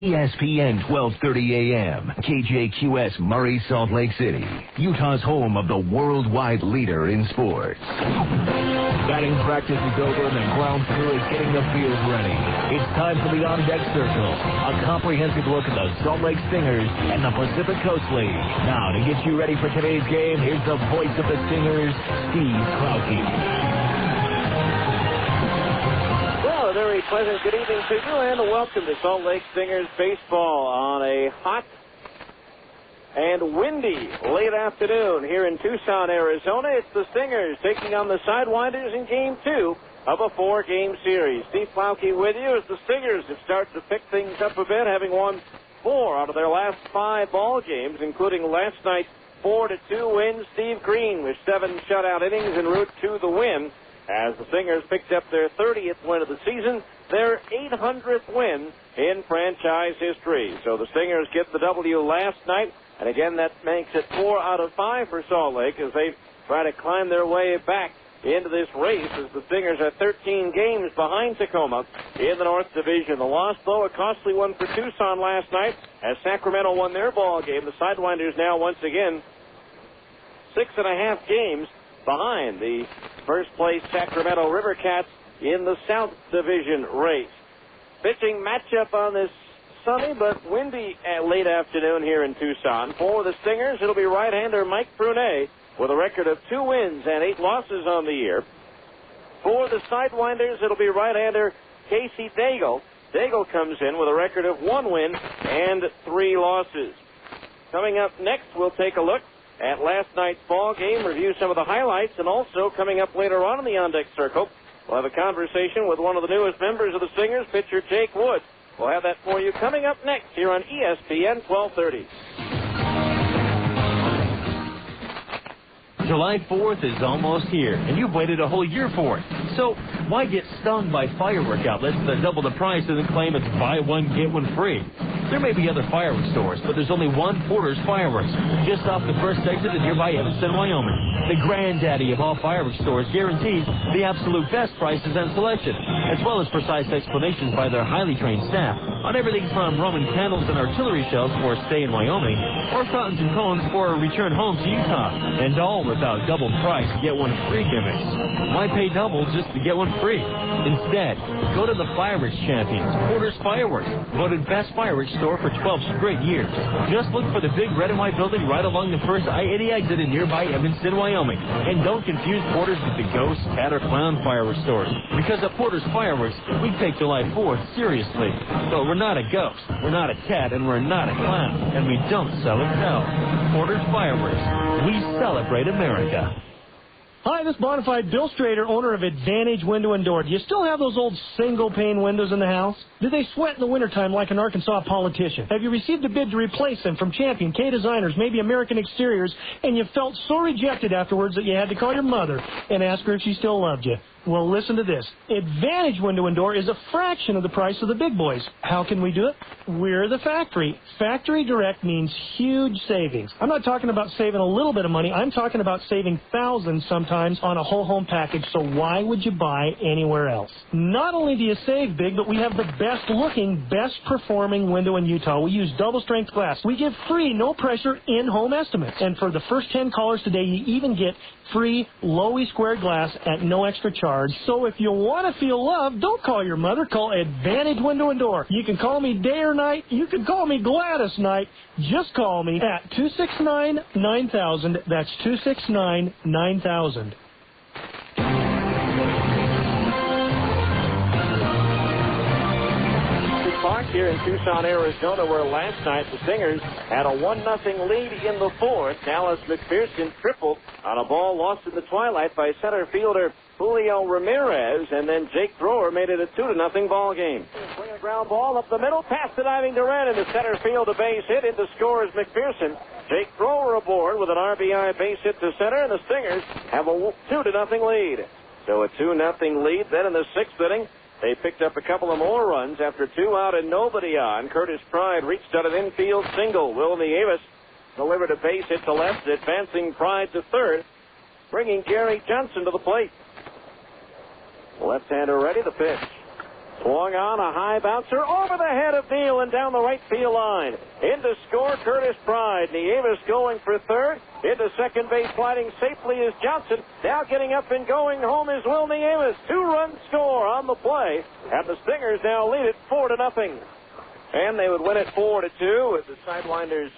ESPN 1230 AM, KJQS Murray, Salt Lake City, Utah's home of the worldwide leader in sports. Batting practice is over and the ground crew is getting the field ready. It's time for the on-deck circle, a comprehensive look at the Salt Lake Stingers and the Pacific Coast League. Now, to get you ready for today's game, here's the voice of the Stingers, Steve Krauke. A very pleasant good evening to you, and welcome to Salt Lake Stingers baseball on a hot and windy late afternoon here in Tucson, Arizona. It's the Stingers taking on the Sidewinders in Game 2 of a 4-game series. Steve Krauke with you as the Stingers have started to pick things up a bit, having won 4 out of their last 5 ball games, including last night's 4-2 win. Steve Green with 7 shutout innings en route to the win, as the Stingers picked up their 30th win of the season, their 800th win in franchise history. So the Stingers get the W last night, and again that makes it 4 out of 5 for Salt Lake as they try to climb their way back into this race, as the Stingers are 13 games behind Tacoma in the North Division. The loss, though, a costly one for Tucson last night as Sacramento won their ball game. The Sidewinders now once again 6.5 games behind the first-place Sacramento River Cats in the South Division race. Pitching matchup on this sunny but windy late afternoon here in Tucson. For the Stingers, it'll be right-hander Mike Brunet with a record of 2 wins and 8 losses on the year. For the Sidewinders, it'll be right-hander Casey Daigle. Daigle comes in with a record of 1 win and 3 losses. Coming up next, we'll take a look at last night's ball game, review some of the highlights, and also coming up later on in the on-deck circle, we'll have a conversation with one of the newest members of the Stingers, pitcher Jake Wood. We'll have that for you coming up next here on ESPN 1230. July 4th is almost here, and you've waited a whole year for it. So why get stung by firework outlets that double the price and then claim it's buy one, get one free? There may be other fireworks stores, but there's only one Porter's Fireworks, just off the first exit in nearby Evanston, Wyoming. The granddaddy of all fireworks stores guarantees the absolute best prices and selection, as well as precise explanations by their highly trained staff on everything from Roman candles and artillery shells for a stay in Wyoming, or fountains and cones for a return home to Utah, and all without double price, get one free gimmicks. Why pay double just to get one free? Instead, go to the Fireworks Champions, Porter's Fireworks, voted best fireworks store for 12 straight years. Just look for the big red and white building right along the first I-80 exit in nearby Evanston, Wyoming. And don't confuse Porter's with the ghost, cat, or clown fireworks stores, because at Porter's Fireworks, we take July 4th seriously. But we're not a ghost, we're not a cat, and we're not a clown, and we don't sell and sell. Porter's Fireworks. We celebrate America. Hi, this is Bonafide Bill Strader, owner of Advantage Window and Door. Do you still have those old single-pane windows in the house? Do they sweat in the wintertime like an Arkansas politician? Have you received a bid to replace them from Champion, K-Designers, maybe American Exteriors, and you felt so rejected afterwards that you had to call your mother and ask her if she still loved you? Well, listen to this. Advantage Window and Door is a fraction of the price of the big boys. How can we do it? We're the factory. Factory direct means huge savings. I'm not talking about saving a little bit of money. I'm talking about saving thousands sometimes on a whole home package. So why would you buy anywhere else? Not only do you save big, but we have the best looking, best performing window in Utah. We use double strength glass. We give free, no pressure in-home estimates. And for the first 10 callers today, you even get free Lowy square glass at no extra charge. So if you want to feel loved, don't call your mother. Call Advantage Window and Door. You can call me day or night. You can call me Gladys night. Just call me at 269-9000. That's 269-9000. Park here in Tucson, Arizona, where last night the Stingers had a 1-0 lead in the 4th. Dallas McPherson tripled on a ball lost in the twilight by center fielder Julio Ramirez, and then Jake Thrower made it a 2-0 ball game. Swing a ground ball up the middle, past the diving Duran into center field, a base hit. Into scores McPherson. Jake Thrower aboard with an RBI base hit to center, and the Stingers have a 2-0 lead. So a 2-0 lead. Then in the 6th inning, they picked up a couple of more runs after 2 out and nobody on. Curtis Pride reached out an infield single. Will Nieves delivered a base hit to left, advancing Pride to third, bringing Gary Johnson to the plate. Left-hander ready to pitch. Swung on a high bouncer over the head of Neal and down the right field line. Into score, Curtis Pride. Nieves going for third. Into second base, sliding safely is Johnson. Now getting up and going home is Will Nieves. 2-run score on the play. And the Stingers now lead it 4-0. And they would win it 4-2 with the Sidewinders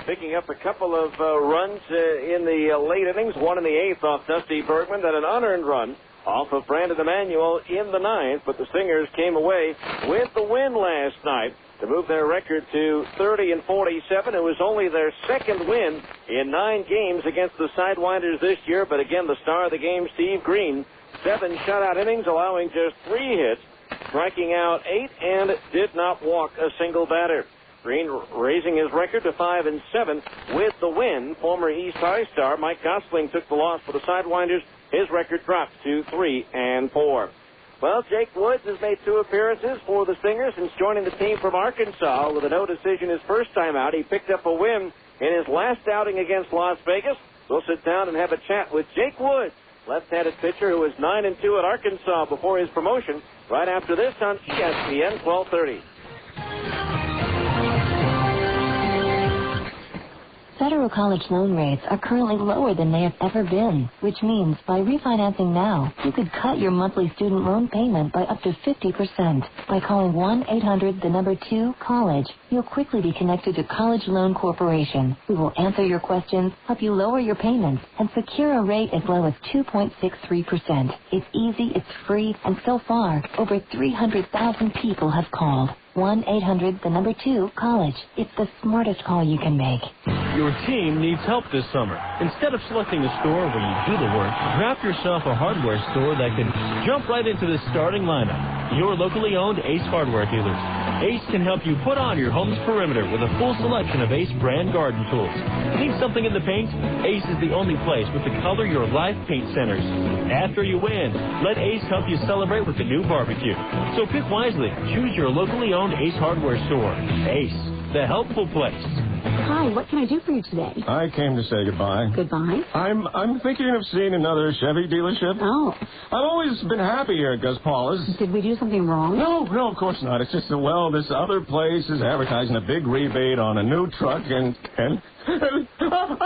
picking up a couple of runs in the late innings. One in the eighth off Dusty Bergman, then an unearned run off of Brandon Emanuel in the ninth. But the Stingers came away with the win last night to move their record to 30-47. It was only their second win in 9 games against the Sidewinders this year. But again, the star of the game, Steve Green, 7 shutout innings, allowing just 3 hits, striking out 8, and did not walk a single batter. Green raising his record to 5-7 with the win. Former East High star Mike Gosling took the loss for the Sidewinders. His record dropped to 3-4. Well, Jake Woods has made 2 appearances for the Stingers since joining the team from Arkansas with a no decision his first time out. He picked up a win in his last outing against Las Vegas. We'll sit down and have a chat with Jake Woods, left-handed pitcher who was 9-2 at Arkansas before his promotion, right after this on ESPN 1230. Federal college loan rates are currently lower than they have ever been, which means by refinancing now, you could cut your monthly student loan payment by up to 50%. By calling 1-800-2-COLLEGE, you'll quickly be connected to College Loan Corporation, who will answer your questions, help you lower your payments, and secure a rate as low as 2.63%. It's easy, it's free, and so far, over 300,000 people have called. 1-800-2-COLLEGE. It's the smartest call you can make. Your team needs help this summer. Instead of selecting a store where you do the work, draft yourself a hardware store that can jump right into the starting lineup. Your locally owned Ace Hardware dealers. Ace can help you put on your home's perimeter with a full selection of Ace brand garden tools. Need something in the paint? Ace is the only place with the Color Your Life paint centers. After you win, let Ace help you celebrate with the new barbecue. So pick wisely. Choose your locally owned Ace Hardware store. Ace, the helpful place. Hi, what can I do for you today? I came to say goodbye. Goodbye? I'm thinking of seeing another Chevy dealership. Oh. I've always been happy here at Gus Paula's. Did we do something wrong? No, of course not. It's just that, well, this other place is advertising a big rebate on a new truck, and I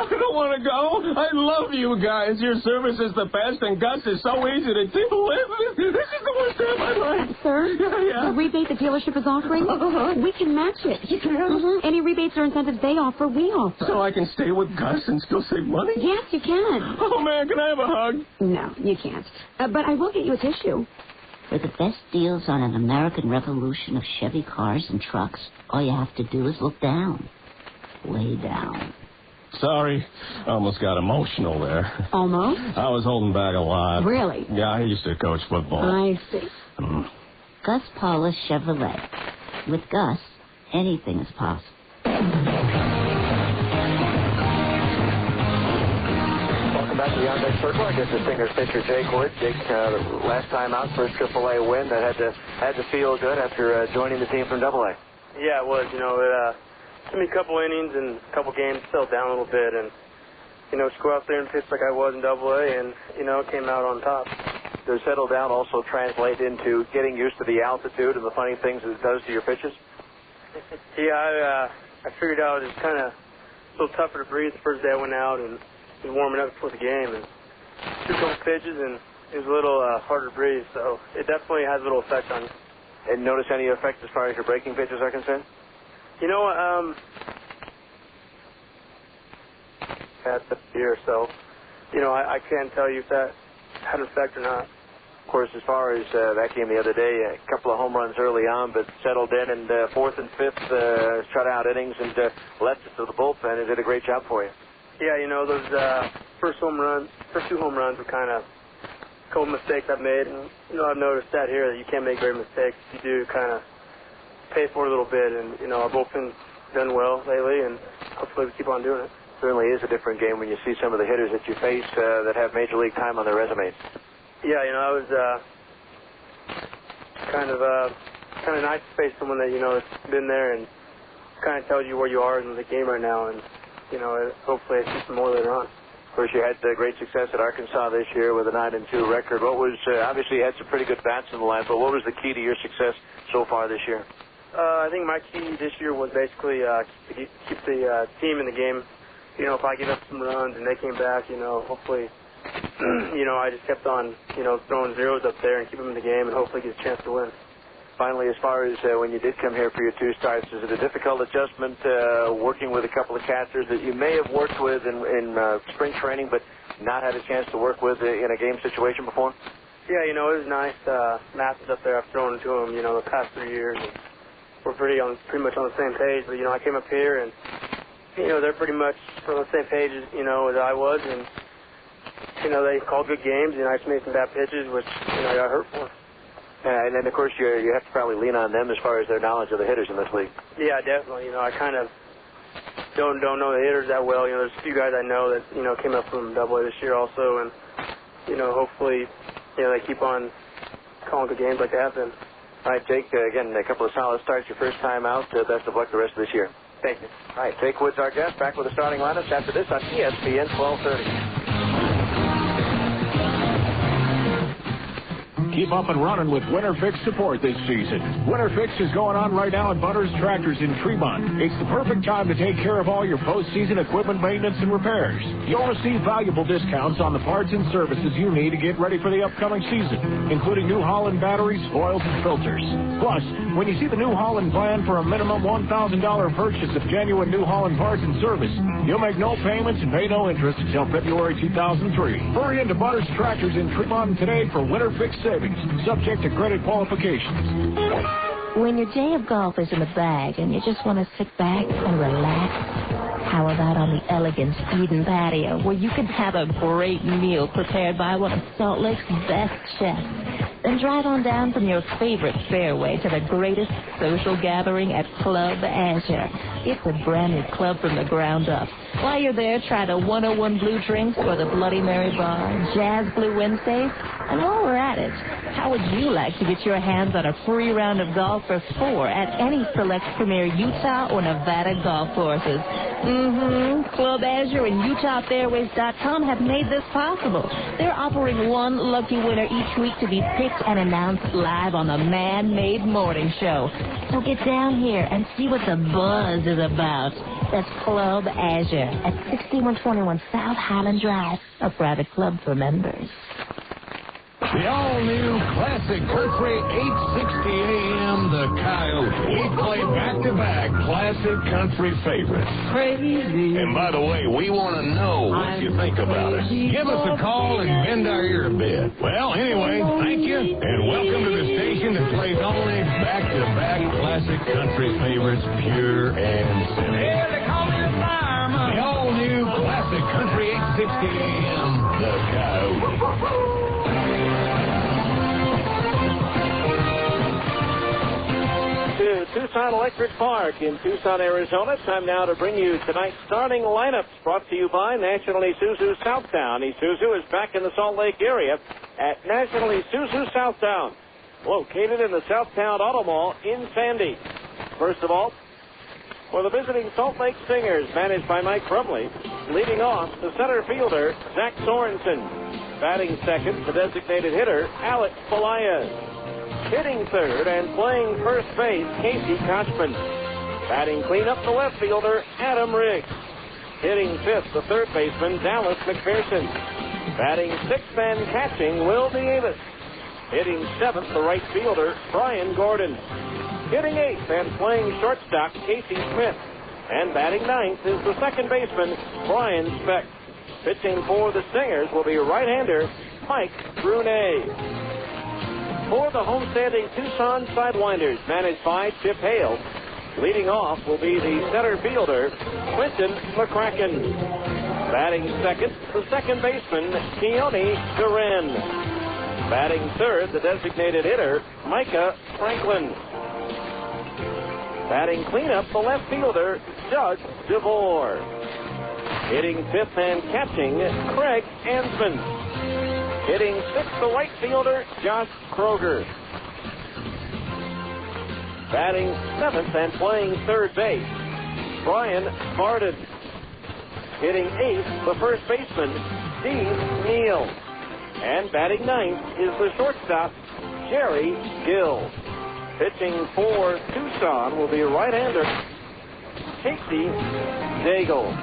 don't want to go. I love you guys. Your service is the best, and Gus is so easy to deal with. This is the worst day of my life. Sir? Yeah. The rebate the dealership is offering? We can match it. You can? Any rebates or incentives they offer, we offer. So I can stay with Gus and still save money? Yes, you can. Oh, man, can I have a hug? No, you can't. But I will get you a tissue. For the best deals on an American revolution of Chevy cars and trucks, all you have to do is look down. Way down. Sorry, I almost got emotional there. Almost? I was holding back a lot. Really? Yeah, I used to coach football. I see. Gus Paula Chevrolet. With Gus, anything is possible. Welcome back to the on-deck circle. I guess the Stingers pitcher Jake Wood. Jake, last time out, first AAA win. That had to feel good after joining the team from AA. Yeah, it was. You know, it took me a couple innings and a couple games, settled down a little bit, and just go out there and pitch like I was in AA, and came out on top. Does settle down also translate into getting used to the altitude and the funny things that it does to your pitches? Yeah, I figured out it was kind of a little tougher to breathe the first day I went out and was warming up before the game, and took a couple pitches, and it was a little harder to breathe, so it definitely has a little effect on you. And notice any effect as far as your breaking pitches are concerned? At the year, so, I can't tell you if that had an effect or not. Of course, as far as that game the other day, a couple of home runs early on, but settled in and fourth and fifth shutout innings and left it to the bullpen and did a great job for you. Yeah, those first 2 home runs were kind of a couple mistakes I've made, and I've noticed that here that you can't make great mistakes. You do kind of pay for it a little bit, and our bullpen's done well lately, and hopefully we keep on doing it. Certainly is a different game when you see some of the hitters that you face that have major league time on their resumes. Yeah, I was kind of nice to face someone that has been there and kind of tells you where you are in the game right now, and hopefully I see some more later on. course, you had great success at Arkansas this year with a 9-2 record. What was obviously you had some pretty good bats in the line, but what was the key to your success so far this year? I think my key this year was basically keep the team in the game. You know, if I give up some runs and they came back, you know, hopefully, you know, I just kept on, you know, throwing zeros up there and keep them in the game and hopefully get a chance to win. Finally, as far as when you did come here for your 2 starts, is it a difficult adjustment working with a couple of catchers that you may have worked with in spring training but not had a chance to work with in a game situation before? Yeah, you know, it was nice. Matches up there I've thrown to them, you know, the past 3 years. And we're pretty much on the same page. But, you know, I came up here and, you know, they're pretty much on the same page as, you know, as I was. And, you know, they called good games. You know, I just made some bad pitches, which, you know, I got hurt for. And then, of course, you have to probably lean on them as far as their knowledge of the hitters in this league. Yeah, definitely. You know, I kind of don't know the hitters that well. You know, there's a few guys I know that, you know, came up from Double-A this year also. And, you know, hopefully, you know, they keep on calling good games like they have been. All right, Jake, again, a couple of solid starts your first time out. Best of luck the rest of this year. Thank you. All right, Jake Woods, our guest, back with the starting lineups after this on ESPN 1230. Keep up and running with Winter Fix support this season. Winter Fix is going on right now at Butters Tractors in Tremont. It's the perfect time to take care of all your postseason equipment maintenance and repairs. You'll receive valuable discounts on the parts and services you need to get ready for the upcoming season, including New Holland batteries, oils, and filters. Plus, when you see the New Holland plan for a minimum $1,000 purchase of genuine New Holland parts and service, you'll make no payments and pay no interest until February 2003. Hurry into Butters Tractors in Tremont today for Winter Fix savings, subject to credit qualifications. When your day of golf is in the bag and you just want to sit back and relax, how about on the elegant Eden patio where you can have a great meal prepared by one of Salt Lake's best chefs? Then drive on down from your favorite fairway to the greatest social gathering at Club Azure. It's a brand new club from the ground up. While you're there, try the 101 Blue drinks or the Bloody Mary bar, Jazz Blue Wednesdays. And while we're at it, how would you like to get your hands on a free round of golf for 4 at any select premier Utah or Nevada golf courses? Club Azure and UtahFairways.com have made this possible. They're offering one lucky winner each week to be picked and announced live on the Man-Made Morning Show. So get down here and see what the buzz is about. That's Club Azure at 6121 South Highland Drive, a private club for members. The all-new classic country 860 AM, The Coyote. We play back-to-back classic country favorites. Crazy. And by the way, we want to know what you think about it. Give us a call and bend our ear a bit. Well, anyway, thank you, and welcome to the station that plays only back-to-back classic country favorites, pure and simple. Yeah, they call me the fireman. The all-new classic country 860 AM, The Coyote. To Tucson Electric Park in Tucson, Arizona. It's time now to bring you tonight's starting lineups, brought to you by National Isuzu Southtown. Isuzu is back in the Salt Lake area at National Isuzu Southtown, located in the Southtown Auto Mall in Sandy. First of all, for the visiting Salt Lake Stingers, managed by Mike Crumley, leading off the center fielder, Zach Sorensen. Batting second, the designated hitter, Alex Pelaez. Hitting third and playing first base, Casey Kochman. Batting cleanup, the left fielder, Adam Riggs. Hitting fifth, the third baseman, Dallas McPherson. Batting sixth and catching, Will Davis. Hitting seventh, the right fielder, Brian Gordon. Hitting eighth and playing shortstop, Casey Smith. And batting ninth is the second baseman, Brian Speck. Pitching for the Stingers will be right-hander, Mike Brunet. For the homestanding Tucson Sidewinders, managed by Chip Hale, leading off will be the center fielder, Quentin McCracken. Batting second, the second baseman, Keone Duran. Batting third, the designated hitter, Micah Franklin. Batting cleanup, the left fielder, Doug DeVore. Hitting fifth and catching, Craig Ansman. Hitting sixth, the right fielder, Josh Kroger. Batting seventh and playing third base, Brian Varden. Hitting 8th, the first baseman, Steve Neal. And batting 9th is the shortstop, Jerry Gill. Pitching for Tucson will be right-hander Casey Daigle.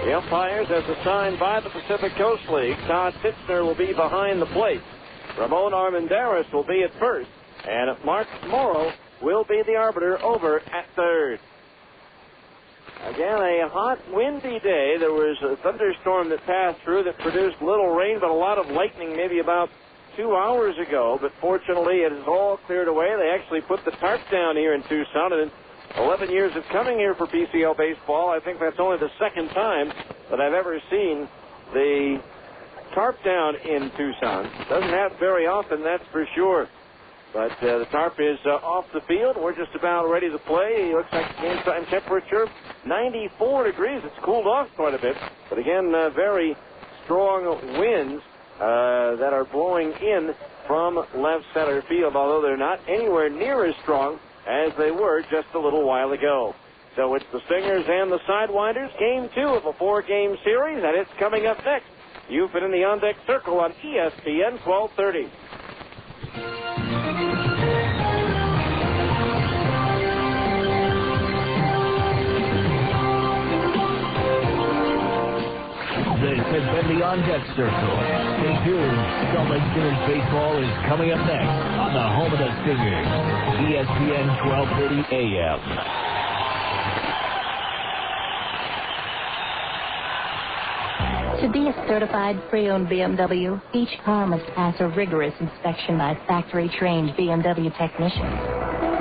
The umpires, as assigned by the Pacific Coast League, Todd Fitzner will be behind the plate. Ramon Armendariz will be at first, and Mark Morrow will be the arbiter over at third. Again, a hot, windy day. There was a thunderstorm that passed through that produced little rain, but a lot of lightning maybe about 2 hours ago. But fortunately, it is all cleared away. They actually put the tarp down here in Tucson, and in 11 years of coming here for PCL baseball, I think that's only the second time that I've ever seen the tarp down in Tucson. Doesn't happen very often, that's for sure. But the tarp is off the field. We're just about ready to play. It looks like game time temperature 94 degrees. It's cooled off quite a bit. But again, very strong winds that are blowing in from left center field, although they're not anywhere near as strong as they were just a little while ago. So it's the Stingers and the Sidewinders, game 2 of a 4-game series, and it's coming up next. You've been in the on-deck circle on ESPN 1230. This has been the on-deck circle. Stay tuned. Salt Lake Stingers baseball is coming up next on the home of the Stingers, ESPN 1230 AM. To be a certified pre-owned BMW, each car must pass a rigorous inspection by factory-trained BMW technicians.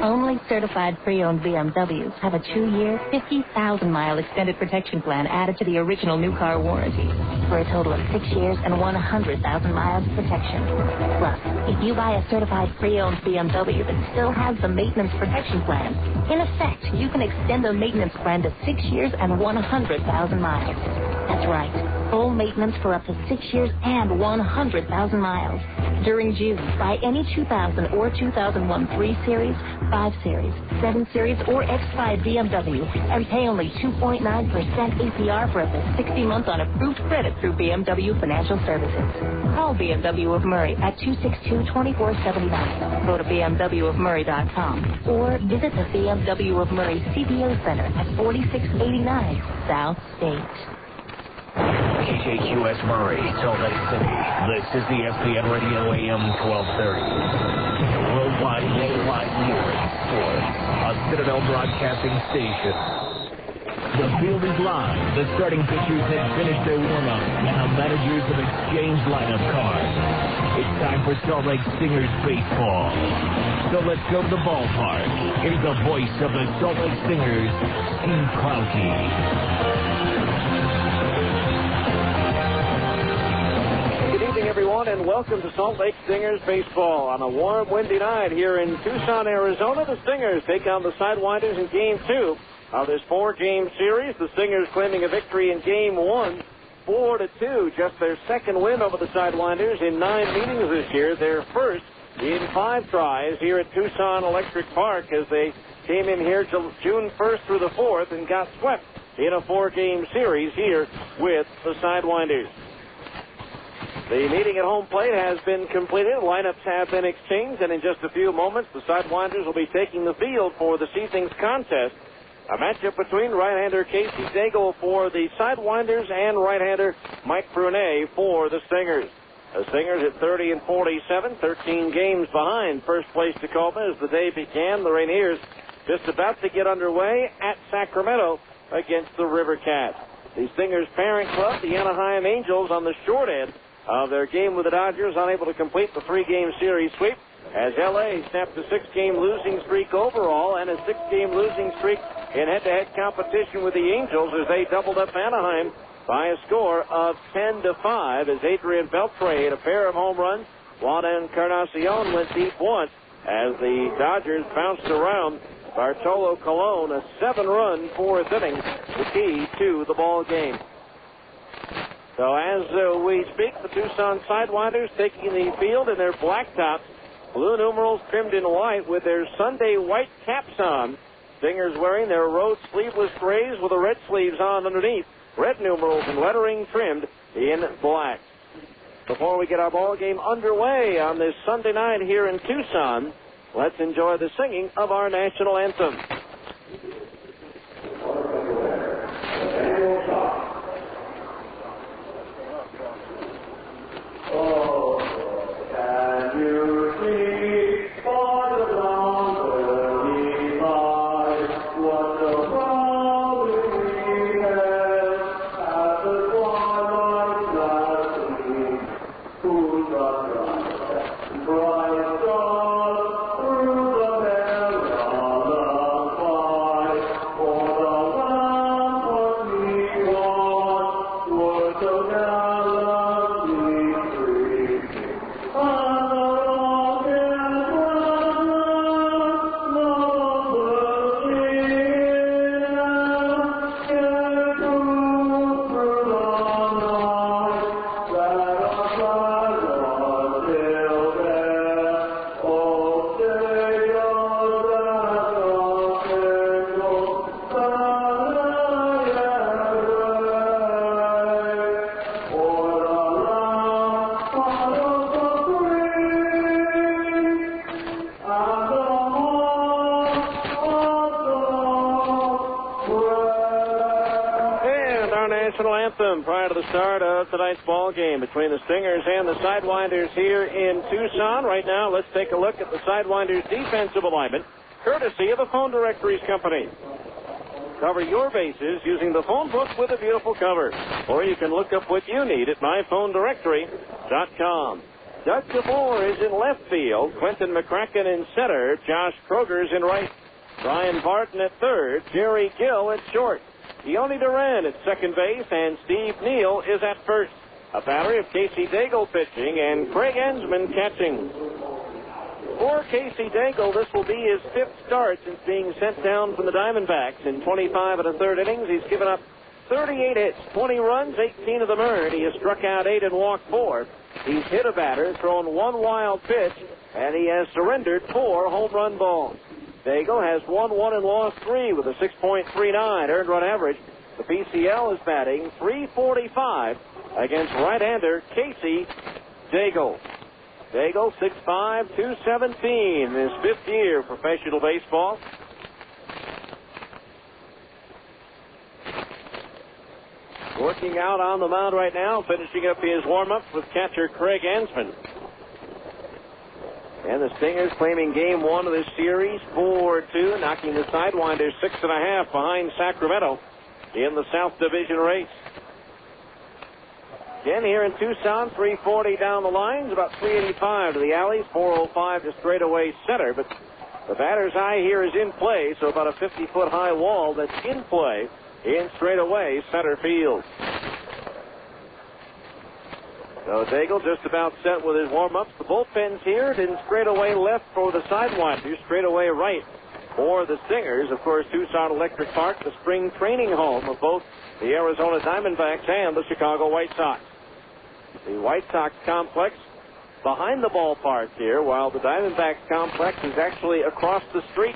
Only certified pre-owned BMWs have a 2-year, 50,000-mile extended protection plan added to the original new car warranty for a total of 6 years and 100,000 miles of protection. Plus, if you buy a certified pre-owned BMW that still has the maintenance protection plan, in effect, you can extend the maintenance plan to 6 years and 100,000 miles. That's right. Full maintenance for up to 6 years and 100,000 miles. During June, buy any 2000 or 2001 3 Series, 5 Series, 7 Series, or X5 BMW and pay only 2.9% APR for up to 60 months on approved credit through BMW Financial Services. Call BMW of Murray at 262-2479. Go to BMWofMurray.com or visit the BMW of Murray CPO Center at 4689 South State. KJQS Murray, Salt Lake City. This is the ESPN Radio AM 1230. The worldwide nationwide leader in sports. A Citadel Broadcasting station. The field is live. The starting pitchers have finished their warm-up, and the managers have exchanged lineup cards. It's time for Salt Lake Stingers baseball. So let's go to the ballpark. Here's the voice of the Salt Lake Stingers, Steve Klauke. Good evening, everyone, and welcome to Salt Lake Stingers baseball. On a warm, windy night here in Tucson, Arizona, the Stingers take on the Sidewinders in Game 2 of this 4-game series. The Stingers claiming a victory in Game 1, 4-2, just their second win over the Sidewinders in 9 meetings this year. Their first in 5 tries here at Tucson Electric Park as they came in here June 1st through the 4th and got swept in a 4-game series here with the Sidewinders. The meeting at home plate has been completed. Lineups have been exchanged, and in just a few moments, the Sidewinders will be taking the field for the Seasons contest. A matchup between right-hander Casey Daigle for the Sidewinders and right-hander Mike Brunet for the Stingers. The Stingers at 30-47, 13 games behind first place Tacoma as the day began. The Rainiers just about to get underway at Sacramento against the River Cats. The Stingers' parent club, the Anaheim Angels, on the short end of their game with the Dodgers, unable to complete the 3-game series sweep as L.A. snapped a 6-game losing streak overall and a 6-game losing streak in head-to-head competition with the Angels as they doubled up Anaheim by a score of 10-5 as Adrian Beltre hit a pair of home runs. Juan Encarnacion went deep once as the Dodgers bounced around Bartolo Colon, a 7-run 4th inning, the key to the ball game. So as we speak, the Tucson Sidewinders taking the field in their blacktops, blue numerals trimmed in white with their Sunday white caps on. Stingers wearing their road sleeveless grays with the red sleeves on underneath. red numerals and lettering trimmed in black. Before we get our ball game underway on this Sunday night here in Tucson, let's enjoy the singing of our national anthem. Prior to the start of tonight's ball game between the Stingers and the Sidewinders here in Tucson. Right now, let's take a look at the Sidewinders' defensive alignment, courtesy of the Phone Directories Company. Cover your bases using the phone book with a beautiful cover, or you can look up what you need at myphonedirectory.com. Doug DeVore is in left field, Quentin McCracken in center, Josh Kroger's in right, Brian Barton at third, Jerry Gill at short, Yoni Duran at second base, and Steve Neal is at first. A battery of Casey Daigle pitching and Craig Ensman catching. For Casey Daigle, this will be his fifth start since being sent down from the Diamondbacks. In 25 1/3 innings, he's given up 38 hits, 20 runs, 18 of them earned. He has struck out 8 and walked 4. He's hit a batter, thrown 1 wild pitch, and he has surrendered 4 home run balls. Daigle has won 1 and lost 3 with a 6.39 earned run average. The PCL is batting .345 against right-hander Casey Daigle. Daigle, 6'5", 217, his 5th year of professional baseball. Working out on the mound right now, finishing up his warm-ups with catcher Craig Ensman. And the Stingers claiming game 1 of this series 4-2, knocking the Sidewinders 6.5 behind Sacramento in the South Division race. Again, here in Tucson, 340 down the lines, about 385 to the alleys, 405 to straightaway center. But the batter's eye here is in play, so about a 50-foot high wall that's in play in straightaway center field. So Daigle just about set with his warm-ups. The bullpen's here, then straightaway left for the Sidewinders, straightaway right for the Stingers. Of course, Tucson Electric Park, the spring training home of both the Arizona Diamondbacks and the Chicago White Sox. The White Sox complex behind the ballpark here, while the Diamondbacks complex is actually across the street.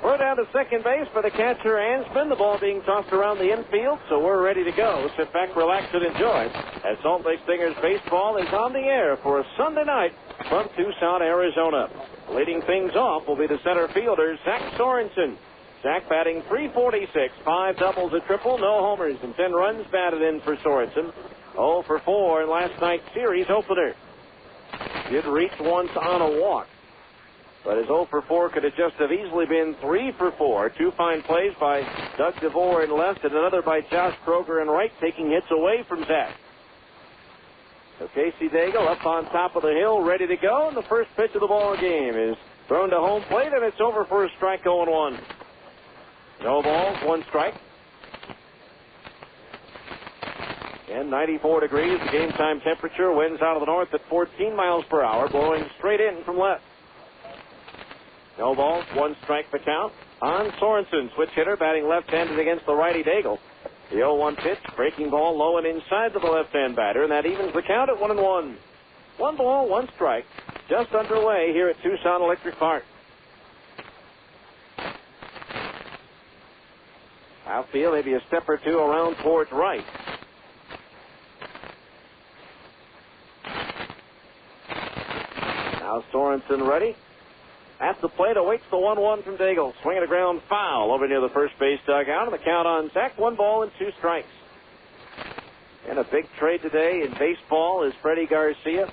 We're down to second base for the catcher, Ensman. The ball being tossed around the infield, so we're ready to go. Sit back, relax, and enjoy as Salt Lake Stingers baseball is on the air for a Sunday night from Tucson, Arizona. Leading things off will be the center fielder, Zach Sorensen. Zach batting .346, 5 doubles, a triple, no homers, and 10 runs batted in for Sorensen. 0 for 4 in last night's series opener. Did reach once on a walk, but his 0 for 4 could have just have easily been 3 for 4. 2 fine plays by Doug DeVore in left and another by Josh Kroger in right, taking hits away from Zach. So Casey Daigle up on top of the hill, ready to go, and the first pitch of the ball game is thrown to home plate, and it's over for a strike, 0-1. No balls, 1 strike. And 94 degrees, the game time temperature. Winds out of the north at 14 miles per hour, blowing straight in from left. No balls, 1 strike the count on Sorensen, switch hitter, batting left-handed against the righty Daigle. The 0-1 pitch, breaking ball low and inside to the left-hand batter, and that evens the count at 1-1. 1 ball, 1 strike, just underway here at Tucson Electric Park. Outfield, maybe a step or two around towards right. Now Sorensen ready. At the plate awaits the 1-1 from Daigle. Swinging a ground foul over near the first base dugout. And the count on Zach, 1 ball and 2 strikes. And a big trade today in baseball is Freddie Garcia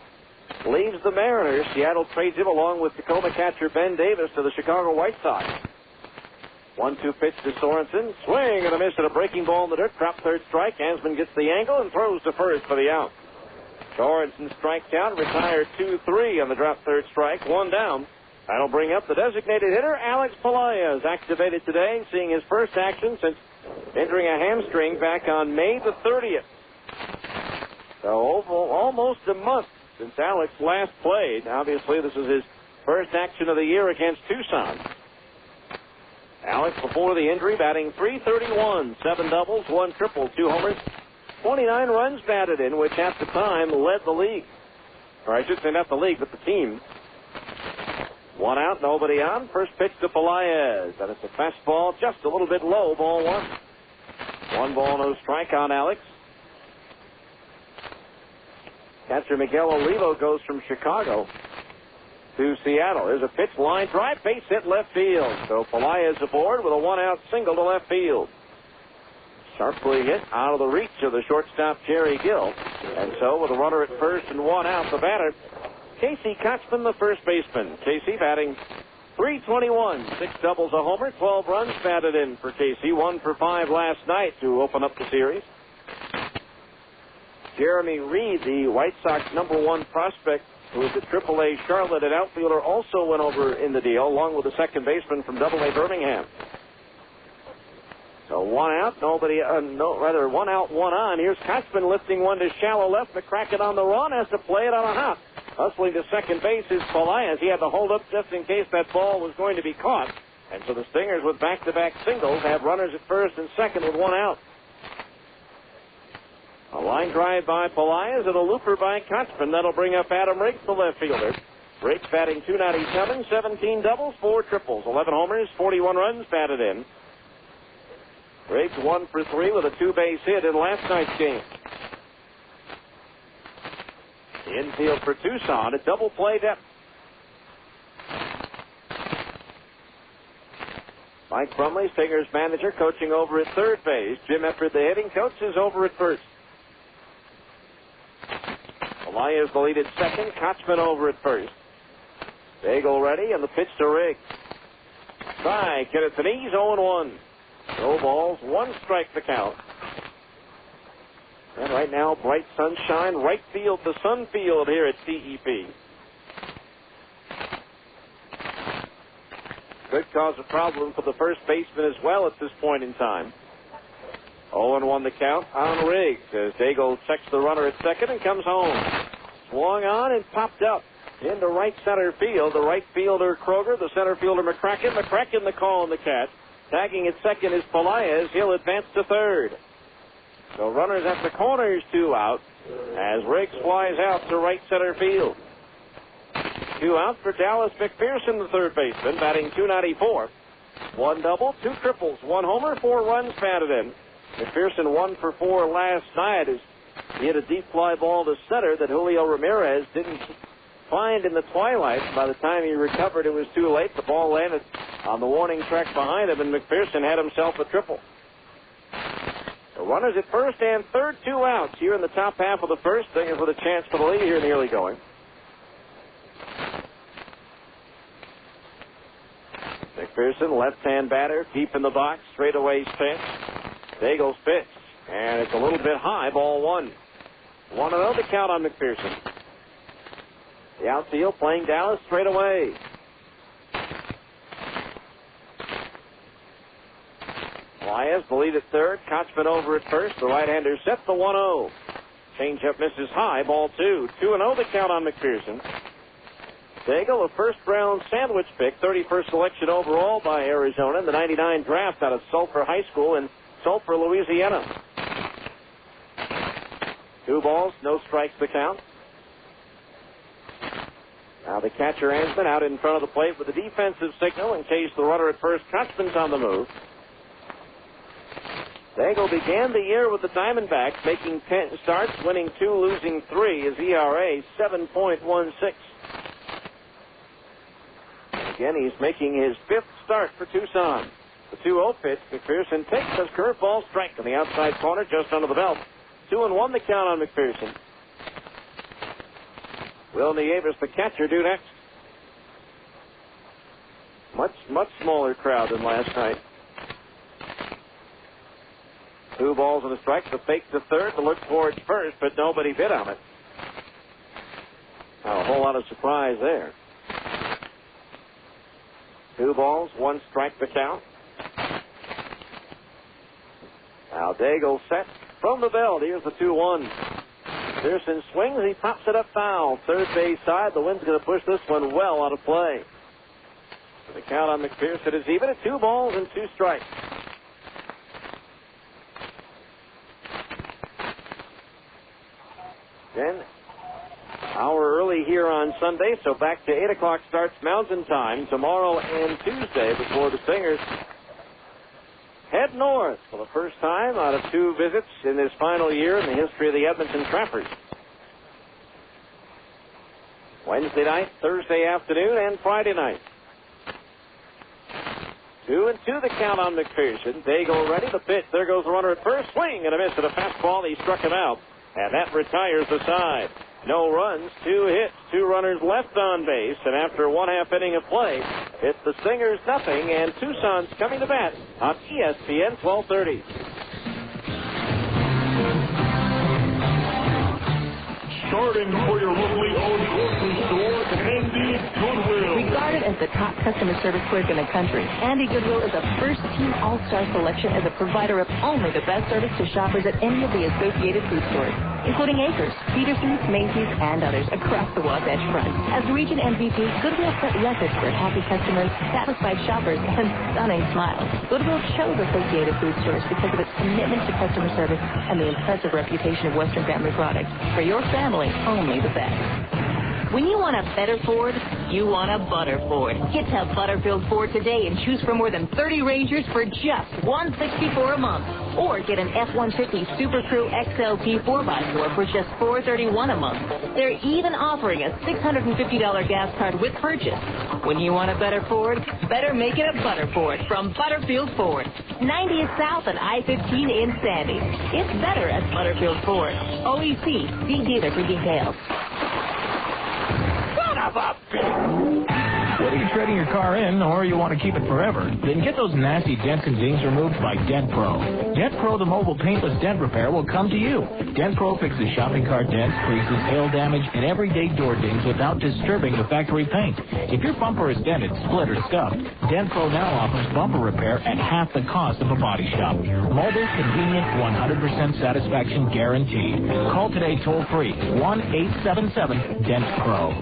leaves the Mariners. Seattle trades him along with Tacoma catcher Ben Davis to the Chicago White Sox. 1-2 pitch to Sorensen. Swing and a miss at a breaking ball in the dirt. Drop third strike. Hansman gets the angle and throws to first for the out. Sorensen strikes out, retired 2-3 on the drop third strike. 1 down. That'll bring up the designated hitter, Alex Pelaez, activated today, seeing his first action since injuring a hamstring back on May the 30th. So almost a month since Alex last played. Obviously, this is his first action of the year against Tucson. Alex, before the injury, batting .331, 7 doubles, 1 triple, 2 homers, 29 runs batted in, which at the time led the league. Or I should say not the league, but the team. 1 out, nobody on. First pitch to Pelaez. And it's a fastball just a little bit low, ball 1. 1 ball, no strike on Alex. Catcher Miguel Olivo goes from Chicago to Seattle. There's a pitch, line drive, base hit left field. So Pelaez aboard with a 1-out single to left field. Sharply hit out of the reach of the shortstop Jerry Gill. And so with a runner at first and 1 out, the batter, Casey Kotzman, the first baseman. Casey batting .321, 6 doubles, a homer, 12 runs batted in for Casey. 1 for 5 last night to open up the series. Jeremy Reed, the White Sox #1 prospect, who is at AAA Charlotte, an outfielder, also went over in the deal, along with the second baseman from AA Birmingham. So 1 out, 1 out, 1 on. Here's Kotzman lifting one to shallow left. McCracken on the run, has to play it on a hop. Hustling to second base is Pelaez. He had to hold up just in case that ball was going to be caught. And so the Stingers, with back-to-back singles, have runners at first and second with 1 out. A line drive by Pelaez and a looper by Kotzman. That'll bring up Adam Riggs, the left fielder. Riggs batting .297, 17 doubles, 4 triples, 11 homers, 41 runs batted in. Riggs 1 for 3 with a 2-base hit in last night's game. The infield for Tucson at double play depth. Mike Brumley, Stingers manager, coaching over at third base. Jim Efford, the hitting coach, is over at first. Elias the lead at second. Kotzman over at first. Daigle ready, and the pitch to Riggs. Strike, hit at the knees, 0-1. No balls, 1 strike the count. And right now, bright sunshine, right field to sun field here at CEP. Could cause a problem for the first baseman as well at this point in time. 0-1 the count on Riggs as Daigle checks the runner at second and comes home. Swung on and popped up into right center field. The right fielder Kroger, the center fielder McCracken. McCracken the call and the catch. Tagging at second is Pelaez. He'll advance to third. So runners at the corners, 2 out as Riggs flies out to right center field. 2 out for Dallas McPherson, the third baseman, batting .294. 1 double, 2 triples, 1 homer, 4 runs batted in. McPherson 1 for 4 last night as he hit a deep fly ball to center that Julio Ramirez didn't find in the twilight. By the time he recovered, it was too late. The ball landed on the warning track behind him, and McPherson had himself a triple. The runners at first and third, 2 outs here in the top half of the first. Stingers with a chance for the lead here in the early going. McPherson, left-hand batter, deep in the box, straightaway pitch. Daigle's pitch, and it's a little bit high, ball 1. 1-0 the count on McPherson. The outfield playing Dallas straight away. Elias, the lead at third. Kotzman over at first. The right-hander sets the 1-0. Changeup misses high, ball 2. 2-0 the count on McPherson. Daigle, a first-round sandwich pick, 31st selection overall by Arizona in the 99 draft out of Sulphur High School in Sulphur, Louisiana. 2 balls, no strikes the count. Now the catcher Hansman out in front of the plate with a defensive signal in case the runner at first, Kotzman's on the move. Daigle began the year with the Diamondbacks, making 10 starts, winning 2, losing 3. His ERA, 7.16. Again, he's making his 5th start for Tucson. The 2-0 pitch, McPherson takes his curveball strike on the outside corner, just under the belt. 2-1 the count on McPherson. Will Nieves, the catcher, do next. Much smaller crowd than last night. 2 balls and a strike. The fake to third, to look towards first, but nobody bid on it. Not a whole lot of surprise there. 2 balls, 1 strike to count. Now Daigle set from the belt. Here's the 2-1. Pearson swings. He pops it up foul. Third base side. The wind's going to push this one well out of play. The count on McPherson is even at 2 balls and 2 strikes. Then, hour early here on Sunday, so back to 8 o'clock starts Mountain Time tomorrow and Tuesday before the Stingers head north for the first time out of 2 visits in this final year in the history of the Edmonton Trappers. Wednesday night, Thursday afternoon, and Friday night. 2-2 the count on McPherson. Daigle ready, the pitch. There goes the runner at first. Swing and a miss at a fastball. He struck him out, and that retires the side. No runs, 2 hits, 2 runners left on base, and after 1/2 inning of play, it's the Stingers nothing, and Tucson's coming to bat on ESPN 1230. Starting for your locally owned grocery store, Andy Goodwill. Regarded as the top customer service clerk in the country, Andy Goodwill is a first-team all-star selection as a provider of only the best service to shoppers at any of the associated food stores, including Acres, Peterson's, Macy's, and others across the Wasatch Front. As region MVP, Goodwill set records for happy customers, satisfied shoppers, and stunning smiles. Goodwill chose Associated Food Stores because of its commitment to customer service and the impressive reputation of Western Family Products. For your family, only the best. When you want a better Ford, you want a butter Ford. Get to Butterfield Ford today and choose from more than 30 Rangers for just $164 a month. Or get an F-150 Super Crew XLT 4x4 for just $431 a month. They're even offering a $650 gas card with purchase. When you want a better Ford, better make it a butter Ford from Butterfield Ford. 90th South and I-15 in Sandy. It's better at Butterfield Ford. OEC, see dealer for details. Whether you're trading your car in or you want to keep it forever, then get those nasty dents and dings removed by Dent Pro. Dent Pro, the mobile paintless dent repair, will come to you. Dent Pro fixes shopping cart dents, creases, hail damage, and everyday door dings without disturbing the factory paint. If your bumper is dented, split, or scuffed, Dent Pro now offers bumper repair at half the cost of a body shop. Mobile, convenient, 100% satisfaction guaranteed. Call today toll-free, 1-877-DENT-PRO.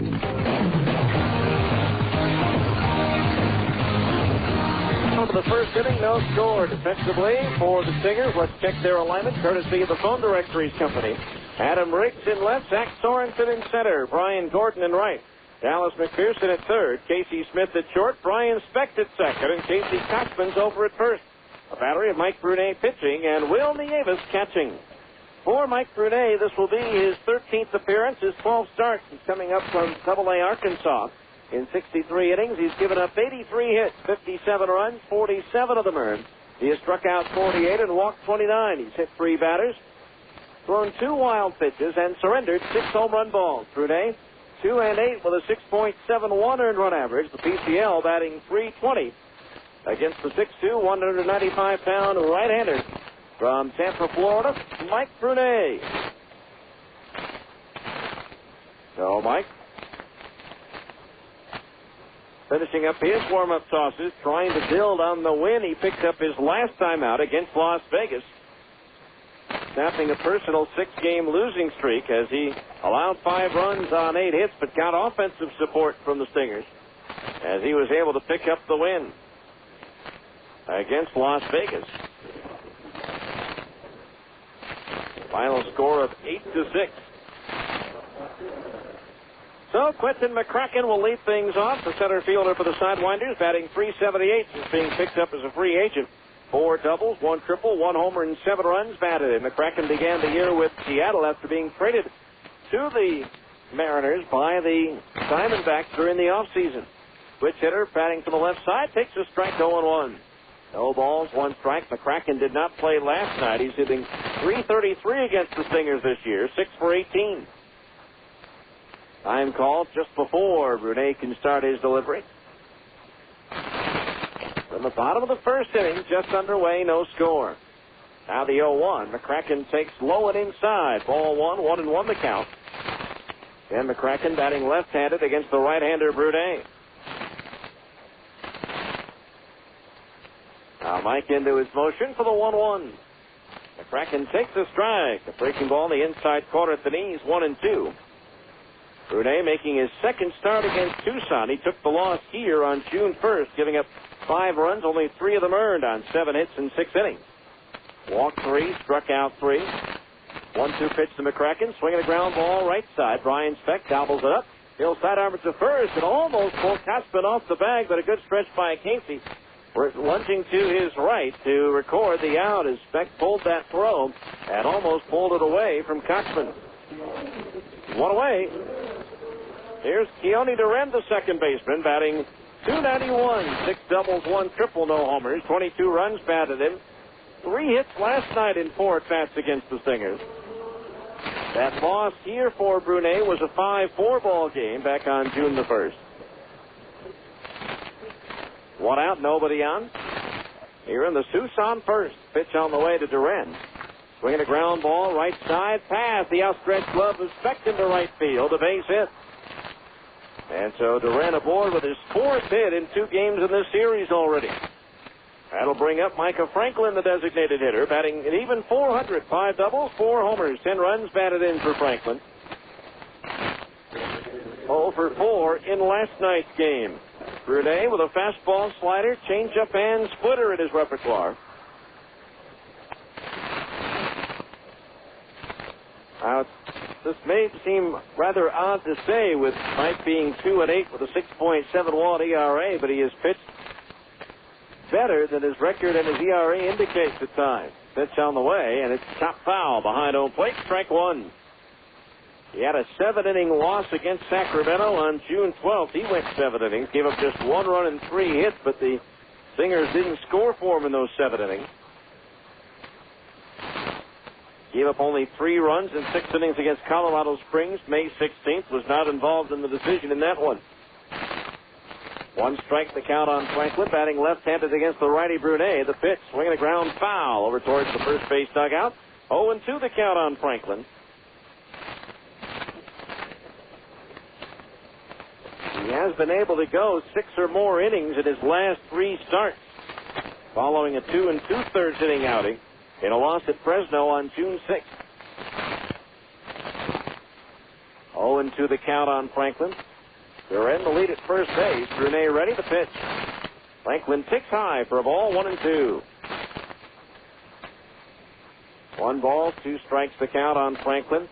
The first inning, no score defensively for the Stingers. Let's check their alignment, courtesy of the Phone Directories Company. Adam Riggs in left, Zach Sorensen in center, Brian Gordon in right, Dallas McPherson at third, Casey Smith at short, Brian Specht at second, and Casey Coxman's over at first. A battery of Mike Brunet pitching and Will Nieves catching. For Mike Brunet, this will be his 13th appearance, his 12 starts. He's coming up from AA Arkansas. In 63 innings, he's given up 83 hits, 57 runs, 47 of them earned. He has struck out 48 and walked 29. He's hit 3 batters, thrown 2 wild pitches, and surrendered 6 home run balls. Brunet, 2 and 8 with a 6.71 earned run average. The PCL batting .320 against the 6'2", 195-pound right-hander from Tampa, Florida, Mike Brunet. So, Mike, finishing up his warm-up tosses, trying to build on the win he picked up his last time out against Las Vegas, snapping a personal 6-game losing streak as he allowed 5 runs on 8 hits, but got offensive support from the Stingers as he was able to pick up the win against Las Vegas. Final score of 8-6. So Quentin McCracken will lead things off. The center fielder for the Sidewinders, batting .378, is being picked up as a free agent 4 doubles, 1 triple, 1 homer, and 7 runs batted in. McCracken began the year with Seattle after being traded to the Mariners by the Diamondbacks during the offseason. Switch hitter batting to the left side, takes a strike, 0-1. No balls, 1 strike. McCracken did not play last night. He's hitting .333 against the Stingers this year, 6 for 18. Time called just before Brunet can start his delivery. From the bottom of the first inning, just underway, no score. Now the 0-1. McCracken takes low and inside. Ball 1, 1-1 the count. And McCracken batting left-handed against the right-hander Brunet. Now Mike into his motion for the 1-1. McCracken takes a strike. A breaking ball in the inside corner at the knees, 1-2. Brunet making his second start against Tucson. He took the loss here on June 1st, giving up 5 runs, only 3 of them earned on 7 hits in 6 innings. Walked 3, struck out 3. 1-2 pitch to McCracken, swinging a ground ball right side. Brian Speck gobbles it up. He'll sidearm it to first and almost pulled Kotzman off the bag, but a good stretch by Casey. We're lunging to his right to record the out as Speck pulled that throw and almost pulled it away from Kotzman. 1 away. Here's Keone Duran, the second baseman, batting .291, 6 doubles, 1 triple, no homers, 22 runs batted in, 3 hits last night in 4 at-bats against the Stingers. That loss here for Brunet was a 5-4 ball game back on June the 1st. 1 out, nobody on. Here in the Tucson first. Pitch on the way to Duran. Swinging a ground ball, right side, pass. The outstretched glove of Speck into right field, a base hit. And so Duran aboard with his 4th hit in 2 games in this series already. That'll bring up Micah Franklin, the designated hitter, batting an even .400, 5 doubles, 4 homers, 10 runs batted in for Franklin. 0 for 4 in last night's game. Brunet with a fastball, slider, changeup, and splitter in his repertoire. Now, this may seem rather odd to say with Mike being 2-8 with a 6.71 ERA, but he has pitched better than his record and his ERA indicates at times. Pitch on the way, and it's top foul behind home plate, strike 1. He had a 7-inning loss against Sacramento on June 12th. He went 7 innings, gave up just 1 run and 3 hits, but the Stingers didn't score for him in those 7 innings. Gave up only 3 runs in 6 innings against Colorado Springs. May 16th, was not involved in the decision in that one. 1 strike the count on Franklin, batting left-handed against the righty Brunet. The pitch, swinging a ground foul over towards the first base dugout. 0-2 the count on Franklin. He has been able to go 6 or more innings in his last 3 starts, following a 2 2/3 inning outing in a loss at Fresno on June 6th. 0-2 the count on Franklin. They're in the lead at first base. Brunet ready to pitch. Franklin ticks high for a ball, 1-2. 1 ball, 2 strikes the count on Franklin.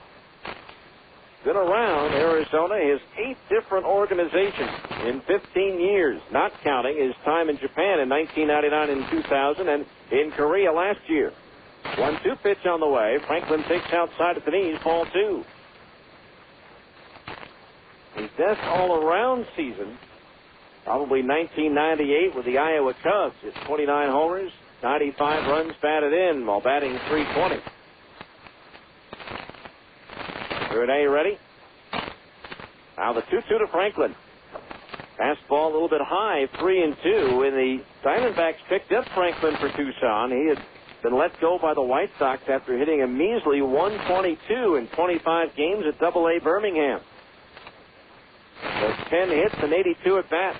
Been around Arizona, his 8th different organization in 15 years, not counting his time in Japan in 1999 and 2000 and in Korea last year. 1-2 pitch on the way. Franklin takes outside at the knees, ball 2. His best all-around season, probably 1998 with the Iowa Cubs. It's 29 homers, 95 runs batted in while batting .320. Brunet ready. Now the 2-2 to Franklin. Fastball a little bit high, 3-2. When the Diamondbacks picked up Franklin for Tucson, he had been let go by the White Sox after hitting a measly 122 in 25 games at AA Birmingham. There's 10 hits and 82 at bat.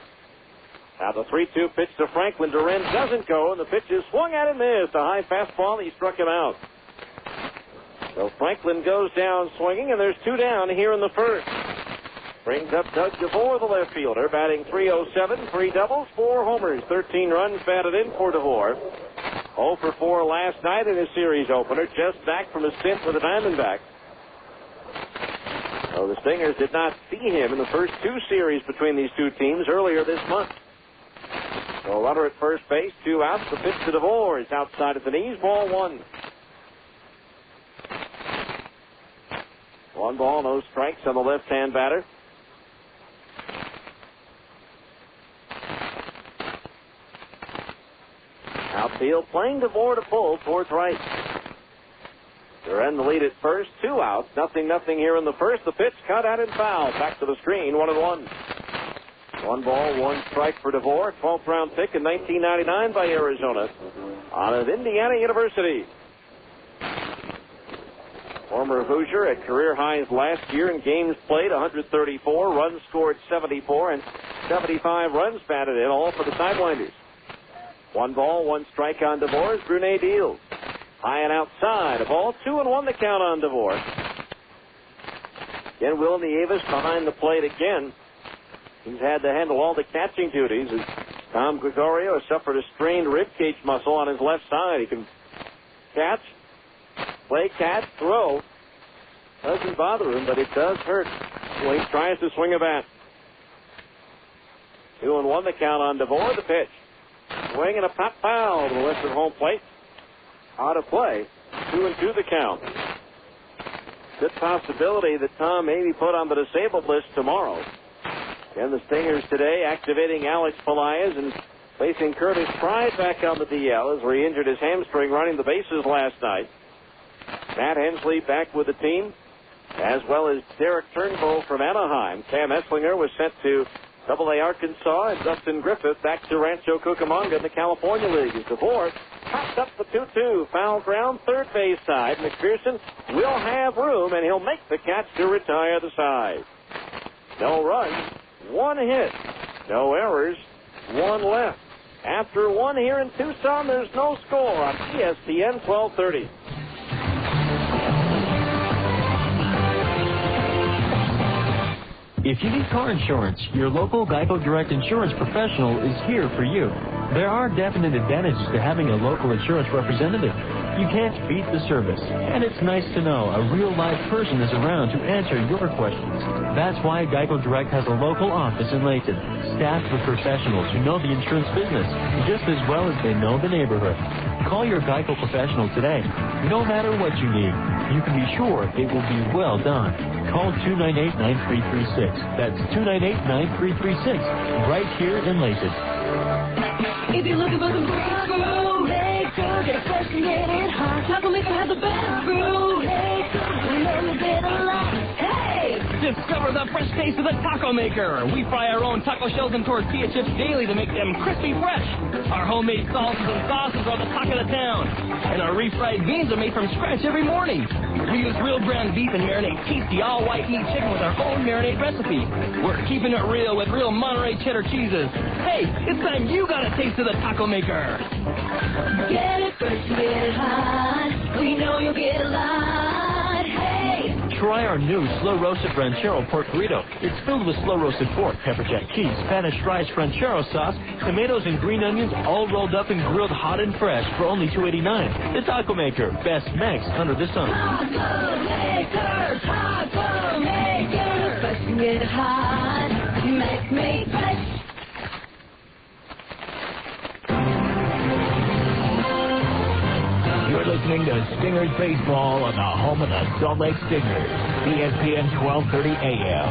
Now the 3-2 pitch to Franklin. Duran doesn't go, and the pitch is swung at and missed. A high fastball, he struck him out. So Franklin goes down swinging, and there's 2 down here in the first. Brings up Doug DeVore, the left fielder, batting .307, 3 doubles, 4 homers, 13 runs batted in for DeVore. 0 for 4 last night in his series opener, just back from a stint with the Diamondbacks. So the Stingers did not see him in the first 2 series between these 2 teams earlier this month. So a runner at first base, 2 outs. The pitch to DeVore is outside at the knees. Ball 1. 1 ball, no strikes on the left-hand batter. Outfield playing DeVore to pull towards right. They're in the lead at first, 2 outs. 0-0 here in the first. The pitch cut out and foul. Back to the screen, 1-1. 1 ball, 1 strike for DeVore. 12th round pick in 1999 by Arizona out of Indiana University. Former Hoosier at career highs last year in games played, 134, runs scored 74, and 75 runs batted in, all for the Sidewinders. 1 ball, 1 strike on DeVore as Brunet deals. High and outside, a ball, 2-1 the count on DeVore. Again, Will Nieves behind the plate again. He's had to handle all the catching duties as Tom Gregorio has suffered a strained ribcage muscle on his left side. He can catch, play catch, throw. Doesn't bother him, but it does hurt when he tries to swing a bat. 2-1 the count on DeVore. The pitch. Swing and a pop foul to the left at home plate. Out of play. 2-2 the count. Good possibility that Tom may be put on the disabled list tomorrow. And the Stingers today activating Alex Pelaez and placing Curtis Pride back on the DL as he injured his hamstring running the bases last night. Matt Hensley back with the team, as well as Derek Turnbull from Anaheim. Cam Esslinger was sent to Double-A Arkansas, and Dustin Griffith back to Rancho Cucamonga in the California League. As DeVore pops up the 2-2, foul ground, third base side. McPherson will have room, and he'll make the catch to retire the side. No runs, 1 hit, no errors, 1 left. After 1 here in Tucson, there's no score on ESPN 1230. If you need car insurance, your local Geico Direct Insurance professional is here for you. There are definite advantages to having a local insurance representative. You can't beat the service, and it's nice to know a real live person is around to answer your questions. That's why Geico Direct has a local office in Layton, staffed with professionals who know the insurance business just as well as they know the neighborhood. Call your Geico professional today. No matter what you need, you can be sure it will be well done. Call 298-9336. That's 298-9336, right here in Layton. If you're looking for some brew, get a fresh and get it hot. Taco Maker has the best brew. Remember get a lot. Hey! Discover the fresh taste of the Taco Maker. We fry our own taco shells and tortilla chips daily to make them crispy fresh. Our homemade salsas and sauces are the talk of the town. And our refried beans are made from scratch every morning. We use real ground beef and marinate tasty all-white meat chicken with our own marinade recipe. We're keeping it real with real Monterey cheddar cheeses. Hey, it's time you got a taste of the Taco Maker. Get it fresh and get it hot. We know you'll get a lot. Hey! Try our new slow-roasted ranchero pork burrito. It's filled with slow-roasted pork, pepper jack cheese, Spanish rice ranchero sauce, tomatoes and green onions, all rolled up and grilled hot and fresh for only $2.89. The Taco Maker, best mix under the sun. Taco Maker, Taco Maker, fresh and get it hot. Make fresh. You're listening to Stingers Baseball on the home of the Salt Lake Stingers, ESPN 1230 AM.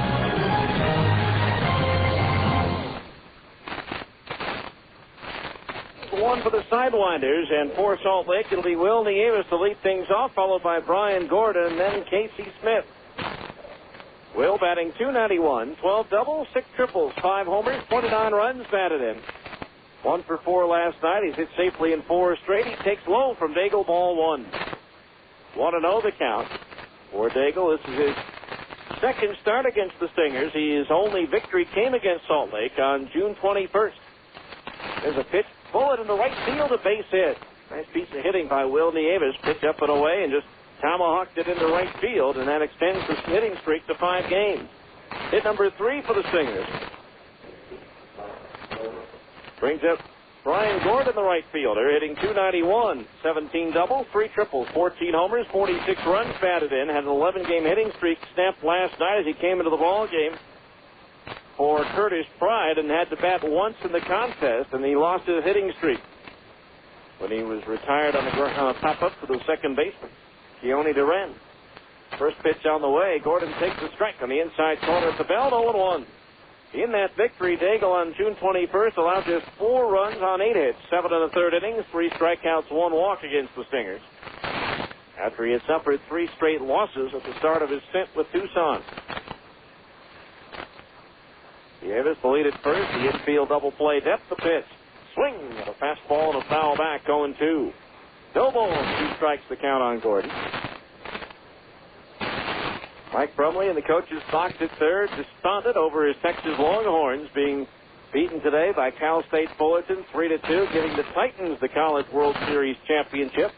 One for the Sidewinders, and for Salt Lake, it'll be Will Nieves to lead things off, followed by Brian Gordon, and then Casey Smith. Will batting .291, 12 doubles, 6 triples, 5 homers, 29 runs batted in. 1 for 4 last night. He's hit safely in 4 straight. He takes low from Daigle, ball 1. 1-0 the count for Daigle. This is his second start against the Stingers. His only victory came against Salt Lake on June 21st. There's a pitch, bullet in the right field, a base hit. Nice piece of hitting by Will Nieves. Picked up and away and just tomahawked it into right field, and that extends the hitting streak to 5 games. Hit number 3 for the Stingers. Brings up Brian Gordon, the right fielder, hitting .291, 17 doubles, 3 triples, 14 homers, 46 runs batted in. Had an 11-game hitting streak snapped last night as he came into the ball game. for Curtis Pride and had to bat once in the contest, and he lost his hitting streak when he was retired on a pop-up for the second baseman, Keone Duran. First pitch on the way. Gordon takes a strike on the inside corner at the belt, 0-1. In that victory, Daigle on June 21st allowed just 4 runs on 8 hits, 7 in the third innings, 3 strikeouts, 1 walk against the Stingers, after he had suffered 3 straight losses at the start of his stint with Tucson. Davis, the lead at first, the infield double play depth, the pitch. Swing, and a fastball and a foul back, 0-2. No balls, 2 strikes the count on Gordon. Mike Brumley and the coaches box at third, despondent over his Texas Longhorns being beaten today by Cal State Fullerton 3-2, giving the Titans the College World Series championship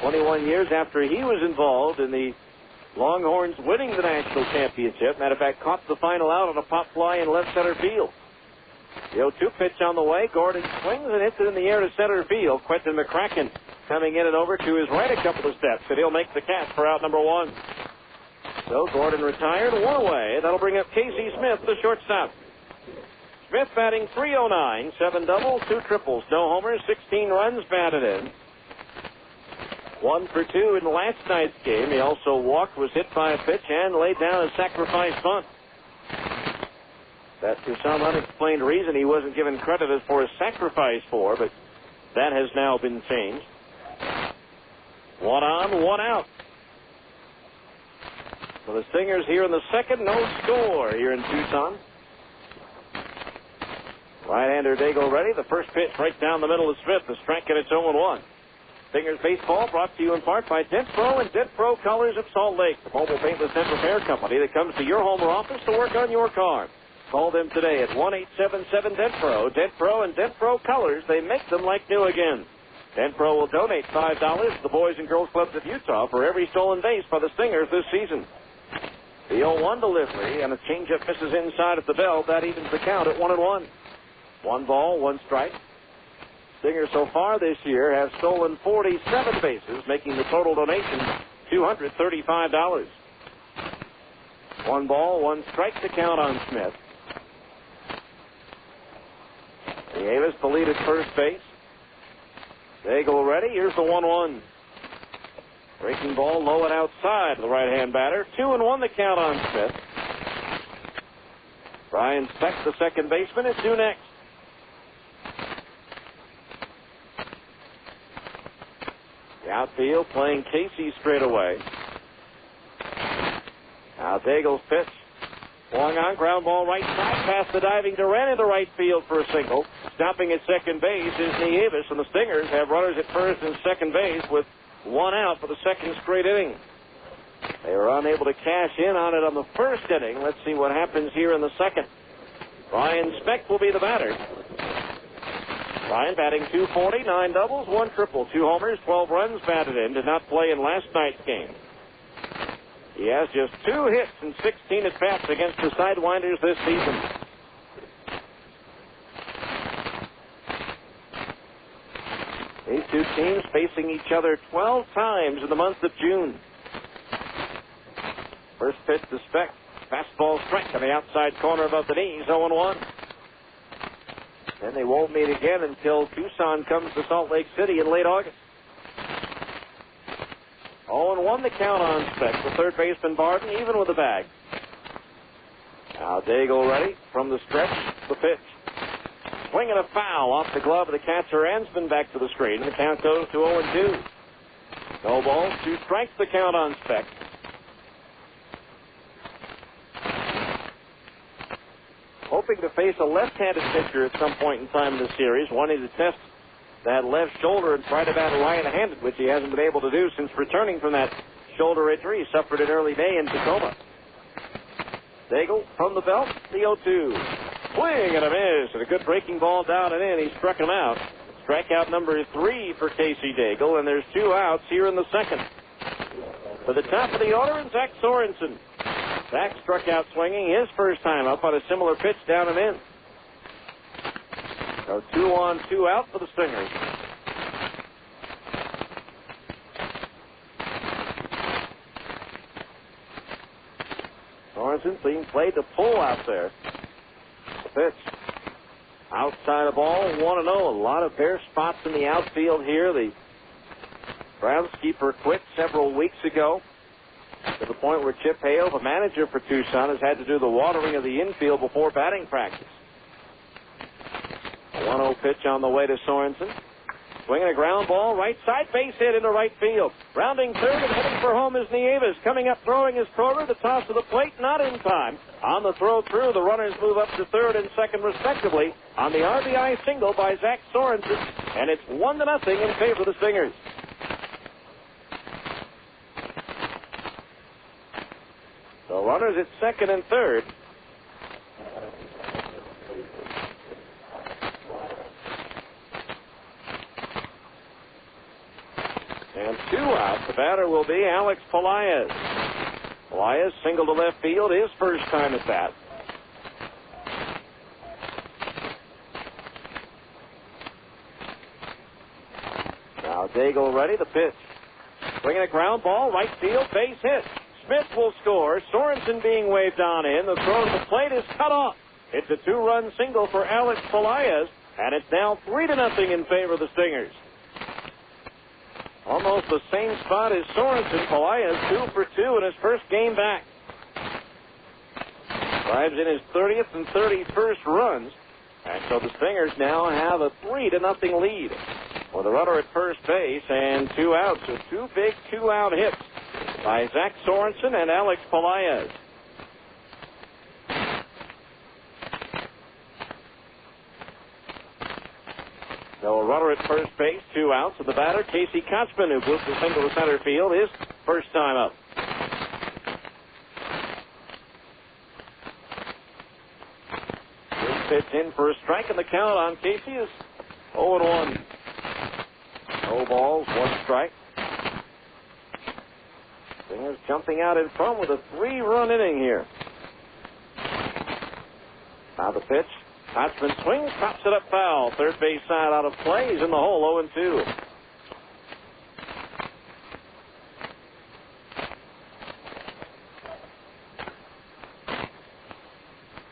21 years after he was involved in the Longhorns winning the national championship. Matter of fact, caught the final out on a pop fly in left center field. The 0-2 pitch on the way. Gordon swings and hits it in the air to center field. Quentin McCracken coming in and over to his right a couple of steps, and he'll make the catch for out number 1. So Gordon retired, 1 away. That'll bring up Casey Smith, the shortstop. Smith batting .309, 7 doubles, 2 triples, no homers, 16 runs batted in. 1 for 2 in last night's game. He also walked, was hit by a pitch, and laid down a sacrifice bunt. That, for some unexplained reason, he wasn't given credit for a sacrifice for, but that has now been changed. 1 on, 1 out. For the Stingers here in the second, no score here in Tucson. Right-hander Daigle ready. The first pitch right down the middle of Smith. The strike, and it's 0-1. Stingers baseball brought to you in part by Dent Pro and Dent Pro Colors of Salt Lake, the mobile paintless dent repair company that comes to your home or office to work on your car. Call them today at 1-877-DENT-PRO. Dent Pro and Dent Pro Colors, they make them like new again. Dent Pro will donate $5 to the Boys and Girls Clubs of Utah for every stolen base by the Stingers this season. The 0-1 delivery and a changeup misses inside at the belt. That evens the count at 1-1. 1 ball, 1 strike. Stingers so far this year have stolen 47 bases, making the total donation $235. 1 ball, 1 strike to count on Smith. Davis, the lead at first base. Daigle ready. Here's the 1-1. Breaking ball low and outside the right-hand batter. 2-1 the count on Smith. Brian Speck, the second baseman, is due next. The outfield playing Casey straight away. Now Daigle's pitch. Swung on, ground ball right side, past the diving Duran into right field for a single. Stopping at second base is Nieves, and the Stingers have runners at first and second base with 1 out for the second straight inning. They were unable to cash in on it on the first inning. Let's see what happens here in the second. Brian Speck will be the batter. Brian batting .240, 9 doubles, 1 triple, 2 homers, 12 runs batted in. Did not play in last night's game. He has just 2 hits and 16 at-bats against the Sidewinders this season. These two teams facing each other 12 times in the month of June. First pitch to Speck. Fastball strike on the outside corner above the knees, 0-1. Then they won't meet again until Tucson comes to Salt Lake City in late August. 0-1 the count on Speck. The third baseman Barton even with the bag. Now Daigle ready from the stretch. The pitch. Swing and a foul off the glove of the catcher. Ansman back to the screen. And the count goes to 0-2. No balls, 2 strikes the count on Speck. Hoping to face a left-handed pitcher at some point in time in the series, wanting to test that left shoulder and try to bat right-handed, which he hasn't been able to do since returning from that shoulder injury he suffered in early May in Tacoma. Daigle from the belt, the 0-2. Swing and a miss, and a good breaking ball down and in. He struck him out. Strikeout number 3 for Casey Daigle, and there's 2 outs here in the second. To the top of the order, and Zach Sorensen. Zach struck out swinging his first time up on a similar pitch down and in. So 2 on, 2 out for the Stingers. Sorensen being played to pull out there. Outside the ball, 1-0. A lot of bare spots in the outfield here. The groundskeeper quit several weeks ago, to the point where Chip Hale, the manager for Tucson, has had to do the watering of the infield before batting practice. A 1-0 pitch on the way to Sorensen. Swinging a ground ball, right side, base hit into right field. Rounding third and heading for home is Nieves. Coming up, throwing is Torber. The toss to the plate, not in time. On the throw through, the runners move up to third and second, respectively, on the RBI single by Zach Sorensen, and it's 1-0 in favor of the Stingers. The runners at second and third. And 2 out. The batter will be Alex Pelaez. Pelaez single to left field, his first time at bat. Now Daigle ready, the pitch. Swinging a ground ball, right field, base hit. Smith will score. Sorensen being waved on in. The throw to the plate is cut off. It's a 2-run single for Alex Pelaez, and it's now 3-0 in favor of the Stingers. Almost the same spot as Sorensen. Pelaez 2 for 2 in his first game back. Drives in his 30th and 31st runs, and so the Stingers now have a 3-0 lead with a runner at first base and 2 outs. So 2 big 2-out hits by Zach Sorensen and Alex Pelaez. So a runner at first base, 2 outs, and the batter, Casey Kotzman, who blew the single to center field, his first time up. This pitch in for a strike, and the count on Casey is 0-1. No balls, 1 strike. Stingers jumping out in front with a 3-run inning here. Now the pitch. Kotzman swings, pops it up foul. Third base side out of play. He's in the hole, 0-2.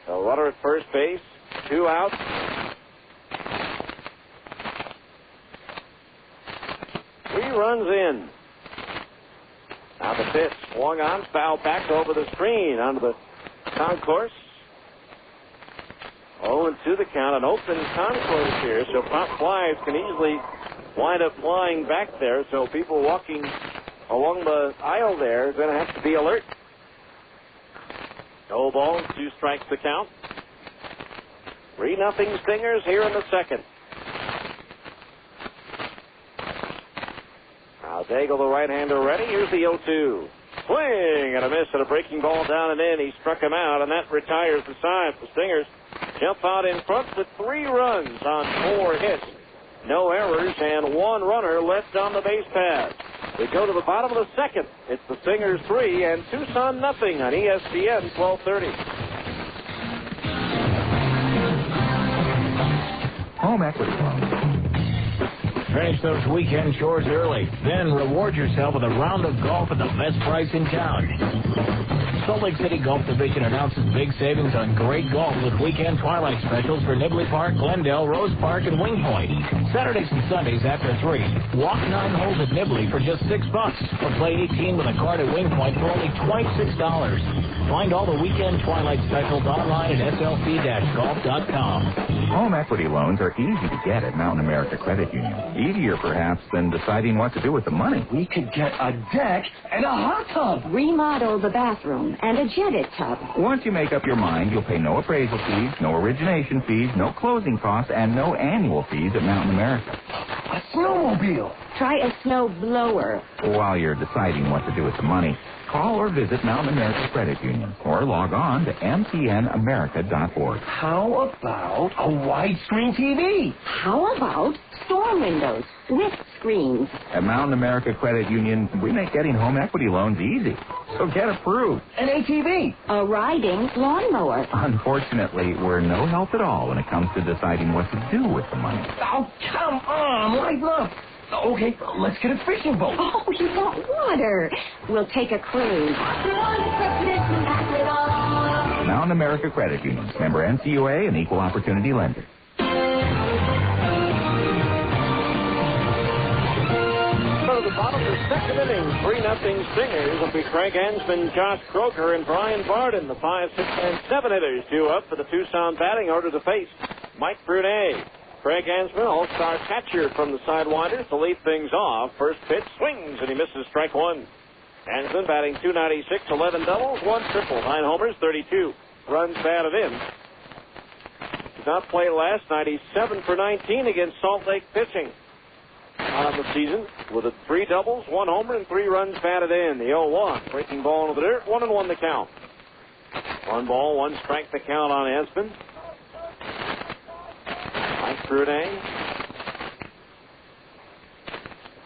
So runner at first base, 2 outs. Three runs in. Now the pitch, swung on, foul back over the screen onto the concourse. 0-2 the count, an open concourse here, so pop flies can easily wind up flying back there, so people walking along the aisle there are going to have to be alert. No balls, 2 strikes the count. 3-0 Stingers here in the second. Now Daigle, the right-hander, ready. Here's the 0-2. Swing and a miss and a breaking ball down and in. He struck him out, and that retires the side. The Stingers jump out in front with 3 runs on 4 hits. No errors and 1 runner left on the base paths. We go to the bottom of the second. It's the Stingers 3 and Tucson nothing on ESPN 1230. Home equity loan. Finish those weekend chores early. Then reward yourself with a round of golf at the best price in town. Salt Lake City Golf Division announces big savings on great golf with weekend twilight specials for Nibley Park, Glendale, Rose Park, and Wing Point. Saturdays and Sundays after 3. Walk 9 holes at Nibley for just $6. Or play 18 with a card at Wing Point for only $26. Find all the weekend twilight specials online at slp-golf.com. Home equity loans are easy to get at Mountain America Credit Union. Easier, perhaps, than deciding what to do with the money. We could get a deck and a hot tub. Remodel the bathroom and a jetted tub. Once you make up your mind, you'll pay no appraisal fees, no origination fees, no closing costs, and no annual fees at Mountain America. A snowmobile. Try a snow blower. While you're deciding what to do with the money, call or visit Mountain America Credit Union or log on to mtnamerica.org. How about a widescreen TV? How about store windows with screens? At Mountain America Credit Union, we make getting home equity loans easy. So get approved. An ATV. A riding lawnmower. Unfortunately, we're no help at all when it comes to deciding what to do with the money. Oh, come on, lighten up. Okay, let's get a fishing boat. Oh, you want water? We'll take a cruise. Mountain America Credit Union, member NCUA and equal opportunity lender. the bottom of the second inning. 3-0 Stingers will be Craig Ansman, Josh Kroger, and Brian Barden. The 5, 6, and 7 hitters due up for the Tucson batting order to face Mike Brunet. Craig Ansman, all-star catcher from the Sidewinders, to lead things off. First pitch swings, and he misses strike one. Ansman batting .296, 11 doubles, 1 triple, 9 homers, 32 runs batted in. Did not play last night. He's 7 for 19 against Salt Lake pitching on the season with 3 doubles, 1 homer, and 3 runs batted in. The 0-1, breaking ball into the dirt, 1-1 the count. 1 ball, 1 strike the count on Ansman. Mike Brunet.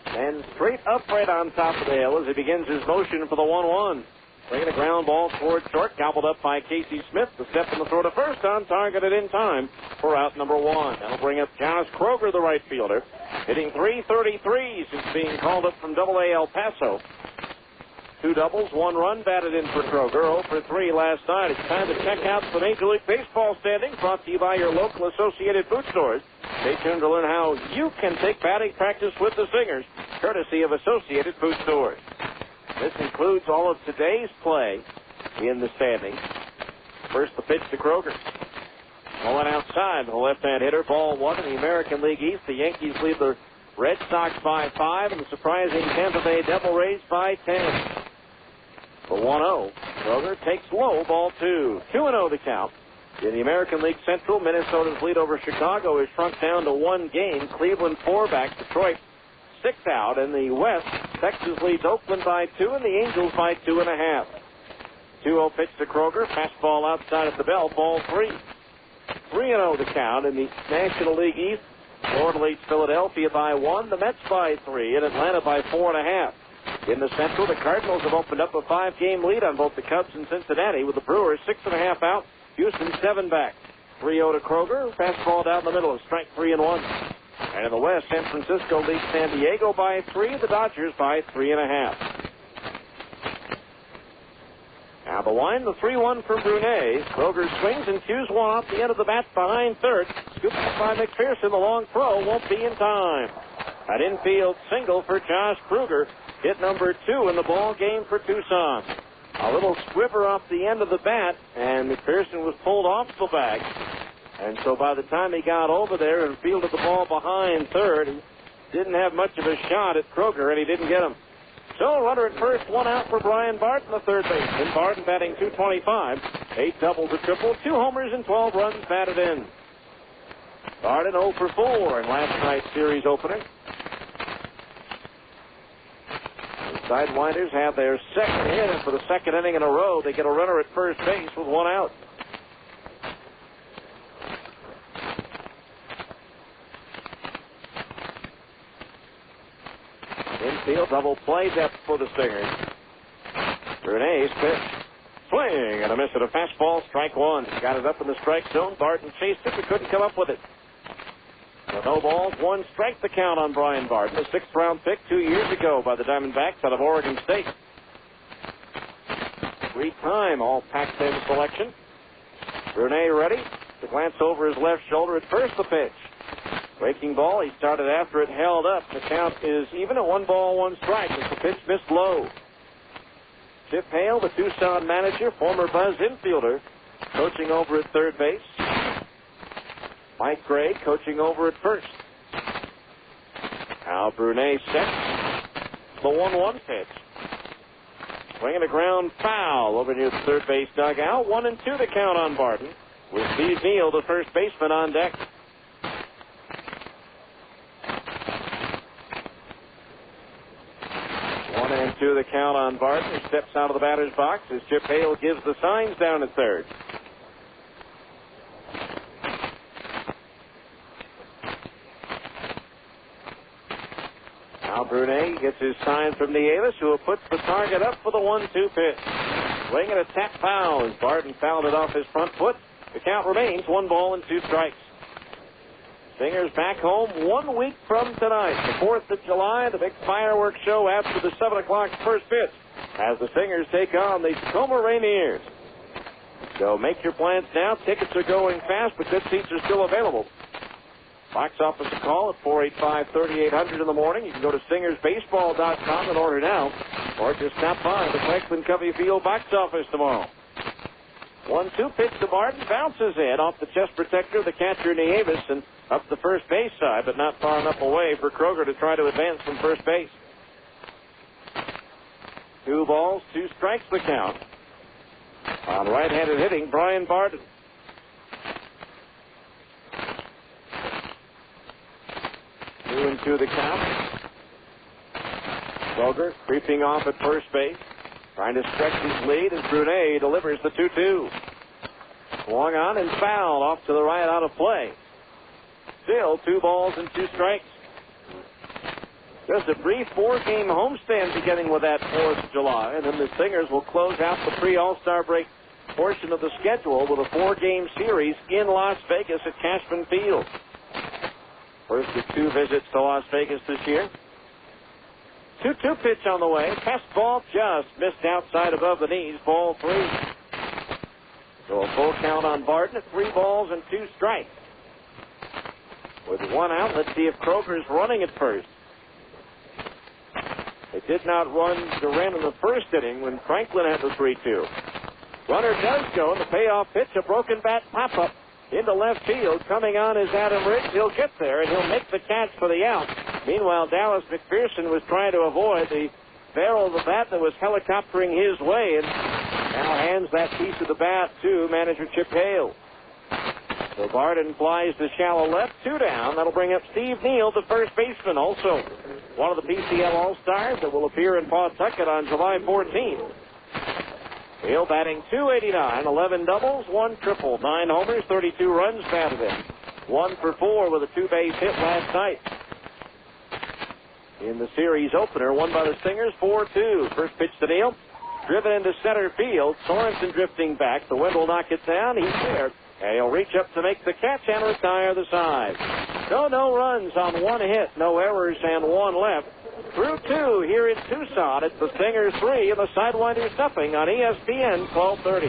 And straight up right on top of the hill as he begins his motion for the 1-1. Bringing a ground ball towards short, gobbled up by Casey Smith. The step and the throw to first on, targeted in time for out number 1. That'll bring up Josh Kroger, the right fielder, hitting .333 since being called up from AA El Paso. 2 doubles, 1 run batted in for Kroger. 0 for 3 last night. It's time to check out the Major League Baseball standings, brought to you by your local Associated Food Stores. Stay tuned to learn how you can take batting practice with the Stingers, courtesy of Associated Food Stores. This includes all of today's play in the standings. First, the pitch to Kroger. Pulling outside, the left-hand hitter, ball 1 in the American League East. The Yankees lead the Red Sox by 5, and the surprising Tampa Bay Devil Rays by 10. For 1-0, Kroger takes low, ball 2. 2-0 the count. In the American League Central, Minnesota's lead over Chicago is shrunk down to 1 game. Cleveland 4 back, Detroit 6 out. In the West, Texas leads Oakland by 2 and the Angels by 2.5. 2-0 pitch to Kroger. Fastball outside at the bell. Ball 3. 3-0 the count. In the National League East, Florida leads Philadelphia by 1. The Mets by 3 and Atlanta by 4.5. In the Central, the Cardinals have opened up a 5-game lead on both the Cubs and Cincinnati, with the Brewers 6.5 out. Houston 7 back. 3-0 to Kroger. Fastball down the middle. Strike 3 and 1. And in the West, San Francisco leads San Diego by 3. The Dodgers by 3.5. Now the line, the 3-1 from Brunet. Kroger swings and cues one off the end of the bat behind third. Scooped up by McPherson. The long throw won't be in time. An infield single for Josh Kroger. Hit number 2 in the ball game for Tucson. A little squiver off the end of the bat, and McPherson was pulled off the bag. And so by the time he got over there and fielded the ball behind third, he didn't have much of a shot at Kroger, and he didn't get him. So runner at first, 1 out for Brian Barton, the third baseman. Barton batting .225, 8 doubles, a triple, 2 homers, and 12 runs batted in. Barton 0 for 4 in last night's series opener. Sidewinders have their second hit, and for the second inning in a row, they get a runner at first base with 1 out. Infield double play depth for the Stingers. Brunet's pitch. Swing and a miss at a fastball, strike 1. Got it up in the strike zone. Barton chased it, but couldn't come up with it. So no balls, 1 strike the count on Brian Barton, a 6th-round pick 2 years ago by the Diamondbacks out of Oregon State. 3-time All-Pac-10 selection. Brunet ready to glance over his left shoulder at first. The pitch. Breaking ball, he started after it, held up. The count is even at 1 ball, 1 strike as the pitch missed low. Chip Hale, the Tucson manager, former Buzz infielder, coaching over at third base. Mike Gray coaching over at first. Now Brunet set. The 1-1 pitch. Swinging a ground foul over near the third base dugout. 1-2 to count on Barton, with Steve Neal, the first baseman, on deck. 1-2 the count on Barton. He steps out of the batter's box as Chip Hale gives the signs down at third. Now Brunet gets his sign from Nieves, who puts the target up for the 1-2 pitch. Swinging a tap foul as Barton fouled it off his front foot. The count remains 1 ball and 2 strikes. Stingers back home 1 week from tonight, the 4th of July, the big fireworks show after the 7 o'clock first pitch, as the Stingers take on the Tacoma Rainiers. So make your plans now. Tickets are going fast, but good seats are still available. Box office a call at 485-3800 in the morning. You can go to StingersBaseball.com and order now, or just stop by the Franklin Covey Field box office tomorrow. 1-2 pitch to Martin, bounces in off the chest protector of the catcher Nieves and up the first base side, but not far enough away for Kroger to try to advance from first base. 2 balls, 2 strikes the count. On right-handed hitting, Brian Barden. Two and two the count. Kroger creeping off at first base, trying to stretch his lead, and Brunet delivers the 2-2. Swung on and fouled off to the right out of play. Still 2 balls and 2 strikes. Just a brief 4-game homestand beginning with that 4th of July, and then the Stingers will close out the pre-All-Star break portion of the schedule with a 4-game series in Las Vegas at Cashman Field. First of 2 visits to Las Vegas this year. 2-2 pitch on the way. Fastball just missed outside above the knees. Ball 3. So a full count on Barton at 3 balls and 2 strikes. With 1 out, let's see if Kroger's running at first. They did not run Duran in the first inning when Franklin had the 3-2. Runner does go, and the payoff pitch, a broken bat pop-up into left field. Coming on is Adam Riggs. He'll get there, and he'll make the catch for the out. Meanwhile, Dallas McPherson was trying to avoid the barrel of the bat that was helicoptering his way, and now hands that piece of the bat to manager Chip Hale. So Barden flies to shallow left, 2 down. That'll bring up Steve Neal, the first baseman, also one of the PCL All-Stars that will appear in Pawtucket on July 14th. Neal batting .289, 11 doubles, 1 triple, 9 homers, 32 runs batted in. 1 for 4 with a 2-base hit last night. In the series opener, won by the Stingers, 4-2. First pitch to Neal, driven into center field. Sorensen drifting back. The wind will knock it down. He's there. And he'll reach up to make the catch and retire the side. No runs on 1 hit, no errors, and 1 left. Through 2 here in Tucson. It's the Stingers 3 and the Sidewinders nothing on ESPN 1230.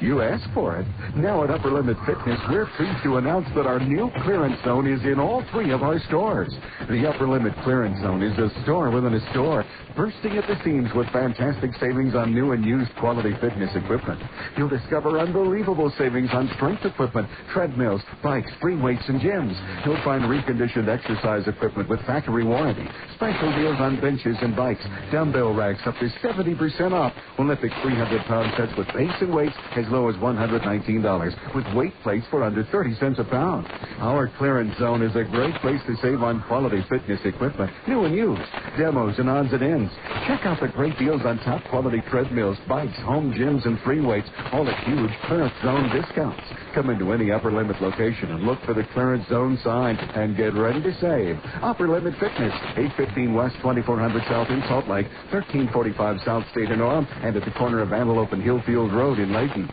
You asked for it. Now at Upper Limit Fitness, we're pleased to announce that our new clearance zone is in all 3 of our stores. The Upper Limit Clearance Zone is a store within a store, bursting at the seams with fantastic savings on new and used quality fitness equipment. You'll discover unbelievable savings on strength equipment, treadmills, bikes, free weights, and gyms. You'll find reconditioned exercise equipment with factory warranty, special deals on benches and bikes, dumbbell racks up to 70% off, Olympic 300-pound sets with base and weights as low as $119, with weight plates for under 30 cents a pound. Our clearance zone is a great place to save on quality fitness equipment, new and used, demos and odds and ends. Check out the great deals on top quality treadmills, bikes, home gyms, and free weights, all at huge clearance zone discounts. Come into any Upper Limit location and look for the clearance zone sign and get ready to save. Upper Limit Fitness, 815 West 2400 South in Salt Lake, 1345 South State in Orem, and at the corner of Antelope and Hillfield Road in Layton.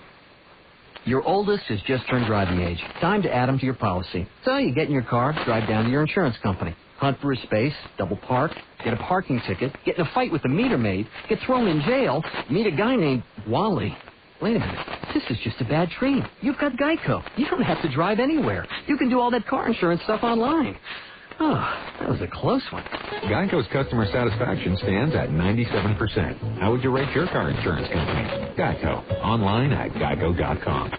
Your oldest has just turned driving age. Time to add him to your policy. So you get in your car, drive down to your insurance company, hunt for a space, double park, get a parking ticket, get in a fight with the meter maid, get thrown in jail, meet a guy named Wally. Wait a minute. This is just a bad dream. You've got Geico. You don't have to drive anywhere. You can do all that car insurance stuff online. Oh, that was a close one. Geico's customer satisfaction stands at 97%. How would you rate your car insurance company? Geico. Online at geico.com.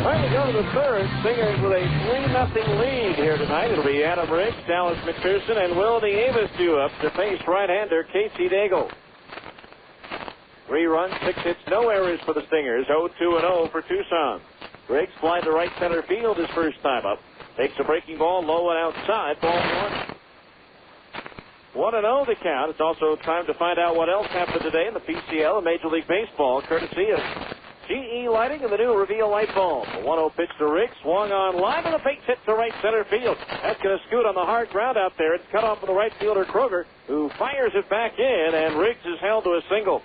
Time to go to the third. Stingers with a 3-0 lead here tonight. It'll be Adam Riggs, Dallas McPherson, and Will Nieves due up to face right-hander Casey Daigle. 3 runs, 6 hits, no errors for the Stingers. 0-2-0 for Tucson. Riggs flying to right center field his first time up. Takes a breaking ball low and outside. Ball 1. 1-0 the count. It's also time to find out what else happened today in the PCL and Major League Baseball, courtesy of GE Lighting and the new Reveal light bulb. A 1-0 pitch to Riggs, swung on line, and a base hit to right center field. That's going to scoot on the hard ground out there. It's cut off of the right fielder Kroger, who fires it back in, and Riggs is held to a single.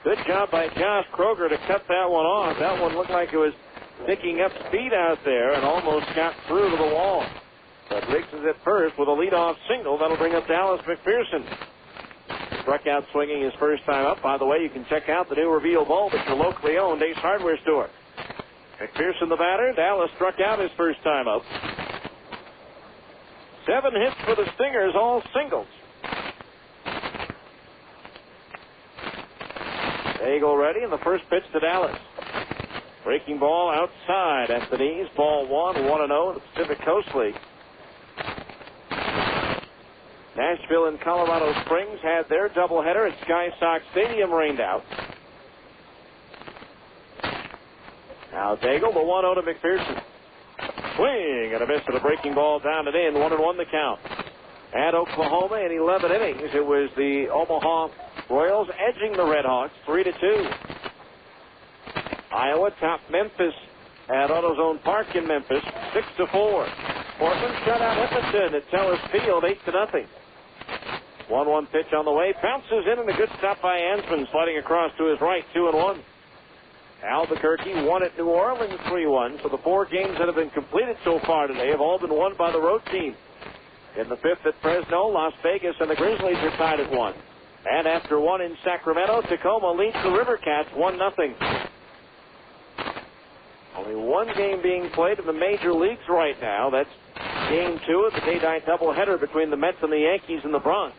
Good job by Josh Kroger to cut that one off. That one looked like it was picking up speed out there and almost got through to the wall. But Riggs is at first with a leadoff single. That'll bring up Dallas McPherson. struck out swinging his first time up. By the way, you can check out the new reveal bulb at your locally owned Ace Hardware store. McPherson, the batter. Dallas struck out his first time up. 7 hits for the Stingers, all singles. Eagle ready, and the first pitch to Dallas. Breaking ball outside at the knees. Ball 1-0 in the Pacific Coast League. Nashville and Colorado Springs had their doubleheader at Sky Sox Stadium rained out. Now Daigle, the 1-0 to McPherson. Swing and a miss to the breaking ball down and in. 1-1 the count. At Oklahoma in 11 innings, it was the Omaha Royals edging the Red Hawks 3-2. Iowa topped Memphis at AutoZone Park in Memphis 6-4. Portland shut out Edmonton at Telus Field 8-0. 1-1 pitch on the way. Bounces in and a good stop by Ansman, sliding across to his right, 2-1. Albuquerque won at New Orleans 3-1. So the 4 games that have been completed so far today have all been won by the road team. In the 5th at Fresno, Las Vegas and the Grizzlies are tied at 1. And after 1 in Sacramento, Tacoma leads the River Cats 1-0. Only 1 game being played in the major leagues right now. That's game 2 of the day-night doubleheader between the Mets and the Yankees in the Bronx.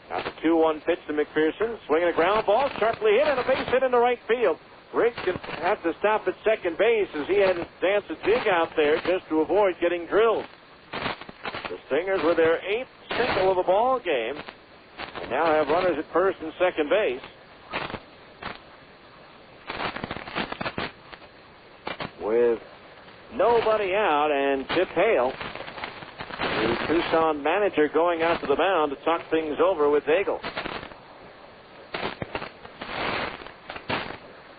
Now the 2-1 pitch to McPherson. Swinging a ground ball, sharply hit, and a base hit into right field. Riggs could have to stop at second base as he had to dance a jig out there just to avoid getting drilled. The Stingers with their 8th single of the ball game and now have runners at first and second base. With nobody out and Chip Hale, the Tucson manager, going out to the mound to talk things over with Daigle.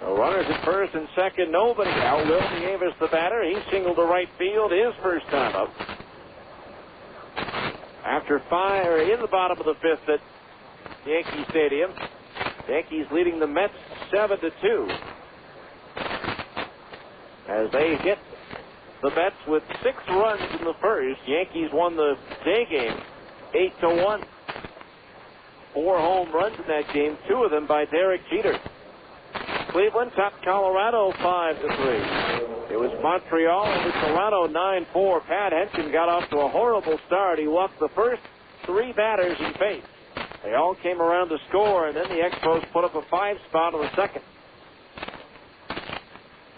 So runners at first and second, nobody out. Will Nieves, the batter, he singled to right field his first time up. After 5, or in the bottom of the 5th at Yankee Stadium, Yankees leading the Mets 7-2. As they hit the Mets with 6 runs in the first, Yankees won the day game 8-1. 4 home runs in that game, 2 of them by Derek Jeter. Cleveland topped Colorado 5-3. It was Montreal over Toronto 9-4. Pat Henson got off to a horrible start. He walked the first 3 batters he faced. They all came around to score, and then the Expos put up a 5 spot on the second.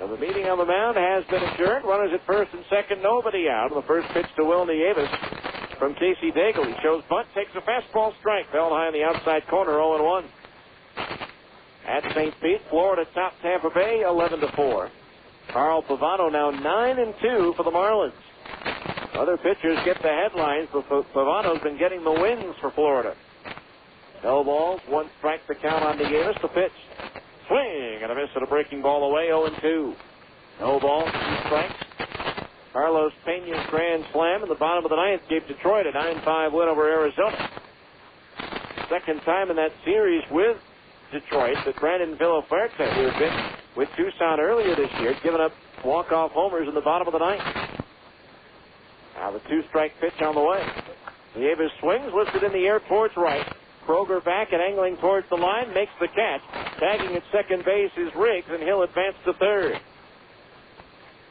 Now the meeting on the mound has been adjourned. Runners at first and second, nobody out. The first pitch to Will Nieves from Casey Daigle. He shows bunt, takes a fastball strike. Held high in the outside corner, 0-1. At St. Pete, Florida topped Tampa Bay 11-4. Carl Pavano now 9-2 for the Marlins. Other pitchers get the headlines, but Pavano's been getting the wins for Florida. No balls, 1 strike to count on Nieves. The pitch. Swing and a miss at a breaking ball away, 0-2. No balls, 2 strikes. Carlos Pena's grand slam in the bottom of the 9th gave Detroit a 9-5 win over Arizona. Second time in that series with Detroit that Brandon Villaferte, who had been with Tucson earlier this year, given up walk-off homers in the bottom of the 9th. Now the 2-strike pitch on the way. Nieves swings, lifted in the air towards right. Kroger back and angling towards the line, makes the catch. Tagging at second base is Riggs, and he'll advance to third.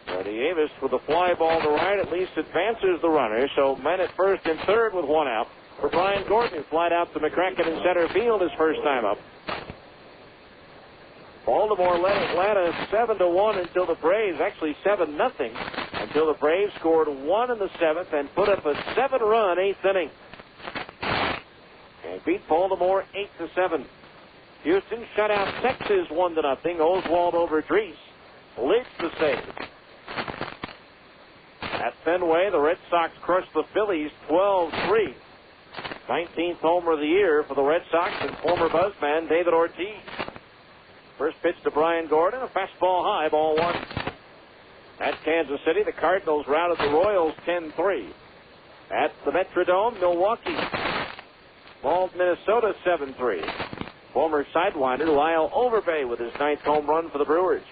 Nieves with a fly ball to right at least advances the runner, so men at first and third with 1 out. For Brian Gordon, who flied out to McCracken in center field his first time up. Baltimore led Atlanta 7-1 until the Braves, actually 7-0, until the Braves scored 1 in the 7th and put up a 7-run 8th inning. And beat Baltimore 8-7. Houston shut out Texas 1-0. Oswald over Drees. Leads the save. At Fenway, the Red Sox crushed the Phillies 12-3. 19th homer of the year for the Red Sox and former buzzman David Ortiz. First pitch to Brian Gordon, a fastball high, ball 1. At Kansas City, the Cardinals routed the Royals 10-3. At the Metrodome, Milwaukee mauled Minnesota 7-3. Former Sidewinder Lyle Overbay with his 9th home run for the Brewers.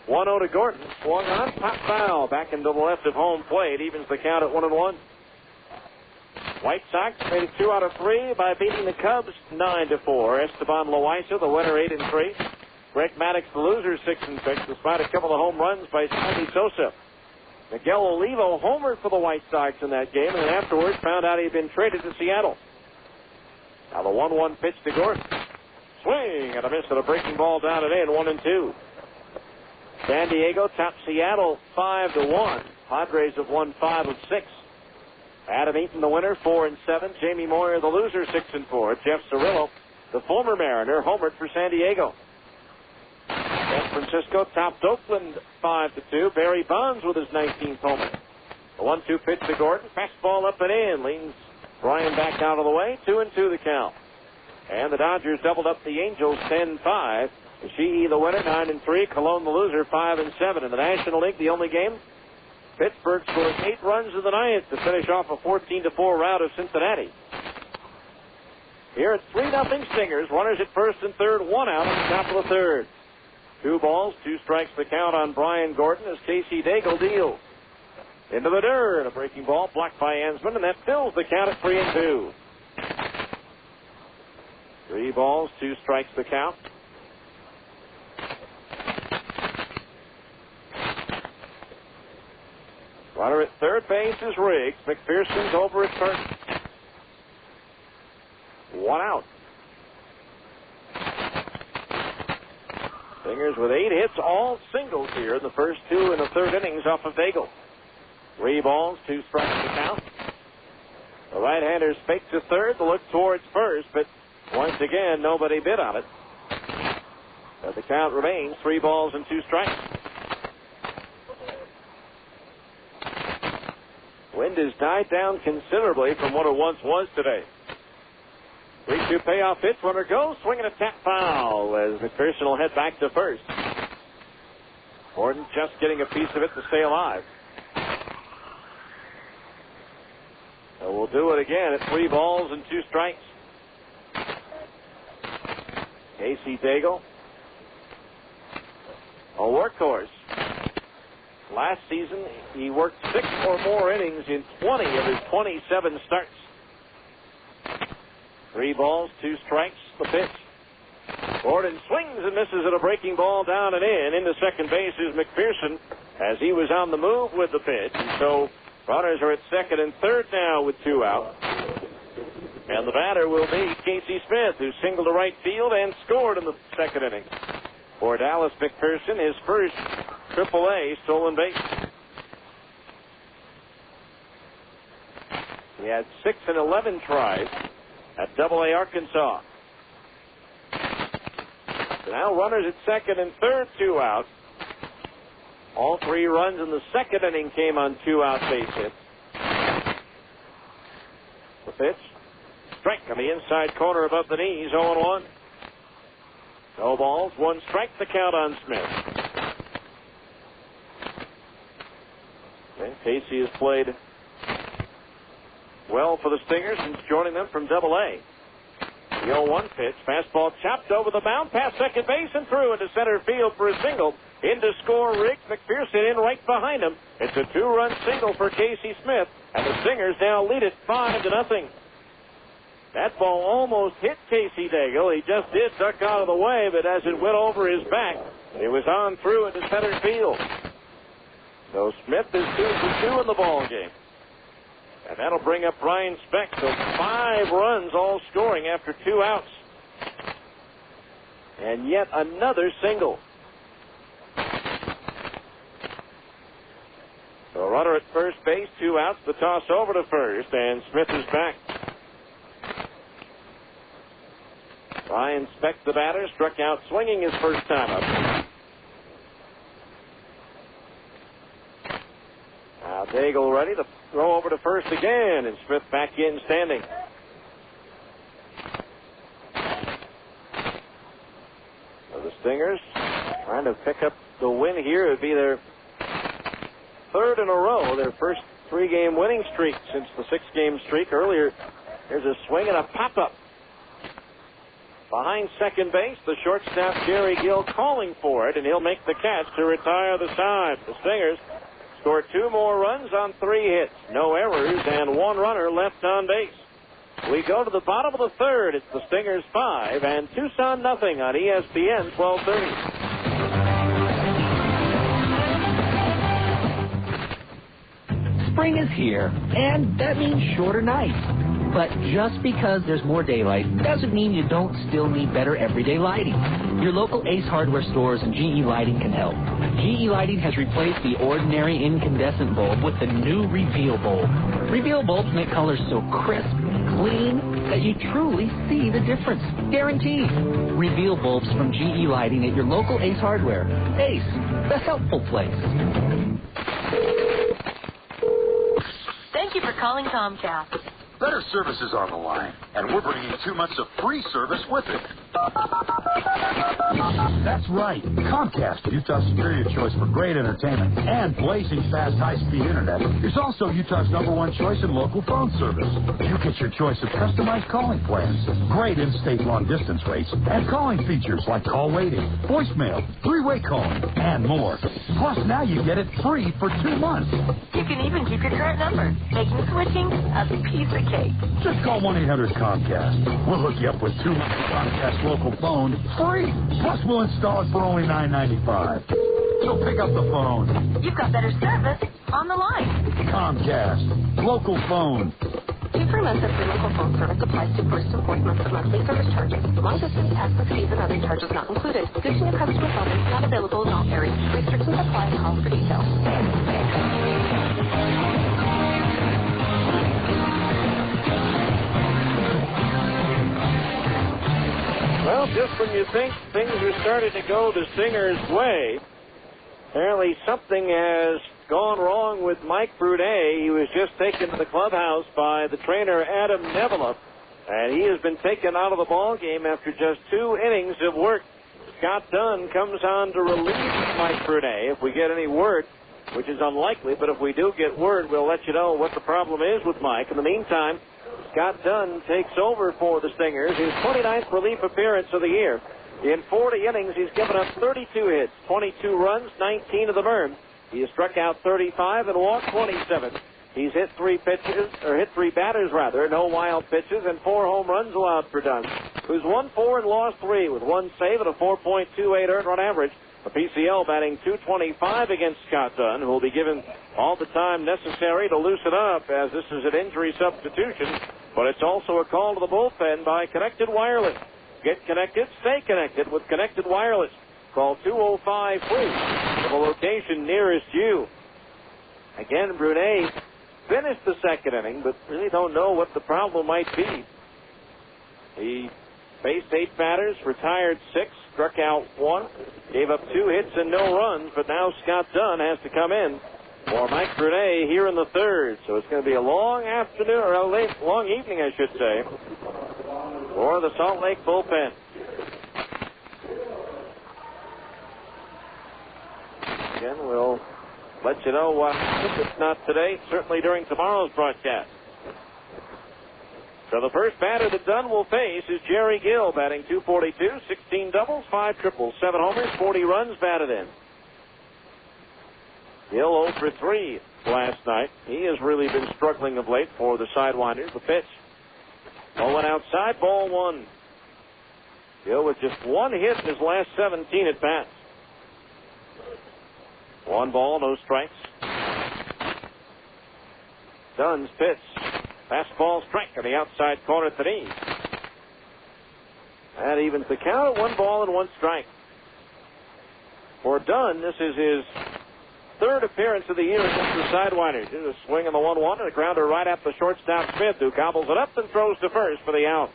1-0 to Gordon. Swung on, pop foul. Back into the left of home plate. Evens the count at 1-1. White Sox made it 2 out of 3 by beating the Cubs 9-4. Esteban Loaiza, the winner, 8-3. Greg Maddux, the loser, 6-6, despite a couple of home runs by Sandy Sosa. Miguel Olivo homered for the White Sox in that game, and then afterwards found out he had been traded to Seattle. Now the 1-1 pitch to Gordon. Swing and a miss, and a breaking ball down and in, 1-2. San Diego topped Seattle 5-1. Padres have won 5 of 6. Adam Eaton, the winner, 4-7. Jamie Moyer, the loser, 6-4. Jeff Cirillo, the former Mariner, homered for San Diego. San Francisco topped Oakland 5-2. Barry Bonds with his 19th homer. The 1-2 pitch to Gordon. Fastball up and in. Leans Bryan back out of the way. 2-2 the count. And the Dodgers doubled up the Angels 10-5. Ishii, the winner, 9-3. Cologne, the loser, 5-7. In the National League, the only game, Pittsburgh scores 8 runs in the 9th to finish off a 14-4 rout of Cincinnati. Here it's 3-0 Stingers. Runners at first and third, 1 out on the top of the third. 2 balls, 2 strikes the count on Brian Gordon as Casey Daigle deals. Into the dirt, a breaking ball blocked by Ansman, and that fills the count at 3-2. 3 balls, 2 strikes the count. Runner at third base is Riggs. McPherson's over at first. 1 out. Stingers with 8 hits, all singles here in the first 2 and the third innings off of Daigle. 3 balls, 2 strikes to count. The right-hander fakes to third to look towards first, but once again, nobody bid on it. But the count remains 3 balls and 2 strikes. Wind has died down considerably from what it once was today. 3-2 payoff pitch. Runner goes. Swinging a tap foul as McPherson will head back to first. Gordon just getting a piece of it to stay alive. So we'll do it again at 3 balls and 2 strikes. Casey Daigle, a workhorse. Last season, he worked 6 or more innings in 20 of his 27 starts. 3 balls, 2 strikes, the pitch. Gordon swings and misses at a breaking ball down and in. Into second base is McPherson as he was on the move with the pitch. And so runners are at second and third now with 2 out. And the batter will be Casey Smith, who singled to right field and scored in the second inning. For Dallas McPherson, his first AAA stolen base. He had 6 and 11 tries at AA Arkansas. So now runners at second and third, 2 out. All 3 runs in the second inning came on 2 out base hits. The pitch. Strike on the inside corner above the knees, 0-1. No balls, 1 strike, the count on Smith. And Casey has played well for the Stingers since joining them from AA. The 0-1 pitch, fastball chopped over the mound, past second base and through into center field for a single. In to score Riggs, McPherson in right behind him. It's a 2-run single for Casey Smith, and the Stingers now lead it 5-0. That ball almost hit Casey Daigle. He just did duck out of the way, but as it went over his back, it was on through into center field. So Smith is 2 for 2 in the ball game. And that'll bring up Ryan Speck. So 5 runs all scoring after 2 outs. And yet another single. So runner at first base, 2 outs. The toss over to first, and Smith is back. Ryan Speck, the batter, struck out swinging his first time up. Now Daigle ready to throw over to first again, and Smith back in standing. So the Stingers trying to pick up the win here. It would be their 3rd in a row, their first 3-game winning streak since the 6-game streak earlier. Here's a swing and a pop-up. Behind second base, the shortstop Jerry Gill calling for it, and he'll make the catch to retire the side. The Stingers scored 2 more runs on 3 hits, no errors, and 1 runner left on base. We go to the bottom of the third. It's the Stingers 5 and Tucson nothing on ESPN 1230. Spring is here, and that means shorter nights. But just because there's more daylight doesn't mean you don't still need better everyday lighting. Your local Ace Hardware stores and GE Lighting can help. GE Lighting has replaced the ordinary incandescent bulb with the new Reveal bulb. Reveal bulbs make colors so crisp, clean, that you truly see the difference. Guaranteed. Reveal bulbs from GE Lighting at your local Ace Hardware. Ace, the helpful place. Thank you for calling Comcast. Better service is on the line, and we're bringing 2 months of free service with it. That's right. Comcast, Utah's superior choice for great entertainment and blazing fast, high-speed internet, is also Utah's #1 choice in local phone service. You get your choice of customized calling plans, great in-state long-distance rates, and calling features like call waiting, voicemail, 3-way calling, and more. Plus, now you get it free for 2 months. You can even keep your current number, making switching a piece of cake. Just call 1-800-COMCAST. We'll hook you up with 2 months of Comcast local phone free. Plus, we'll install it for only $9.95. So pick up the phone. You've got better service on the line. Comcast. Local phone. 2 free months of free local phone service applies to first and 4th months of monthly service charges. Long distance access fees and other charges not included. Good to new customer phone is not available in all areas. Restrictions apply. Call for details. Well, just when you think things are starting to go the Stingers' way, apparently something has gone wrong with Mike Brunet. He was just taken to the clubhouse by the trainer Adam Nevela, and he has been taken out of the ball game after just 2 innings of work. Scott Dunn comes on to relieve Mike Brunet. If we get any word, which is unlikely, but if we do get word, we'll let you know what the problem is with Mike. In the meantime, Scott Dunn takes over for the Stingers, his 29th relief appearance of the year. In 40 innings, he's given up 32 hits, 22 runs, 19 of them earned. He has struck out 35 and walked 27. He's hit 3 batters, no wild pitches, and 4 home runs allowed for Dunn, who's won 4 and lost 3 with 1 save and a 4.28 earned run average. The PCL batting .225 against Scott Dunn, who will be given all the time necessary to loosen up, as this is an injury substitution, but it's also a call to the bullpen by Connected Wireless. Get connected, stay connected with Connected Wireless. Call 205-FREE for the location nearest you. Again, Brunet finished the 2nd inning, but really don't know what the problem might be. He faced 8 batters, retired 6, struck out 1, gave up 2 hits and no runs, but now Scott Dunn has to come in for Mike Brunet here in the 3rd. So it's going to be a long afternoon, or a long evening, I should say, for the Salt Lake bullpen. Again, we'll let you know what if it's not today, certainly during tomorrow's broadcast. So the first batter that Dunn will face is Jerry Gill, batting .242, 16 doubles, 5 triples, 7 homers, 40 runs batted in. Gill 0 for 3 last night. He has really been struggling of late for the Sidewinders. The pitch. Going outside, ball 1. Gill with just 1 hit in his last 17 at bats. 1 ball, no strikes. Dunn's pitch. Fastball strike on the outside corner to knee. That evens the count at 1 ball and 1 strike. For Dunn, this is his 3rd appearance of the year against the Sidewinders. Here's a swing on the 1-1 and a grounder right at the shortstop Smith, who gobbles it up and throws to first for the out.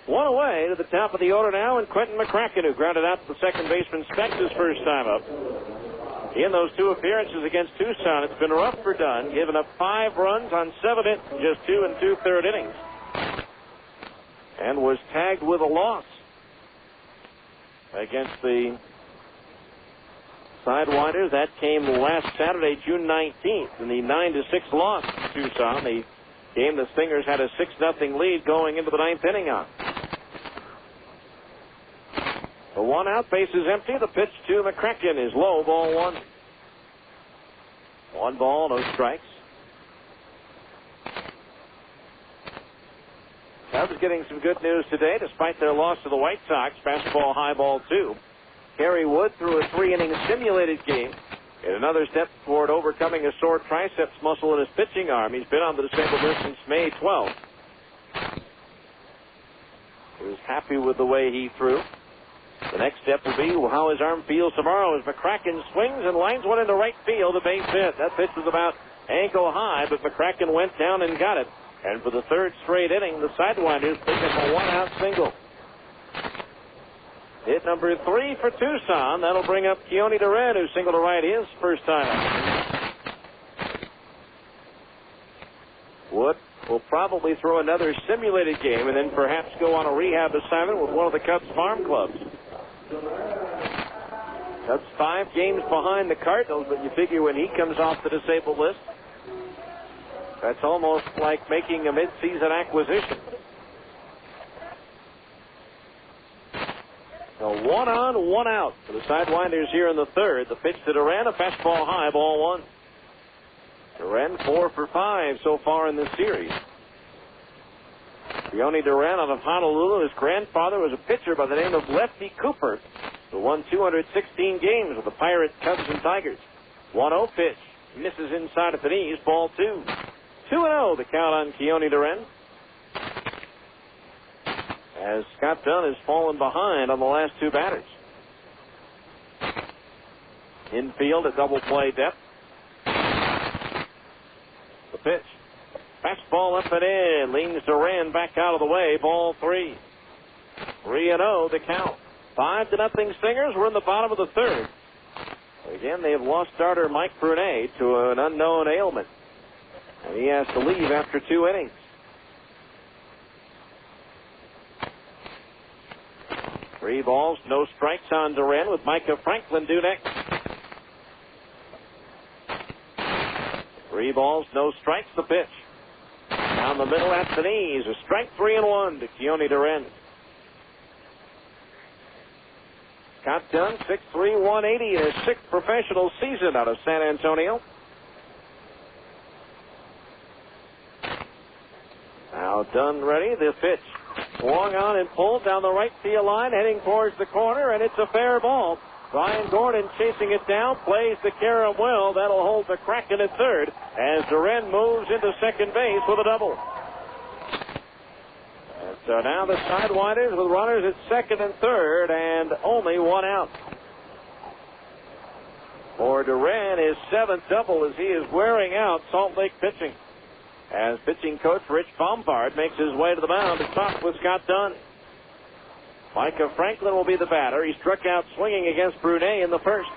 1 away to the top of the order now, and Quentin McCracken, who grounded out to the second baseman Speck his first time up. In those 2 appearances against Tucson, it's been rough for Dunn, giving up 5 runs on 7 hits in just 2 2/3 innings, and was tagged with a loss against the Sidewinders. That came last Saturday, June 19th, in the 9-6 loss to Tucson, the game the Stingers had a 6-0 lead going into the 9th inning on. The 1 out, base is empty. The pitch to McCracken is low, ball 1. 1 ball, no strikes. Cubs getting some good news today despite their loss to the White Sox. Fastball, high ball 2. Kerry Wood threw a 3-inning simulated game in another step toward overcoming a sore triceps muscle in his pitching arm. He's been on the disabled list since May 12th. He was happy with the way he threw. The next step will be how his arm feels tomorrow as McCracken swings and lines one into right field, a base hit. That pitch was about ankle high, but McCracken went down and got it. And for the third straight inning, the Sidewinders pick up a 1-out single. Hit number 3 for Tucson. That'll bring up Keone Duran, who singled to right his first time. Wood will probably throw another simulated game and then perhaps go on a rehab assignment with one of the Cubs farm clubs. Cubs 5 games behind the Cardinals, but you figure when he comes off the disabled list, that's almost like making a mid-season acquisition. So 1 on, 1 out for the Sidewinders here in the third. The pitch to Duran, a fastball high, ball 1. Duran 4 for 5 so far in this series. Keone Duran out of Honolulu. His grandfather was a pitcher by the name of Lefty Cooper, who won 216 games with the Pirates, Cubs, and Tigers. 1-0 pitch. Misses inside at the knees, ball 2. 2-0 the count on Keone Duran. As Scott Dunn has fallen behind on the last 2 batters. Infield at double play depth. The pitch. Fastball up and in. Leans Duran back out of the way. Ball 3. 3-0 the count. 5-0 Stingers. We're in the bottom of the third. Again, they have lost starter Mike Brunet to an unknown ailment. And he has to leave after 2 innings. Three balls, no strikes on Duran with Micah Franklin due next. 3 balls, no strikes, the pitch. Down the middle at the knees, a strike 3-1 to Keone Duran. Scott Dunn, 6'3", 180 in his 6th professional season out of San Antonio. Now Dunn ready, the pitch. Swung on and pulled down the right field line, heading towards the corner, and it's a fair ball. Brian Gordon chasing it down, plays the carom well. That'll hold McCracken at third as Duran moves into second base with a double. And so now the Sidewinders with runners at second and third and only 1 out. For Duran, his 7th double as he is wearing out Salt Lake pitching. As pitching coach Rich Bombard makes his way to the mound to talk with Scott Dunn. Micah Franklin will be the batter. He struck out swinging against Brunet in the first.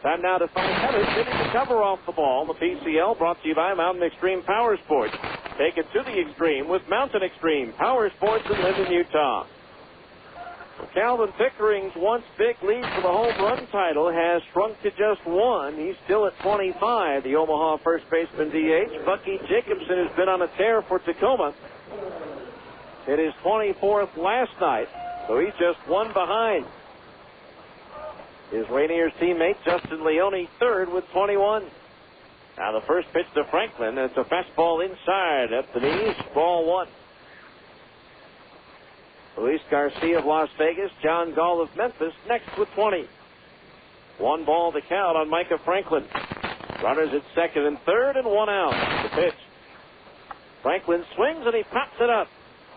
Time now to find Heathers getting the cover off the ball. The PCL brought to you by Mountain Extreme Power Sports. Take it to the extreme with Mountain Extreme Power Sports in Linden, Utah. Calvin Pickering's once big lead for the home run title has shrunk to just 1. He's still at 25, the Omaha first baseman DH. Bucky Jacobson has been on a tear for Tacoma. Hit his 24th last night, so he's just 1 behind. His Rainiers teammate Justin Leone third with 21. Now the first pitch to Franklin. It's a fastball inside at the knees, ball 1. Luis Garcia of Las Vegas, John Gall of Memphis next with 20. 1 ball to count on Micah Franklin. Runners at second and third and 1 out. The pitch. Franklin swings and he pops it up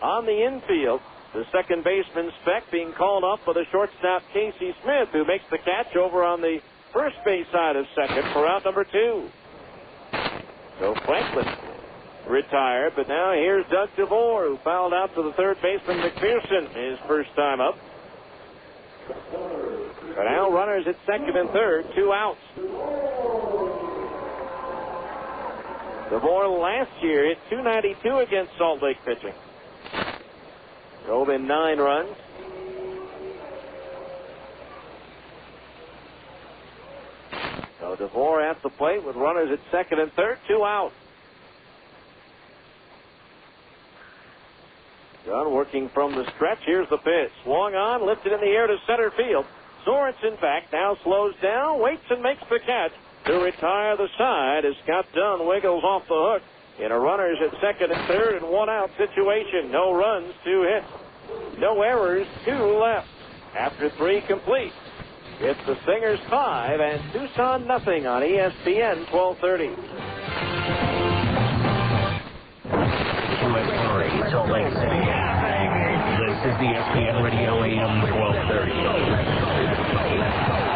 on the infield. The second baseman Speck being called up for the shortstop Casey Smith, who makes the catch over on the first base side of second for out number 2. So Franklin retired, but now here's Doug DeVore, who fouled out to the third baseman McPherson his first time up. But now runners at second and third, 2 outs. DeVore last year hit .292 against Salt Lake pitching. Drove in 9 runs. So DeVore at the plate with runners at second and third, 2 outs. Dunn working from the stretch. Here's the pitch. Swung on, lifted in the air to center field. Sorensen back now slows down, waits and makes the catch to retire the side as Scott Dunn wiggles off the hook in a runners at second and third and one out situation. No runs, 2 hits. No errors, 2 left. After 3 complete, it's the Stingers 5 and Tucson nothing on ESPN 1230. Salt Lake City. This is the ESPN Radio AM 1230.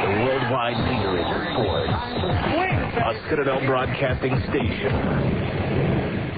The worldwide leader in sports. A Citadel Broadcasting station.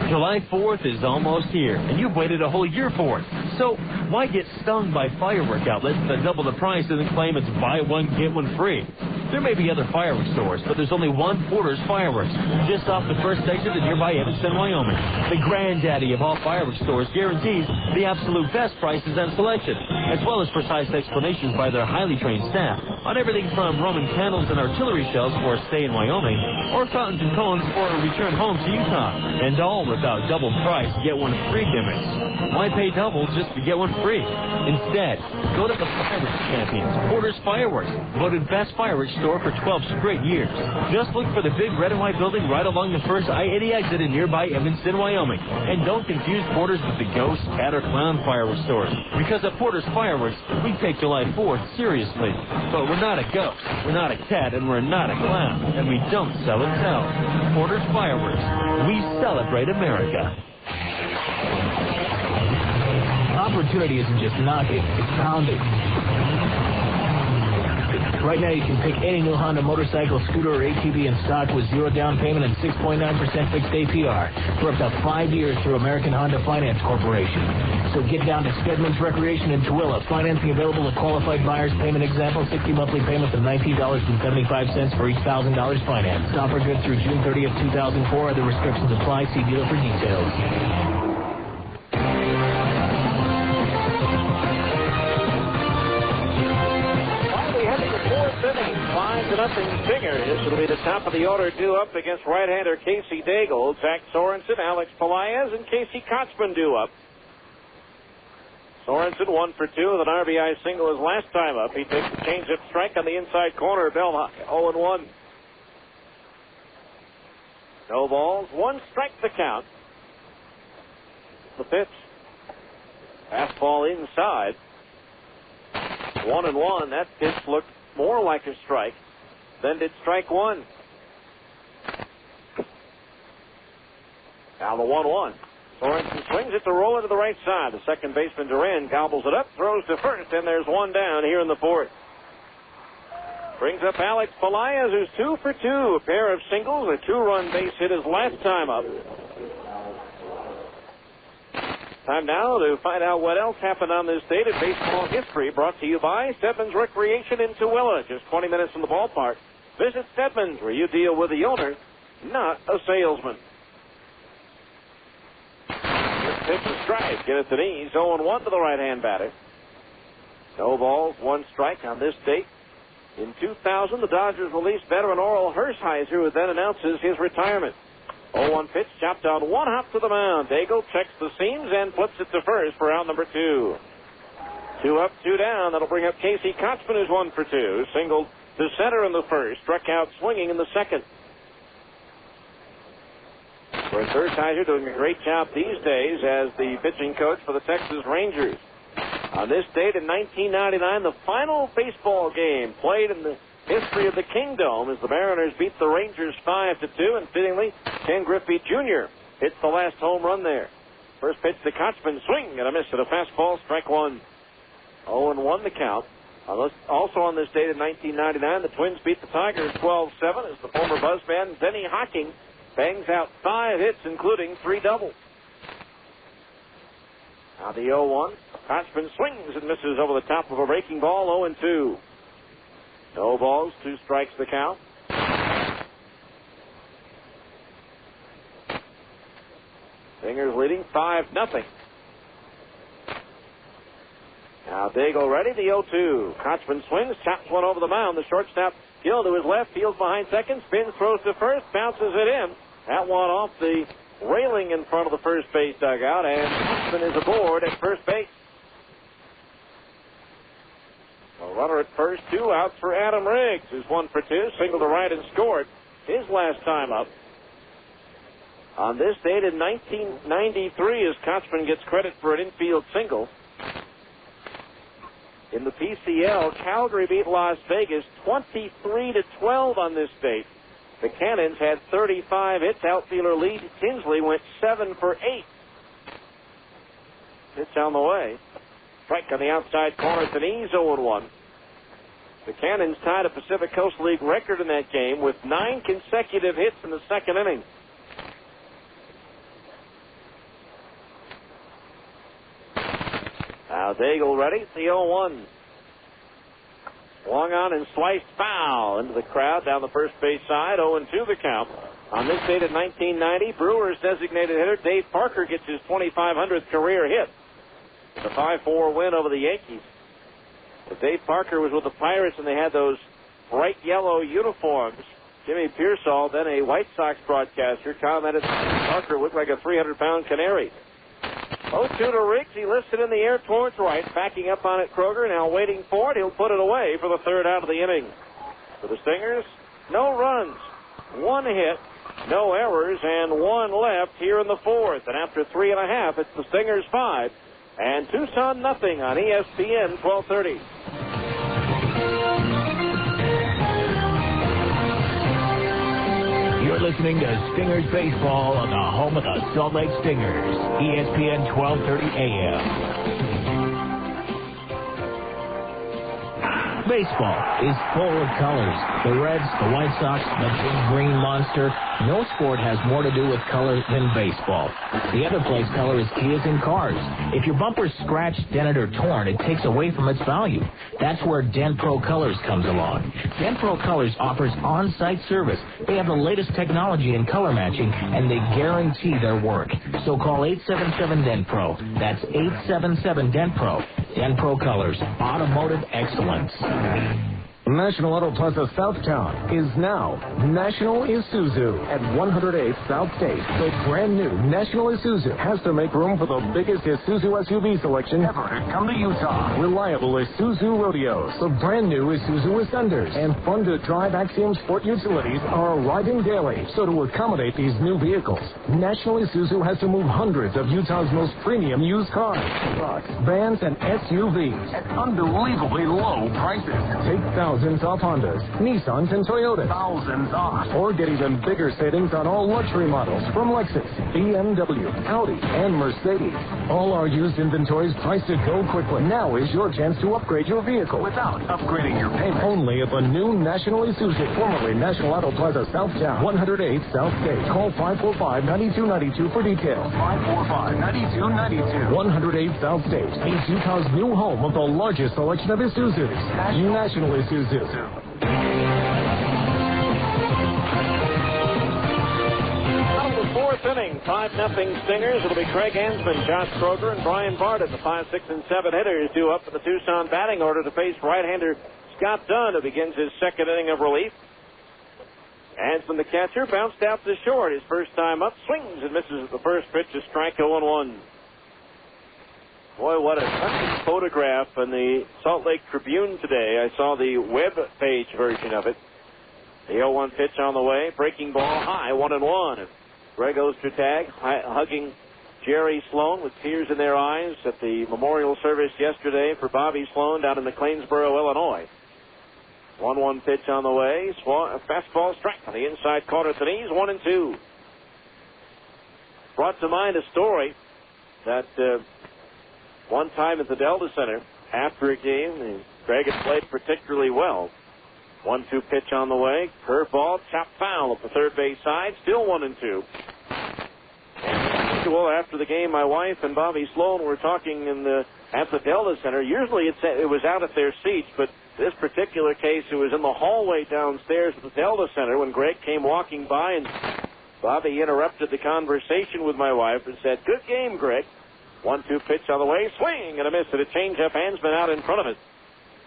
July 4th is almost here, and you've waited a whole year for it. So why get stung by firework outlets that double the price and then claim it's buy one, get one free? There may be other fireworks stores, but there's only one Porter's Fireworks, just off the first exit in nearby Evanston, Wyoming. The granddaddy of all fireworks stores guarantees the absolute best prices and selection, as well as precise explanations by their highly trained staff on everything from Roman candles and artillery shells for a stay in Wyoming, or fountains and cones for a return home to Utah, and all without double price, get one free gimmicks. Why pay double just to get one free? Instead, go to the Fireworks Champions, Porter's Fireworks, voted best fireworks store for 12 straight years. Just look for the big red and white building right along the first I-80 exit in nearby Evanston, Wyoming. And don't confuse Porter's with the ghost, cat, or clown fireworks stores. Because at Porter's Fireworks, we take July 4th seriously. But we're not a ghost, we're not a cat, and we're not a clown. And we don't sell and tell. Porter's Fireworks. We celebrate America. Opportunity isn't just knocking, it's pounding. Right now, you can pick any new Honda motorcycle, scooter, or ATV in stock with 0 down payment and 6.9% fixed APR for up to 5 years through American Honda Finance Corporation. So get down to Stedman's Recreation in Tooele. Financing available to qualified buyers. Payment example, 60 monthly payments of $19.75 for each $1,000 financed. Offer good through June 30th, 2004. Other restrictions apply. See dealer for details. Nothing Stingers. It'll be the top of the order due up against right-hander Casey Daigle, Zach Sorensen, Alex Pelaez, and Casey Kotzman due up. Sorensen 1 for 2 with an RBI single his last time up. He takes the change-up strike on the inside corner. Bell high, 0-1. No balls, 1 strike the count. The pitch. Fastball inside. 1-1. That pitch looked more like a strike than did strike 1. Now the 1-1. Sorensen swings it to roll into the right side. The second baseman Duran gobbles it up, throws to first, and there's 1 down here in the 4th. Brings up Alex Pelaez, who's 2 for 2. A pair of singles, a 2-run base hit his last time up. Time now to find out what else happened on this date in baseball history, brought to you by Stedman's Recreation in Tooele, just 20 minutes from the ballpark. Visit Stedman's, where you deal with the owner, not a salesman. This pitch is strike. Get it to knees. 0-1 to the right-hand batter. No balls, 1 strike on this date. In 2000, the Dodgers released veteran Oral Hershiser, who then announces his retirement. 0-1 pitch, chopped down 1 hop to the mound. Daigle checks the seams and flips it to first for out number 2. 2 up, 2 down. That'll bring up Casey Kotzman, who's 1 for 2. Singled to center in the first, struck out swinging in the second. Chris Hershiser doing a great job these days as the pitching coach for the Texas Rangers. On this date in 1999, the final baseball game played in the history of the Kingdome as the Mariners beat the Rangers 5-2, and fittingly, Ken Griffey Jr. hits the last home run there. First pitch to Kotzman, swing and a miss to the fastball, strike 1. 0-1 the count. Also on this date in 1999, the Twins beat the Tigers 12-7 as the former buzzman Denny Hocking bangs out 5 hits, including 3 doubles. Now the 0-1. Kotzman swings and misses over the top of a breaking ball, 0-2. No balls, 2 strikes the count. Stingers leading 5-0. Now Daigle ready, the 0-2. Kotzman swings, chops one over the mound. The shortstop Gill to his left, fields behind second, spins, throws to first, bounces it in. That one off the railing in front of the first base dugout, and Kotzman is aboard at first base. The runner at first, 2 outs for Adam Riggs, who's 1 for 2, singled to right and scored his last time up. On this date in 1993, as Kochman gets credit for an infield single. In the PCL, Calgary beat Las Vegas 23-12 on this date. The Cannons had 35 hits. Outfielder Lee Tinsley went 7 for 8. Pitch on the way. Strike on the outside corner. Denise 0-1. The Cannons tied a Pacific Coast League record in that game with 9 consecutive hits in the second inning. Now Daigle ready. It's the 0-1. Swung on and sliced foul into the crowd down the first base side. 0-2 the count. On this date in 1990, Brewers designated hitter Dave Parker gets his 2,500th career hit. The 5-4 win over the Yankees. But Dave Parker was with the Pirates, and they had those bright yellow uniforms. Jimmy Pearsall, then a White Sox broadcaster, commented that Parker looked like a 300-pound canary. 0-2 to Riggs. He lifts it in the air towards right. Backing up on it, Kroger. Now waiting for it. He'll put it away for the third out of the inning. For the Stingers, no runs, 1 hit, no errors, and 1 left here in the fourth. And after 3.5, it's the Stingers 5 and Tucson nothing on ESPN 1230. You're listening to Stingers Baseball on the home of the Salt Lake Stingers, ESPN 1230 AM. Baseball is full of colors. The Reds, the White Sox, the big green monster. No sport has more to do with color than baseball. The other place color is key is in cars. If your bumper's scratched, dented, or torn, it takes away from its value. That's where Dent Pro Colors comes along. Dent Pro Colors offers on-site service. They have the latest technology in color matching, and they guarantee their work. So call 877-DENT-PRO. That's 877-DENT-PRO. Dent Pro Colors, automotive excellence. National Auto Plaza Southtown is now National Isuzu at 108th South State. The brand new National Isuzu has to make room for the biggest Isuzu SUV selection ever to come to Utah. Reliable Isuzu Rodeos, the brand new Isuzu Ascenders, and fun-to-drive Axiom Sport utilities are arriving daily. So to accommodate these new vehicles, National Isuzu has to move hundreds of Utah's most premium used cars, trucks, vans, and SUVs at unbelievably low prices. Take thousands off Hondas, Nissans, and Toyotas. Thousands off. Or get even bigger savings on all luxury models from Lexus, BMW, Audi, and Mercedes. All our used inventories priced to go quickly. Now is your chance to upgrade your vehicle without upgrading your payment. Only at the new National Isuzu, formerly National Auto Plaza Southtown, 108th South State. Call 545-9292 for details. 545-9292. 108th South State is Utah's new home of the largest selection of Isuzus. National Isuzu. Out of the fourth inning, 5-0 Stingers. It'll be Craig Ansman, Josh Kroger, and Brian Barden. The 5, 6, and 7 hitters due up in the Tucson batting order to face right-hander Scott Dunn, who begins his second inning of relief. Ansman, the catcher, bounced out to short. His first time up, swings and misses at the first pitch, a strike 0-1. Boy, what a touching photograph in the Salt Lake Tribune today. I saw the web page version of it. The 0-1 pitch on the way. Breaking ball high, 1-1. Greg Ostertag hugging Jerry Sloan with tears in their eyes at the memorial service yesterday for Bobby Sloan down in McLeansboro, Illinois. 1-1 pitch on the way. Fastball strike on the inside corner to the knees, 1-2. Brought to mind a story that one time at the Delta Center, after a game, Greg had played particularly well. 1-2 pitch on the way. Curveball, chopped foul at the third base side. Still 1-2. And after the game, my wife and Bobby Sloan were talking at the Delta Center. Usually it was out at their seats, but this particular case, it was in the hallway downstairs at the Delta Center when Greg came walking by, and Bobby interrupted the conversation with my wife and said, "Good game, Greg." 1-2 pitch on the way, swing and a miss at a changeup. Hansman out in front of it.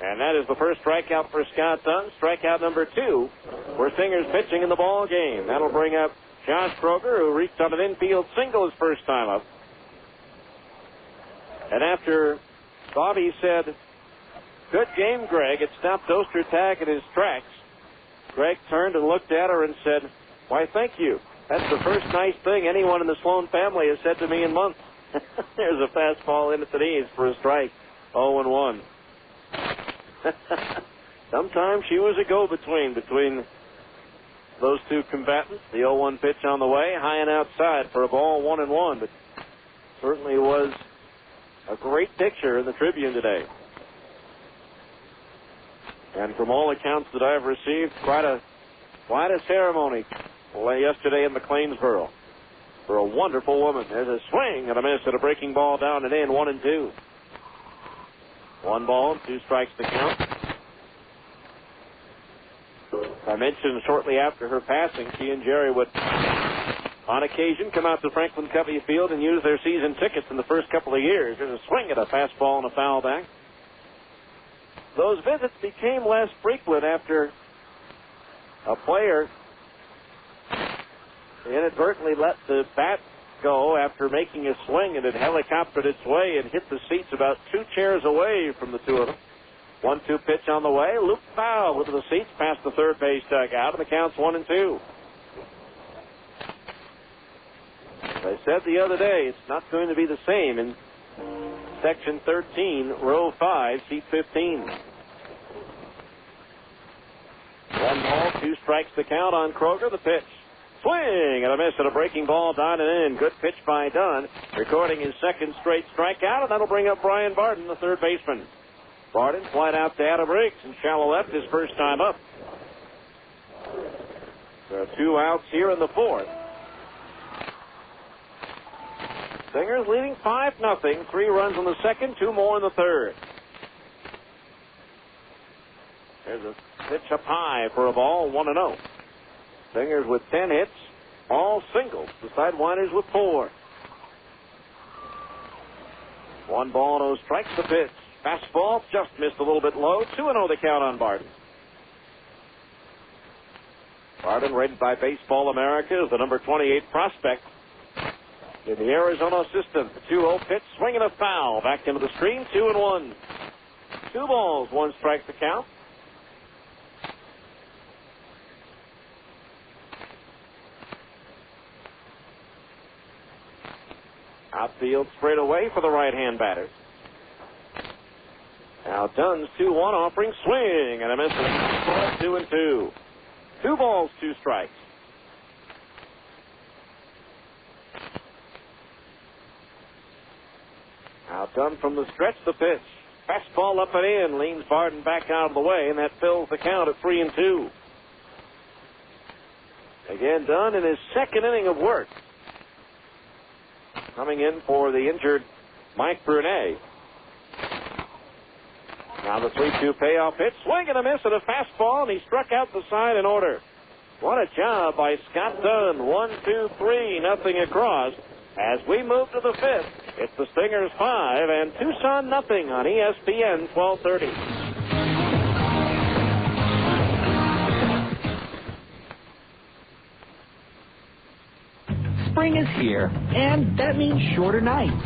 And that is the first strikeout for Scott Dunn. Strikeout number 2 for Stingers pitching in the ball game. That'll bring up Josh Kroger, who reached on an infield single his first time up. And after Bobby said Good game, Greg. It stopped Ostertag in his tracks. Greg turned and looked at her and said, "Why, thank you. That's the first nice thing anyone in the Sloan family has said to me in months." There's a fastball in at the knees for a strike. 0-1. Sometimes she was a go-between between those two combatants. The 0-1 pitch on the way, high and outside for a ball, 1-1. But certainly was a great picture in the Tribune today. And from all accounts that I've received, quite a ceremony yesterday in McLeansboro for a wonderful woman. There's a swing and a miss at a breaking ball down and in, 1-2. 1 ball, 2 strikes to count. I mentioned shortly after her passing, she and Jerry would, on occasion, come out to Franklin Covey Field and use their season tickets in the first couple of years. There's a swing at a fastball and a foul back. Those visits became less frequent after a player inadvertently let the bat go after making a swing, and it helicoptered its way and hit the seats about 2 chairs away from the two of them. 1-2 pitch on the way, loop foul into the seats past the third base dugout, and the count's 1-2. As I said the other day, it's not going to be the same in Section 13, Row 5, Seat 15. 1 ball, 2 strikes to count on Kroger. The pitch. Swing and a miss at a breaking ball down and in. Good pitch by Dunn, recording his second straight strikeout, and that'll bring up Brian Barden, the third baseman. Barden flied out to Adam Riggs and shallow left his first time up. There are 2 outs here in the 4th. Stingers leading 5-0. 3 runs in the second, 2 more in the third. There's a pitch up high for a ball, 1-0. Stingers with 10 hits, all singles. The Sidewinders with 4. 1 ball, no strikes. The pitch. Fastball just missed a little bit low. 2-0 the count on Barden. Barden, rated by Baseball America, is the number 28 prospect in the Arizona system. The 2-0 pitch, swinging a foul. Back into the screen, 2-1. 2 balls, 1 strike to count. Outfield straight away for the right-hand batter. Now Dunn's 2-1 offering, swing and a miss. 2-2. 2 balls, 2 strikes. Now Dunn from the stretch, the pitch. Fastball up and in, leans Barden back out of the way, and that fills the count at 3-2. Again, Dunn in his second inning of work. Coming in for the injured Mike Brunet. Now the 3-2 payoff pitch. Swing and a miss at a fastball, and he struck out the side in order. What a job by Scott Dunn. 1-2-3, nothing across. As we move to the 5th, it's the Stingers 5 and Tucson nothing on ESPN 1230. Spring is here, and that means shorter nights.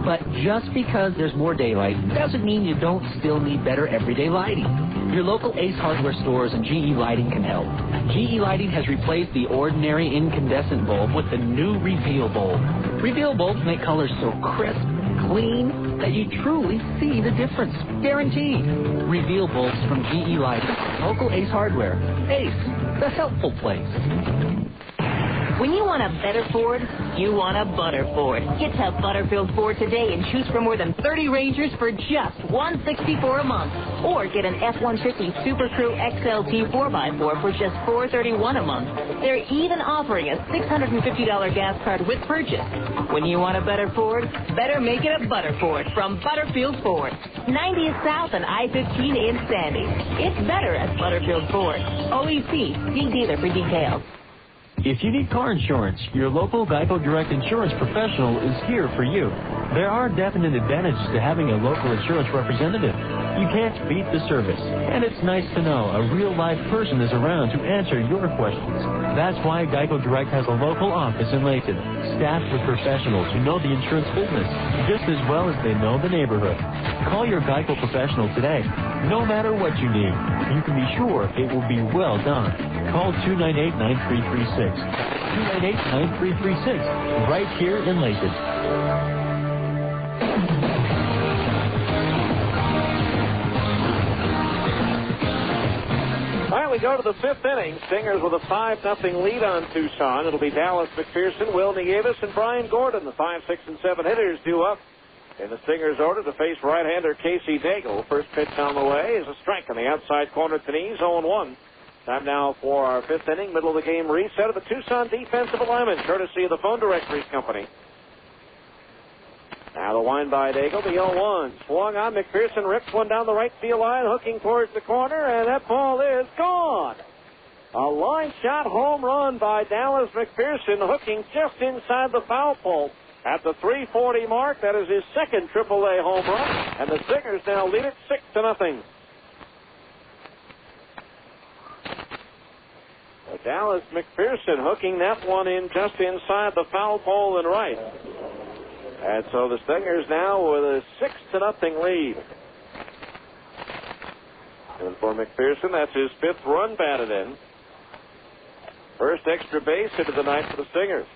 But just because there's more daylight doesn't mean you don't still need better everyday lighting. Your local Ace Hardware stores and GE Lighting can help. GE Lighting has replaced the ordinary incandescent bulb with the new Reveal bulb. Reveal bulbs make colors so crisp, clean, that you truly see the difference. Guaranteed. Reveal bulbs from GE Lighting. Local Ace Hardware. Ace, the helpful place. When you want a better Ford, you want a butter Ford. Get to Butterfield Ford today and choose from more than 30 Rangers for just $164 a month. Or get an F-150 Super Crew XLT 4x4 for just $431 a month. They're even offering a $650 gas card with purchase. When you want a better Ford, better make it a butter Ford from Butterfield Ford. 90th South and I-15 in Sandy. It's better at Butterfield Ford. OEC, see dealer for details. If you need car insurance, your local Geico Direct Insurance professional is here for you. There are definite advantages to having a local insurance representative. You can't beat the service, and it's nice to know a real live person is around to answer your questions. That's why Geico Direct has a local office in Layton, staffed with professionals who know the insurance business just as well as they know the neighborhood. Call your Geico professional today. No matter what you need, you can be sure it will be well done. Call 298-9336. 298-9336, right here in Layton. All right, we go to the fifth inning. Stingers with a 5-0 lead on Tucson. It'll be Dallas McPherson, Will Nieves, and Brian Gordon. The 5, 6, and 7 hitters due up in the Stingers' order to face right-hander Casey Daigle. First pitch on the way is a strike on the outside corner to knees, 0-1. Time now for our fifth inning, middle of the game reset of the Tucson defensive alignment, courtesy of the Phone Directories Company. Now the wind by Daigle, the 0-1. Swung on, McPherson rips one down the right field line, hooking towards the corner, and that ball is gone. A line shot home run by Dallas McPherson, hooking just inside the foul pole. At the 340 mark, that is his second AAA home run, and the Stingers now lead it 6-0. Dallas McPherson hooking that one in just inside the foul pole and right. And so the Stingers now with a 6-0 lead. And for McPherson, that's his fifth run batted in. First extra base hit of the night for the Stingers.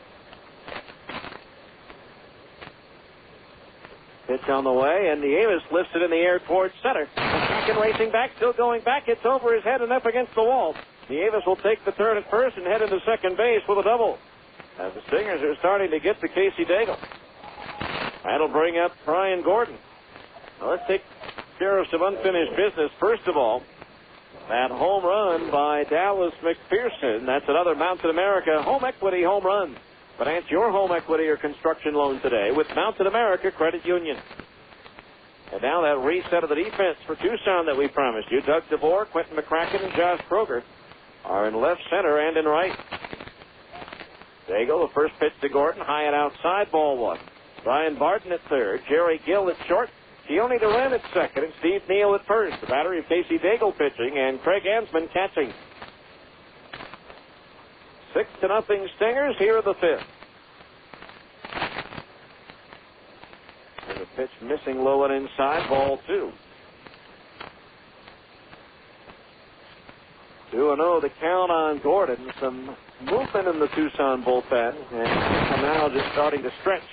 Pitch on the way, and Nieves lifts it in the air towards center. Second racing back, still going back. It's over his head and up against the wall. Nieves will take the turn at first and head into second base with a double. As the Stingers are starting to get to Casey Daigle. That'll bring up Brian Gordon. Now let's take care of some unfinished business. First of all, that home run by Dallas McPherson. That's another Mountain America home equity home run. Finance your home equity or construction loan today with Mountain America Credit Union. And now that reset of the defense for Tucson that we promised you. Doug DeVore, Quentin McCracken, and Josh Kroger are in left center and in right. Daigle, the first pitch to Gordon, high and outside, ball one. Brian Barton at third, Jerry Gill at short, Keone Duran at second, and Steve Neal at first. The battery of Casey Daigle pitching, and Craig Ansman catching. 6-0 Stingers. Here are the fifth. And the pitch missing low and inside, ball two. 2-0 the count on Gordon. Some movement in the Tucson bullpen, and now just starting to stretch.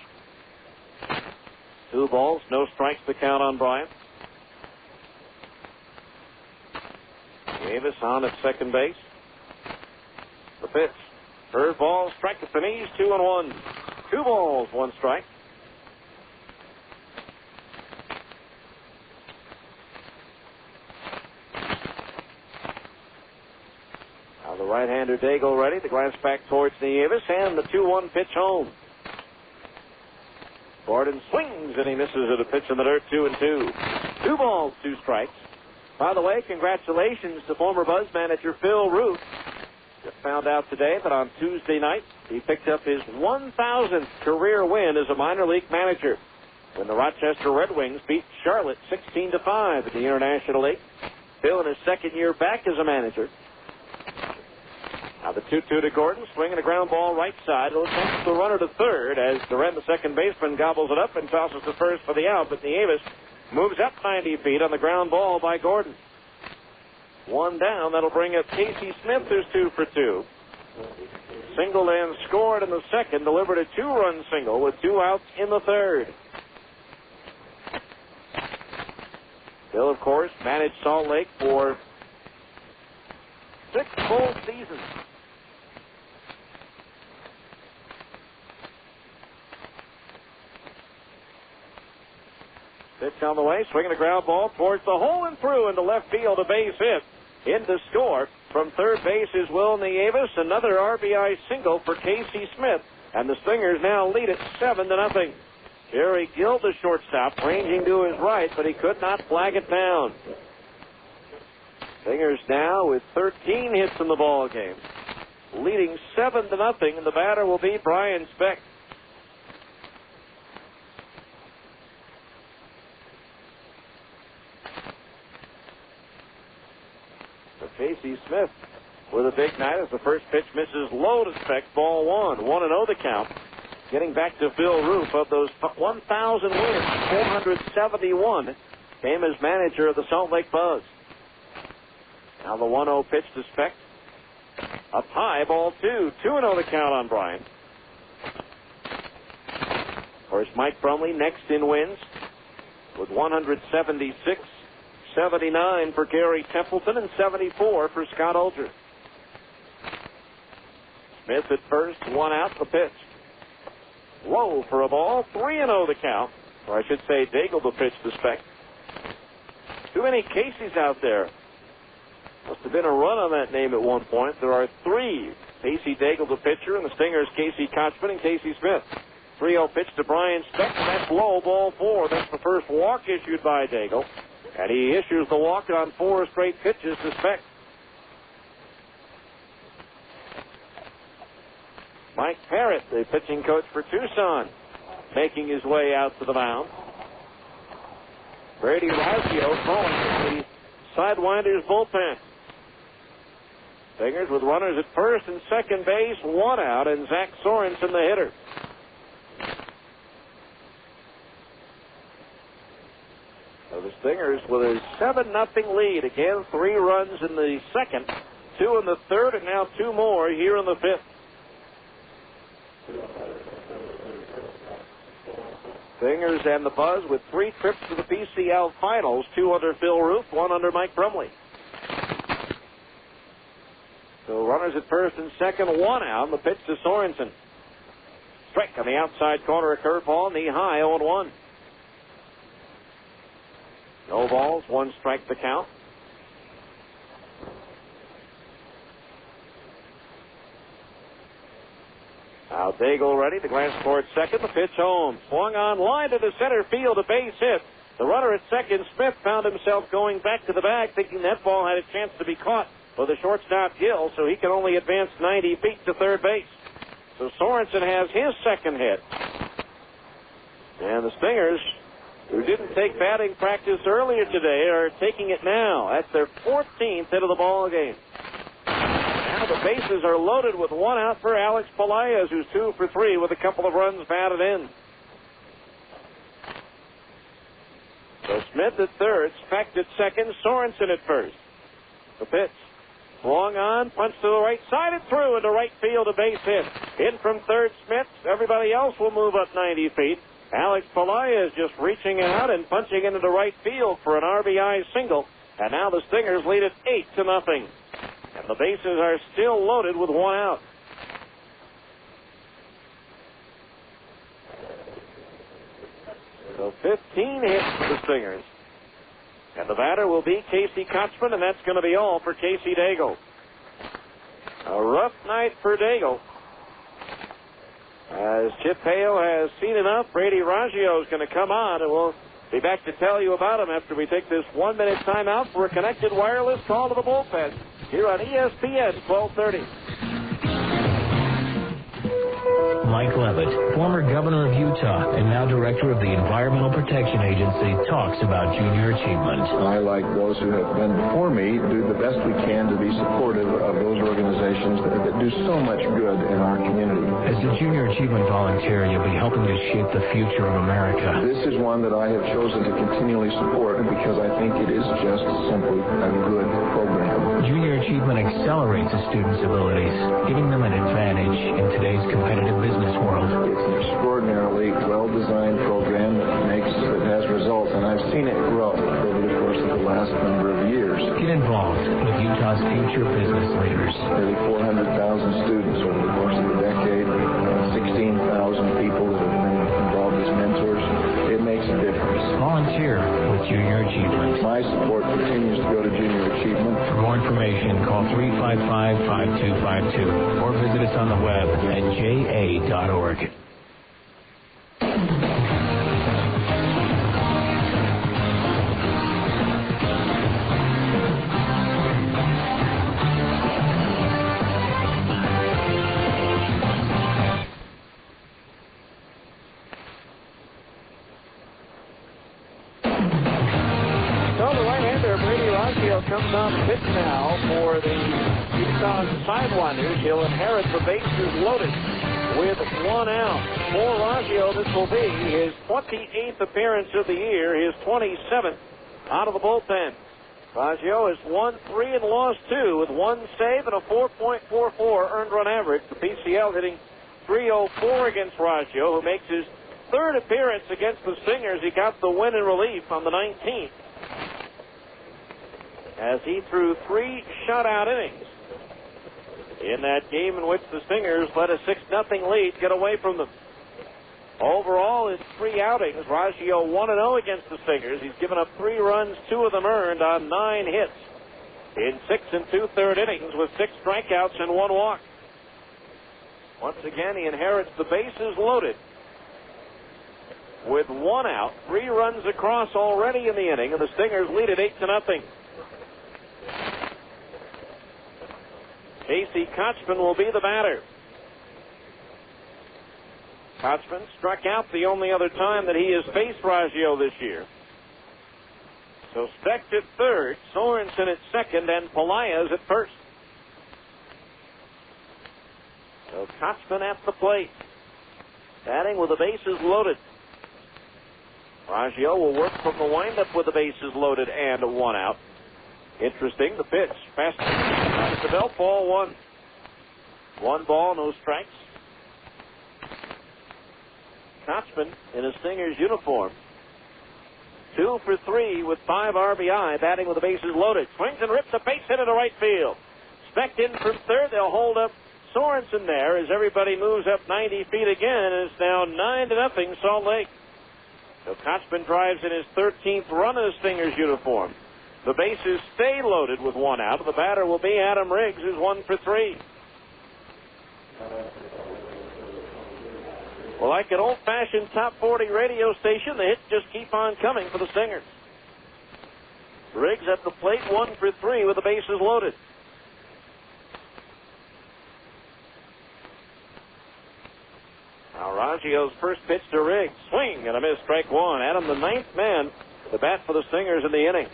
2 balls, no strikes to count on Bryant. Davis on at second base. The pitch. Third ball, strike at the knees, 2-1. 2 balls, 1 strike. Now the right-hander Daigle ready. The glance back towards Nieves, and the 2-1 pitch home. Gordon swings, and he misses at a pitch in the dirt, 2-2. 2 balls, 2 strikes. By the way, congratulations to former Buzz manager Phil Ruth. Just found out today that on Tuesday night, he picked up his 1,000th career win as a minor league manager when the Rochester Red Wings beat Charlotte 16-5 in the International League. Phil in his second year back as a manager. Now the 2-2 to Gordon, swinging a ground ball right side. It'll catch the runner to third as Duran, the second baseman, gobbles it up and tosses to first for the out. But Nieves moves up 90 feet on the ground ball by Gordon. 1 down. That'll bring up Casey Smith, who's 2 for 2. Singled and scored in the second, delivered a 2-run single with 2 outs in the third. Bill, of course, managed Salt Lake for 6 full seasons. Pitch on the way, swinging a ground ball towards the hole and through into left field, a base hit. In to score from third base is Will Nieves, another RBI single for Casey Smith, and the Stingers now lead it 7-0. Jerry Gill, the shortstop, ranging to his right, but he could not flag it down. Stingers now with 13 hits in the ball game, leading 7-0, and the batter will be Brian Speck. Casey Smith with a big night as the first pitch misses low to Speck. Ball one. 1-0 the count. Getting back to Phil Roof. Of those 1,000 wins, 471 came as manager of the Salt Lake Buzz. Now the 1-0 pitch to Speck. Up high, ball two. 2-0 the count on Bryant. Of course, Mike Brumley next in wins with 176, 79 for Gary Templeton, and 74 for Scott Ulger. Smith at first, one out, the pitch. Low for a ball, 3-0 the count. Or I should say, Daigle the pitch to Speck. Too many Caseys out there. Must have been a run on that name at one point. There are three. Casey Daigle the pitcher, and the Stingers Casey Kochman and Casey Smith. 3-0 pitch to Brian Speck, and that's low, ball four. That's the first walk issued by Daigle. And he issues the walk on 4 straight pitches to Speck. Mike Parrott, the pitching coach for Tucson, making his way out to the mound. Brady Raggio calling the Sidewinders bullpen. Stingers with runners at first and second base, one out, and Zach Sorensen the hitter. So the Stingers with a 7-0 lead. Again, 3 runs in the second, 2 in the third, and now 2 more here in the fifth. Stingers and the Buzz with 3 trips to the PCL finals, 2 under Phil Roof, 1 under Mike Brumley. So runners at first and second, 1 out, and the pitch to Sorensen. Strike on the outside corner, a curveball, knee high, 0-1. No balls, 1 strike the count. Now Daigle ready. The glance toward second. The pitch home. Swung on line to the center field. A base hit. The runner at second, Smith, found himself going back to the bag, thinking that ball had a chance to be caught with the shortstop Gill, so he can only advance 90 feet to third base. So Sorensen has his second hit. And the Stingers, who didn't take batting practice earlier today, are taking it now. That's their 14th hit of the ball game. Now the bases are loaded with 1 out for Alex Pelaez, who's 2 for 3 with a couple of runs batted in. So Smith at third, Speck at second, Sorensen at first. The pitch. Swung on, punch to the right side and through into right field, a base hit. In from third, Smith. Everybody else will move up 90 feet. Alex Pelaez just reaching out and punching into the right field for an RBI single. And now the Stingers lead it 8-0. And the bases are still loaded with 1 out. So 15 hits for the Stingers. And the batter will be Casey Kochman, and that's going to be all for Casey Daigle. A rough night for Daigle. As Chip Hale has seen enough, Brady Raggio is going to come on, and we'll be back to tell you about him after we take this 1-minute timeout for a connected wireless call to the bullpen here on ESPN 1230. Mike Levitt, former governor of Utah and now director of the Environmental Protection Agency, talks about junior achievement. I, like those who have been before me, do the best we can to be supportive of those organizations that do so much good in our community. As a junior achievement volunteer, you'll be helping to shape the future of America. This is one that I have chosen to continually support because I think it is just simply a good program. Junior achievement accelerates a student's abilities, giving them an advantage in today's competitive business world. It's an extraordinarily well-designed program that has results, and I've seen it grow over the course of the last number of years. Get involved with Utah's future business leaders. Nearly 400,000 students over the course of the decade, 16,000 people that have been involved as mentors. It makes a difference. Volunteer with Junior Achievement. My support continues to go to Junior Achievement. For more information, call 355-5252 or visit us on the web at ja.org. Comes face-off pitch now for the Tucson Sidewinders. He'll inherit the bases loaded with 1 out. For Raggio, this will be his 28th appearance of the year, his 27th out of the bullpen. Raggio has won 3 and lost 2 with 1 save and a 4.44 earned run average. The PCL hitting .304 against Raggio, who makes his 3rd appearance against the Stingers. He got the win in relief on the 19th as he threw 3 shutout innings in that game in which the Stingers let a 6-0 lead get away from them. Overall, in 3 outings, Raggio 1-0 against the Stingers. He's given up 3 runs, 2 of them earned on 9 hits in 6 2/3 innings with 6 strikeouts and 1 walk. Once again, he inherits the bases loaded with 1 out, 3 runs across already in the inning, and the Stingers lead at 8-0. Casey Kochman will be the batter. Kochman struck out the only other time that he has faced Raggio this year. So Specht at third, Sorensen at second, and Pelaez at first. So Kochman at the plate, batting with the bases loaded. Raggio will work from the windup with the bases loaded and 1 out. Interesting, the pitch. Fast to the belt, ball 1. 1 ball, no strikes. Kochman in a Stingers uniform. 2 for 3 with 5 RBI, batting with the bases loaded. Swings and rips a base hit into right field. Specht in from third. They'll hold up Sorensen there as everybody moves up 90 feet again, and it's now 9-0 Salt Lake. So Kochman drives in his 13th run in a Stingers uniform. The bases stay loaded with 1 out. The batter will be Adam Riggs, who's 1 for 3. Well, like an old-fashioned top 40 radio station, the hits just keep on coming for the Stingers. Riggs at the plate, 1 for 3 with the bases loaded. Now Raggio's first pitch to Riggs. Swing and a miss, strike 1. Adam, the 9th man to bat for the Stingers in the inning.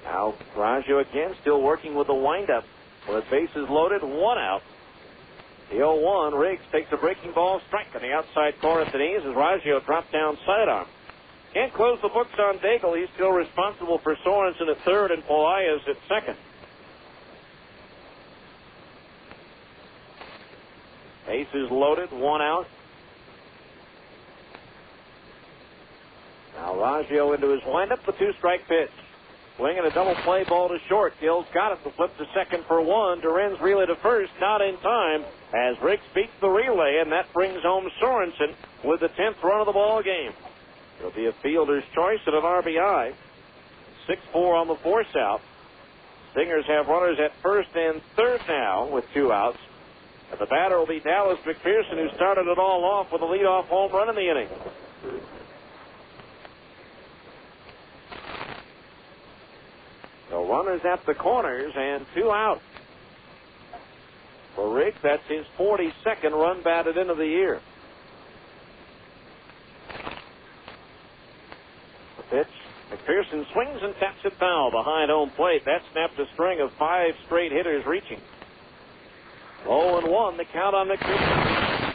Now Raggio again still working with the windup. With bases loaded, 1 out. The 0-1, Riggs takes a breaking ball strike on the outside corner at the knees as Raggio dropped down sidearm. Can't close the books on Daigle. He's still responsible for Sorensen at third and Pelaez at second. Bases loaded, 1 out. Now Raggio into his windup, the 2-strike pitch. Swinging a double play ball to short. Gill's got it. The flip to second for 1. Duren's relay to first. Not in time as Riggs beats the relay, and that brings home Sorensen with the 10th run of the ball game. It'll be a fielder's choice and an RBI. 6-4 on the force out. Stingers have runners at first and third now with 2 outs. And the batter will be Dallas McPherson, who started it all off with a leadoff home run in the inning. So runners at the corners and 2 out. For Riggs, that's his 42nd run batted in of the year. The pitch. McPherson swings and taps it foul behind home plate. That snapped a string of 5 straight hitters reaching. 0-1, the count on McPherson.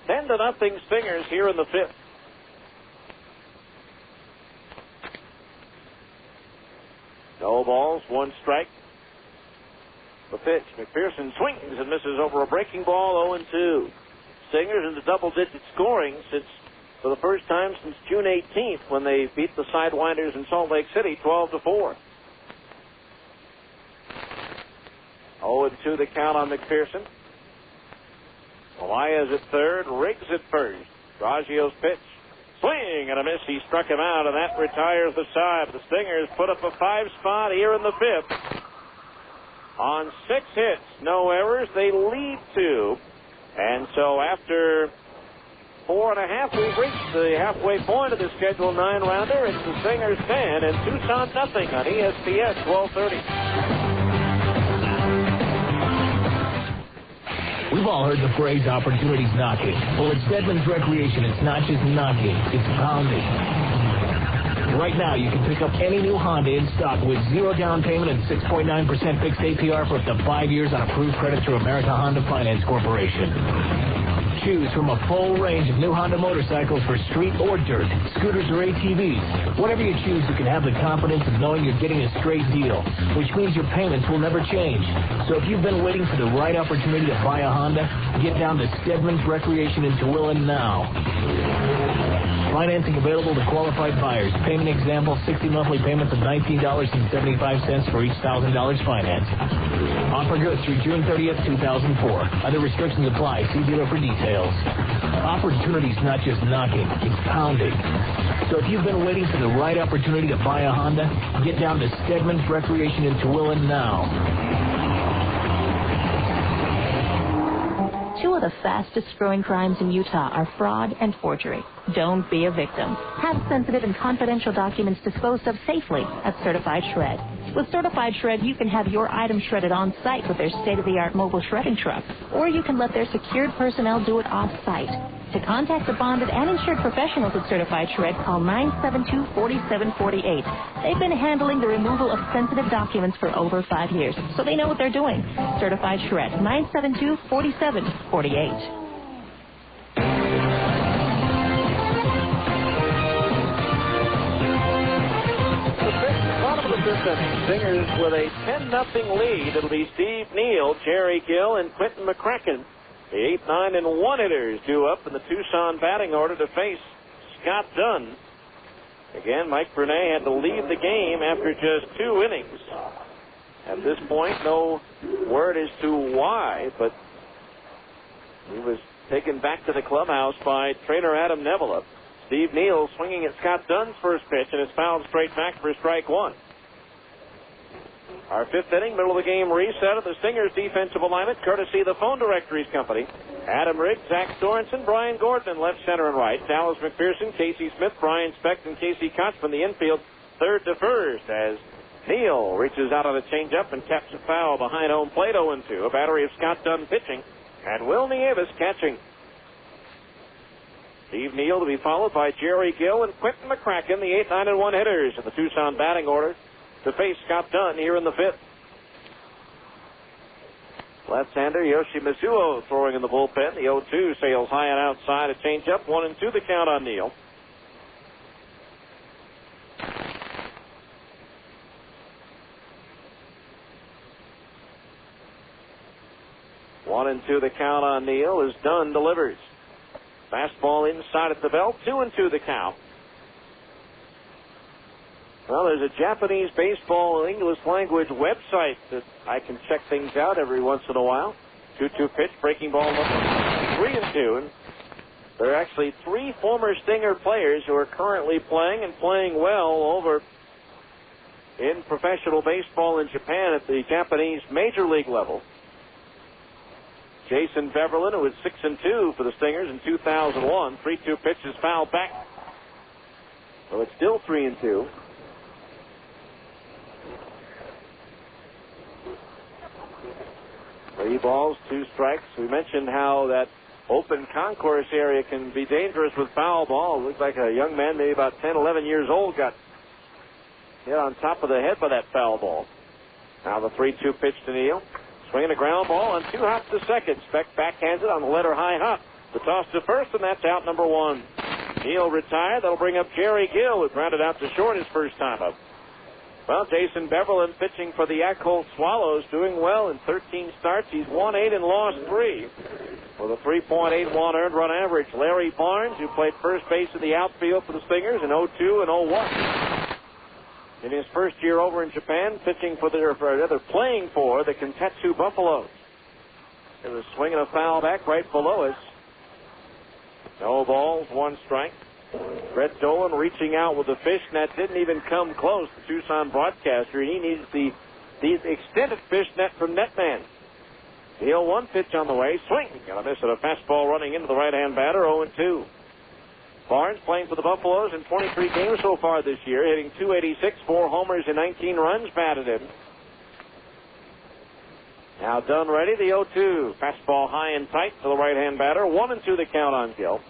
10-0 Stingers here in the 5th. No balls, 1 strike. The pitch. McPherson swings and misses over a breaking ball, 0-2. Stingers into double-digit scoring for the first time since June 18th when they beat the Sidewinders in Salt Lake City 12-4. 0-2 the count on McPherson. Pelaez at third, Riggs at first. Raggio's pitch. Swing and a miss. He struck him out, and that retires the side. The Stingers put up a 5 spot here in the 5th. On 6 hits, no errors, they lead 2. And so after 4.5, we've reached the halfway point of the scheduled 9-rounder. It's the Stingers 10 and Tucson nothing on ESPN 1230. We You've all heard the phrase opportunities knocking. Well, at Stedman's Recreation, it's not just knocking, it's pounding. Right now, you can pick up any new Honda in stock with 0 down payment and 6.9% fixed APR for up to 5 years on approved credit through America Honda Finance Corporation. Choose from a full range of new Honda motorcycles for street or dirt, scooters or ATVs. Whatever you choose, you can have the confidence of knowing you're getting a straight deal, which means your payments will never change. So if you've been waiting for the right opportunity to buy a Honda, get down to Stedman's Recreation in Tucson now. Financing available to qualified buyers. Payment example, 60 monthly payments of $19.75 for each $1,000 financed. Offer good through June 30th, 2004. Other restrictions apply. See dealer for details. Opportunity's not just knocking, it's pounding. So if you've been waiting for the right opportunity to buy a Honda, get down to Stedman's Recreation in Tucson now. 2 of the fastest growing crimes in Utah are fraud and forgery. Don't be a victim. Have sensitive and confidential documents disposed of safely at Certified Shred. With Certified Shred, you can have your items shredded on site with their state-of-the-art mobile shredding truck, or you can let their secured personnel do it off-site. To contact the bonded and insured professionals at Certified Shred, call 972-4748. They've been handling the removal of sensitive documents for over 5 years, so they know what they're doing. Certified Shred, 972-4748. Stingers with a 10-0 lead. It'll be Steve Neal, Jerry Gill, and Quentin McCracken. The 8, 9, and 1 hitters due up in the Tucson batting order to face Scott Dunn. Again, Mike Brunet had to leave the game after just 2 innings. At this point, no word as to why, but he was taken back to the clubhouse by trainer Adam Neville. Steve Neal swinging at Scott Dunn's first pitch, and it's fouled straight back for strike 1. Our 5th inning, middle of the game reset of the Stingers defensive alignment, courtesy of the Phone Directories Company. Adam Riggs, Zach Sorensen, Brian Gordon in left, center, and right. Dallas McPherson, Casey Smith, Brian Specht, and Casey Koch from the infield, third to first, as Neal reaches out on a changeup and caps a foul behind home plate 0-2. A battery of Scott Dunn pitching, and Will Nieves catching. Steve Neal to be followed by Jerry Gill and Quentin McCracken, the 8, 9, and 1 hitters in the Tucson batting order, to face Scott Dunn here in the 5th. Left-hander Yoshi Mizuo throwing in the bullpen. The 0-2 sails high and outside. A changeup, 1-2 the count on Neal. One and two the count on Neal as Dunn delivers. Fastball inside at the belt, 2-2 the count. Well, there's a Japanese baseball and English language website that I can check things out every once in a while. 2-2 pitch, breaking ball number 3-2. And there are actually 3 former Stinger players who are currently playing and playing well over in professional baseball in Japan at the Japanese major league level. Jason Beverlin, who was 6-2 for the Stingers in 2001. 3-2 pitch is fouled back. So it's still 3-2. 3 balls, 2 strikes. We mentioned how that open concourse area can be dangerous with foul ball. It looks like a young man, maybe about 10, 11 years old, got hit on top of the head by that foul ball. Now the 3-2 pitch to Neal. Swinging a ground ball and 2 hops to second. Specht backhands it on the letter high hop. The toss to first, and that's out number 1. Neal retired. That'll bring up Jerry Gill, who grounded out to short his first time up. Well, Jason Beverlin pitching for the Yakult Swallows, doing well in 13 starts. He's won 8 and lost 3 with a 3.81 earned run average. Larry Barnes, who played first base in the outfield for the Stingers in 02 and 01. In his first year over in Japan, playing for the Kentetsu Buffaloes. It was swinging a foul back right below us. No balls, 1 strike. Brett Dolan reaching out with the fish net, didn't even come close. The Tucson broadcaster, he needs the extended fish net from Netman. Neal 1 pitch on the way, swing. Got a miss at a fastball running into the right-hand batter, 0-2. Barnes playing for the Buffaloes in 23 games so far this year, hitting .286, 4 homers and 19 runs batted in. Now done ready, the 0-2. Fastball high and tight for the right-hand batter. 1-2 the count on Gill.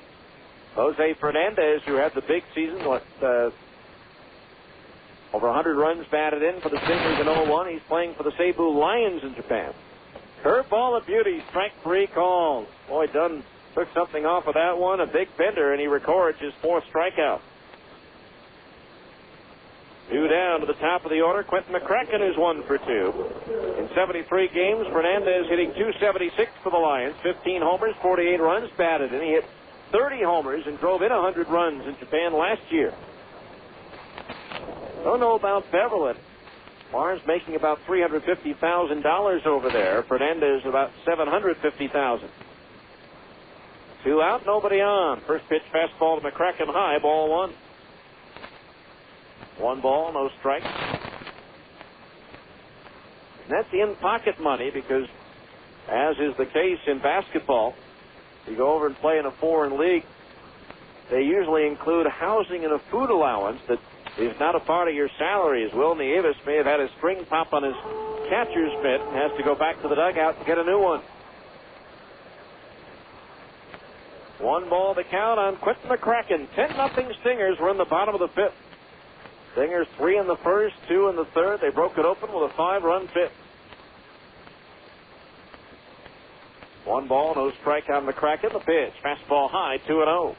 Jose Fernandez, who had the big season, over 100 runs batted in for the Stingers in 0-1. He's playing for the Seibu Lions in Japan. Curveball of beauty, strike 3 called. Boy, Dunn took something off of that one, a big bender, and he records his 4th strikeout. 2 down to the top of the order. Quentin McCracken is 1 for 2. In 73 games, Fernandez hitting .276 for the Lions, 15 homers, 48 runs batted, and he hit 30 homers and drove in 100 runs in Japan last year. Don't know about Beverly. Barnes making about $350,000 over there. Fernandez about $750,000. 2 out, nobody on. First pitch fastball to McCracken high, ball 1. 1 ball, no strikes. And that's in-pocket money because, as is the case in basketball, you go over and play in a foreign league, they usually include housing and a food allowance that is not a part of your salary. As Will Nieves may have had a string pop on his catcher's mitt and has to go back to the dugout and get a new one. 1 ball the count on Quentin McCracken. 10-0 Stingers. We're in the bottom of the 5th. Stingers 3 in the first, 2 in the third. They broke it open with a 5-run 5th. 1 ball, no strike on McCracken. The pitch, fastball high, 2-0.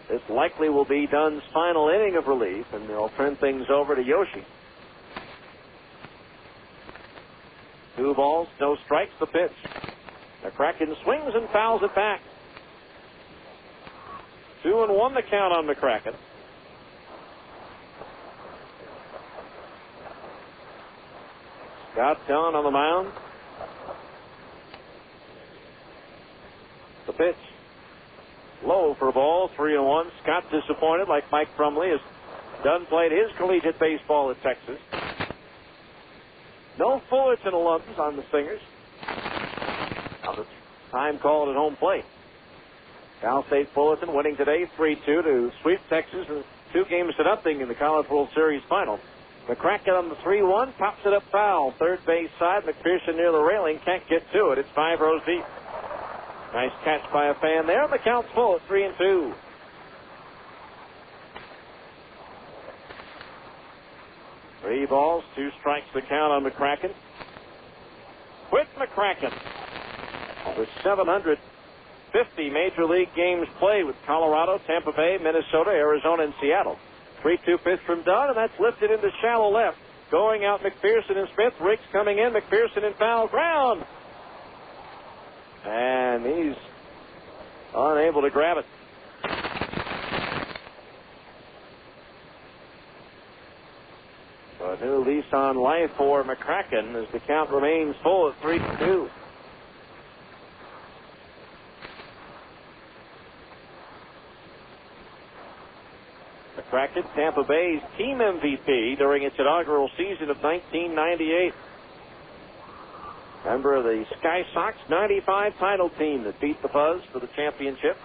This likely will be Dunn's final inning of relief, and they'll turn things over to Yoshi. 2 balls, no strikes, the pitch. McCracken swings and fouls it back. 2-1 the count on McCracken. Scott Dunn on the mound. The pitch. Low for a ball, 3-1. Scott disappointed, like Mike Brumley, as Dunn played his collegiate baseball at Texas. No Fullerton alums on the Stingers. Now the time called at home plate. Cal State Fullerton winning today 3-2 to sweep Texas 2-0 in the College World Series final. McCracken on the 3-1, pops it up foul. Third base side, McPherson near the railing, can't get to it. It's 5 rows deep. Nice catch by a fan there. The count's full at 3-2. Three balls, 2 strikes the count on McCracken. Quit McCracken. With 750 Major League games played with Colorado, Tampa Bay, Minnesota, Arizona, and Seattle. 3-2 pitch from Dunn, and that's lifted into shallow left. Going out McPherson and Smith. Riggs coming in. McPherson in foul ground. And he's unable to grab it. So a new lease on life for McCracken as the count remains full at 3-2. McCracken, Tampa Bay's team MVP during its inaugural season of 1998. Member of the Sky Sox 95 title team that beat the Buzz for the championship.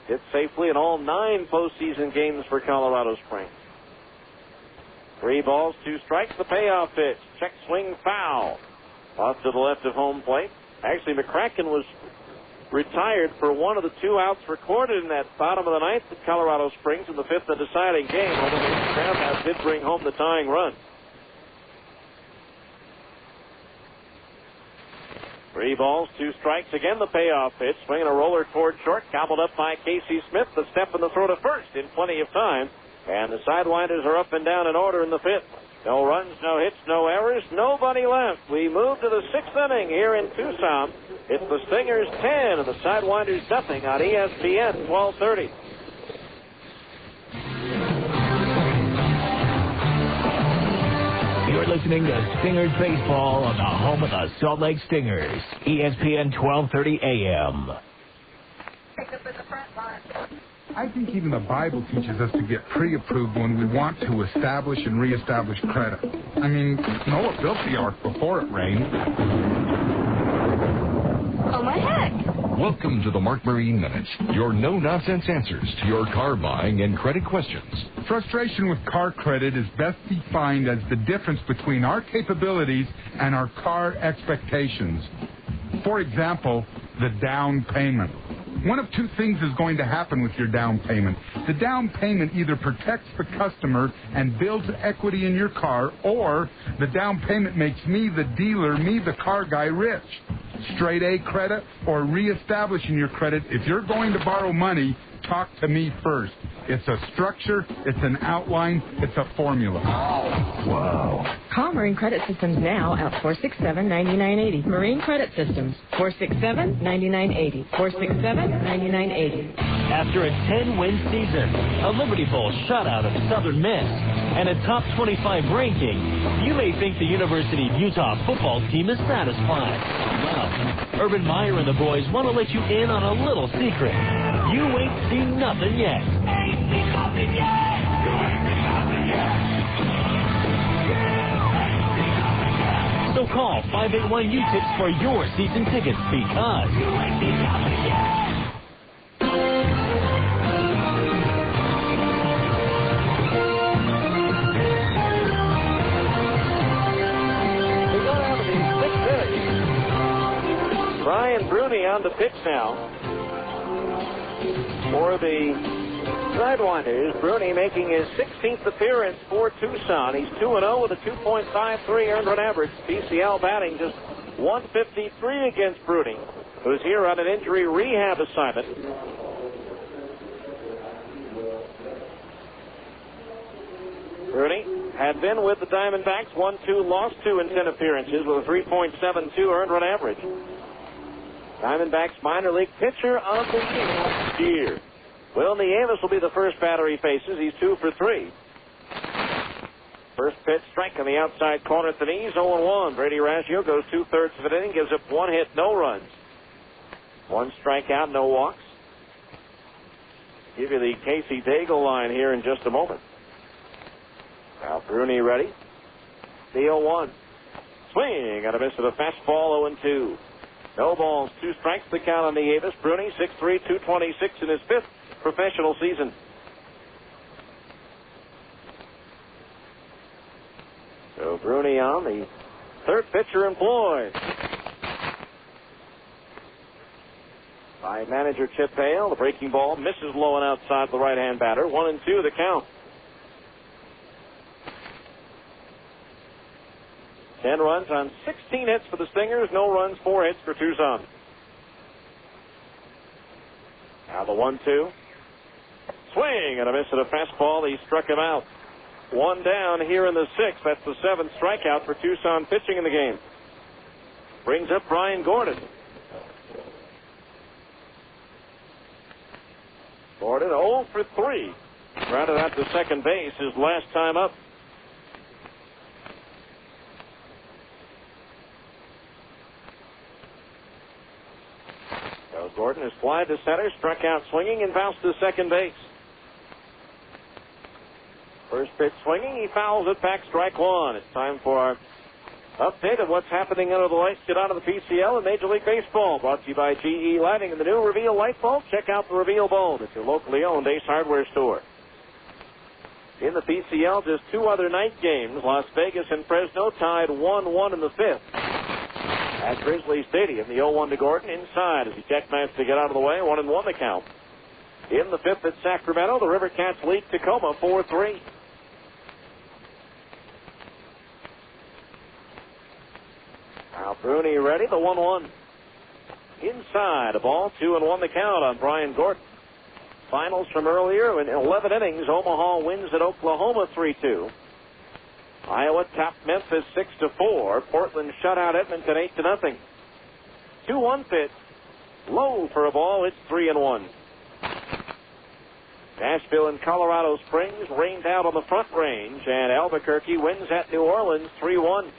Hit safely in all 9 postseason games for Colorado Springs. 3 balls, 2 strikes, the payoff pitch. Check swing foul. Off to the left of home plate. Actually, McCracken was retired for one of the 2 outs recorded in that bottom of the 9th at Colorado Springs in the 5th and deciding game, although the groundhouse did bring home the tying run. 3 balls, 2 strikes. Again, the payoff pitch. Swinging a roller toward short. Gobbled up by Casey Smith. The step and the throw to first in plenty of time. And the Sidewinders are up and down in order in the 5th. No runs, no hits, no errors. Nobody left. We move to the 6th inning here in Tucson. It's the Stingers 10 and the Sidewinders nothing on ESPN 1230. You're listening to Stingers Baseball on the home of the Salt Lake Stingers, ESPN 1230 AM. I think even the Bible teaches us to get pre-approved when we want to establish and reestablish credit. I mean, Noah built the ark before it rained. Oh, my heck. Welcome to the Mark Marine Minute, your no-nonsense answers to your car buying and credit questions. Frustration with car credit is best defined as the difference between our capabilities and our car expectations. For example, the down payment. One of two things is going to happen with your down payment. The down payment either protects the customer and builds equity in your car, or the down payment makes me, the dealer, me, the car guy, rich. Straight A credit or reestablishing your credit. If you're going to borrow money, talk to me first. It's a structure, it's an outline, it's a formula. Wow. Call Marine Credit Systems now at 467-9980. Marine Credit Systems, 467-9980. 467-9980. After a 10-win season, a Liberty Bowl shutout of Southern Miss, and a top 25 ranking, you may think the University of Utah football team is satisfied. Well, Urban Meyer and the boys want to let you in on a little secret. You ain't seen nothing yet. Ain't seen nothing yet. You ain't seen nothing yet. So call 581-UTIPS for your season tickets because you ain't seen nothing yet. Brian Bruni on the pitch now for the Sidewinders. Bruni making his 16th appearance for Tucson. He's 2-0 with a 2.53 earned run average. PCL batting just 153 against Bruni, who's here on an injury rehab assignment. Bruni had been with the Diamondbacks, 1-2, lost 2 in 10 appearances with a 3.72 earned run average. Diamondbacks minor league pitcher of the year. Will Nieves will be the first batter he faces. He's 2 for 3. First pitch, strike on the outside corner at the knees, 0-1. Brady Raggio goes 2/3 of an inning, gives up 1 hit, no runs. 1 strikeout, no walks. Give you the Casey Daigle line here in just a moment. Now Bruni ready. The 0-1. Swing and a miss with a fastball, 0-2. No balls, 2 strikes, the count on Nieves. Bruni, 6'3", 226 in his 5th professional season. So Bruni on, the 3rd pitcher employed by manager Chip Hale. The breaking ball misses low and outside the right-hand batter. 1-2 the count. 10 runs on 16 hits for the Stingers. No runs, 4 hits for Tucson. Now the 1-2. Swing and a miss at a fastball. He struck him out. 1 down here in the 6th. That's the 7th strikeout for Tucson pitching in the game. Brings up Brian Gordon. Gordon 0 for 3. Grounded out to second base his last time up. So Gordon has flied to center, struck out swinging, and bounced to second base. First pitch swinging, he fouls it back, strike 1. It's time for our update of what's happening under the lights. Get out of the PCL and Major League Baseball. Brought to you by GE Lighting and the new Reveal light bulb. Check out the Reveal bulb. It's your locally owned Ace Hardware store. In the PCL, just 2 other night games. Las Vegas and Fresno tied 1-1 in the 5th. At Grizzly Stadium, the 0-1 to Gordon inside as he jackknives to get out of the way. 1-1 the count. In the 5th at Sacramento, the River Cats lead Tacoma 4-3. Now Bruni ready, the 1-1. Inside, a ball, 2-1 the count on Brian Gordon. Finals from earlier, in 11 innings, Omaha wins at Oklahoma 3-2. Iowa topped Memphis 6-4. Portland shut out Edmonton 8-0. 2-1 pitch, low for a ball. It's 3-1. Nashville and Colorado Springs rained out on the Front Range, and Albuquerque wins at New Orleans 3-1.